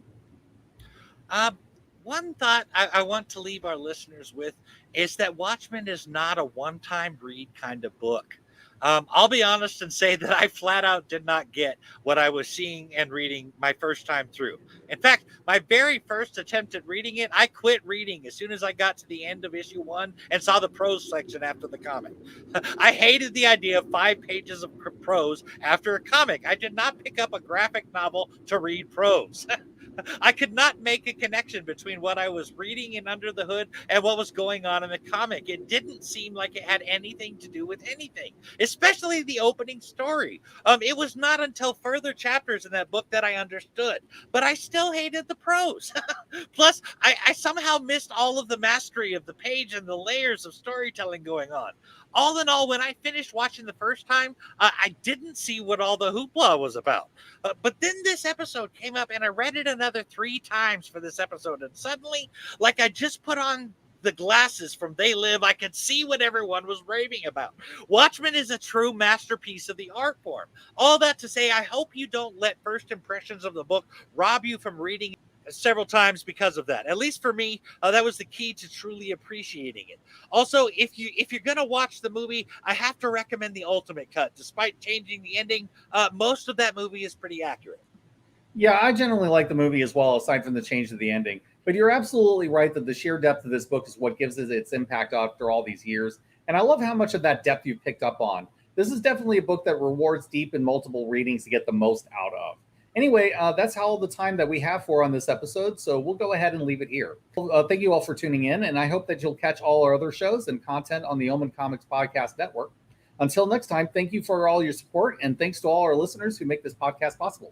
One thought I want to leave our listeners with is that Watchmen is not a one-time read kind of book. I'll be honest and say that I flat out did not get what I was seeing and reading my first time through. In fact, my very first attempt at reading it, I quit reading as soon as I got to the end of issue 1 and saw the prose section after the comic. I hated the idea of 5 pages of prose after a comic. I did not pick up a graphic novel to read prose. I could not make a connection between what I was reading in Under the Hood and what was going on in the comic. It didn't seem like it had anything to do with anything, especially the opening story. It was not until further chapters in that book that I understood, but I still hated the prose. Plus, I somehow missed all of the mastery of the page and the layers of storytelling going on. All in all, when I finished watching the first time, I didn't see what all the hoopla was about. But then this episode came up and I read it another 3 times for this episode. And suddenly, like I just put on the glasses from They Live, I could see what everyone was raving about. Watchmen is a true masterpiece of the art form. All that to say, I hope you don't let first impressions of the book rob you from reading several times because of that. At least for me, that was the key to truly appreciating it. Also, if you're gonna watch the movie, I have to recommend the ultimate cut. Despite changing the ending, most of that movie is pretty accurate. Yeah, I generally like the movie as well, aside from the change of the ending. But you're absolutely right that the sheer depth of this book is what gives it its impact after all these years. And I love how much of that depth you've picked up on. This is definitely a book that rewards deep and multiple readings to get the most out of. Anyway, that's all the time that we have for on this episode, so we'll go ahead and leave it here. Thank you all for tuning in, and I hope that you'll catch all our other shows and content on the Omen Comics Podcast Network. Until next time, thank you for all your support, and thanks to all our listeners who make this podcast possible.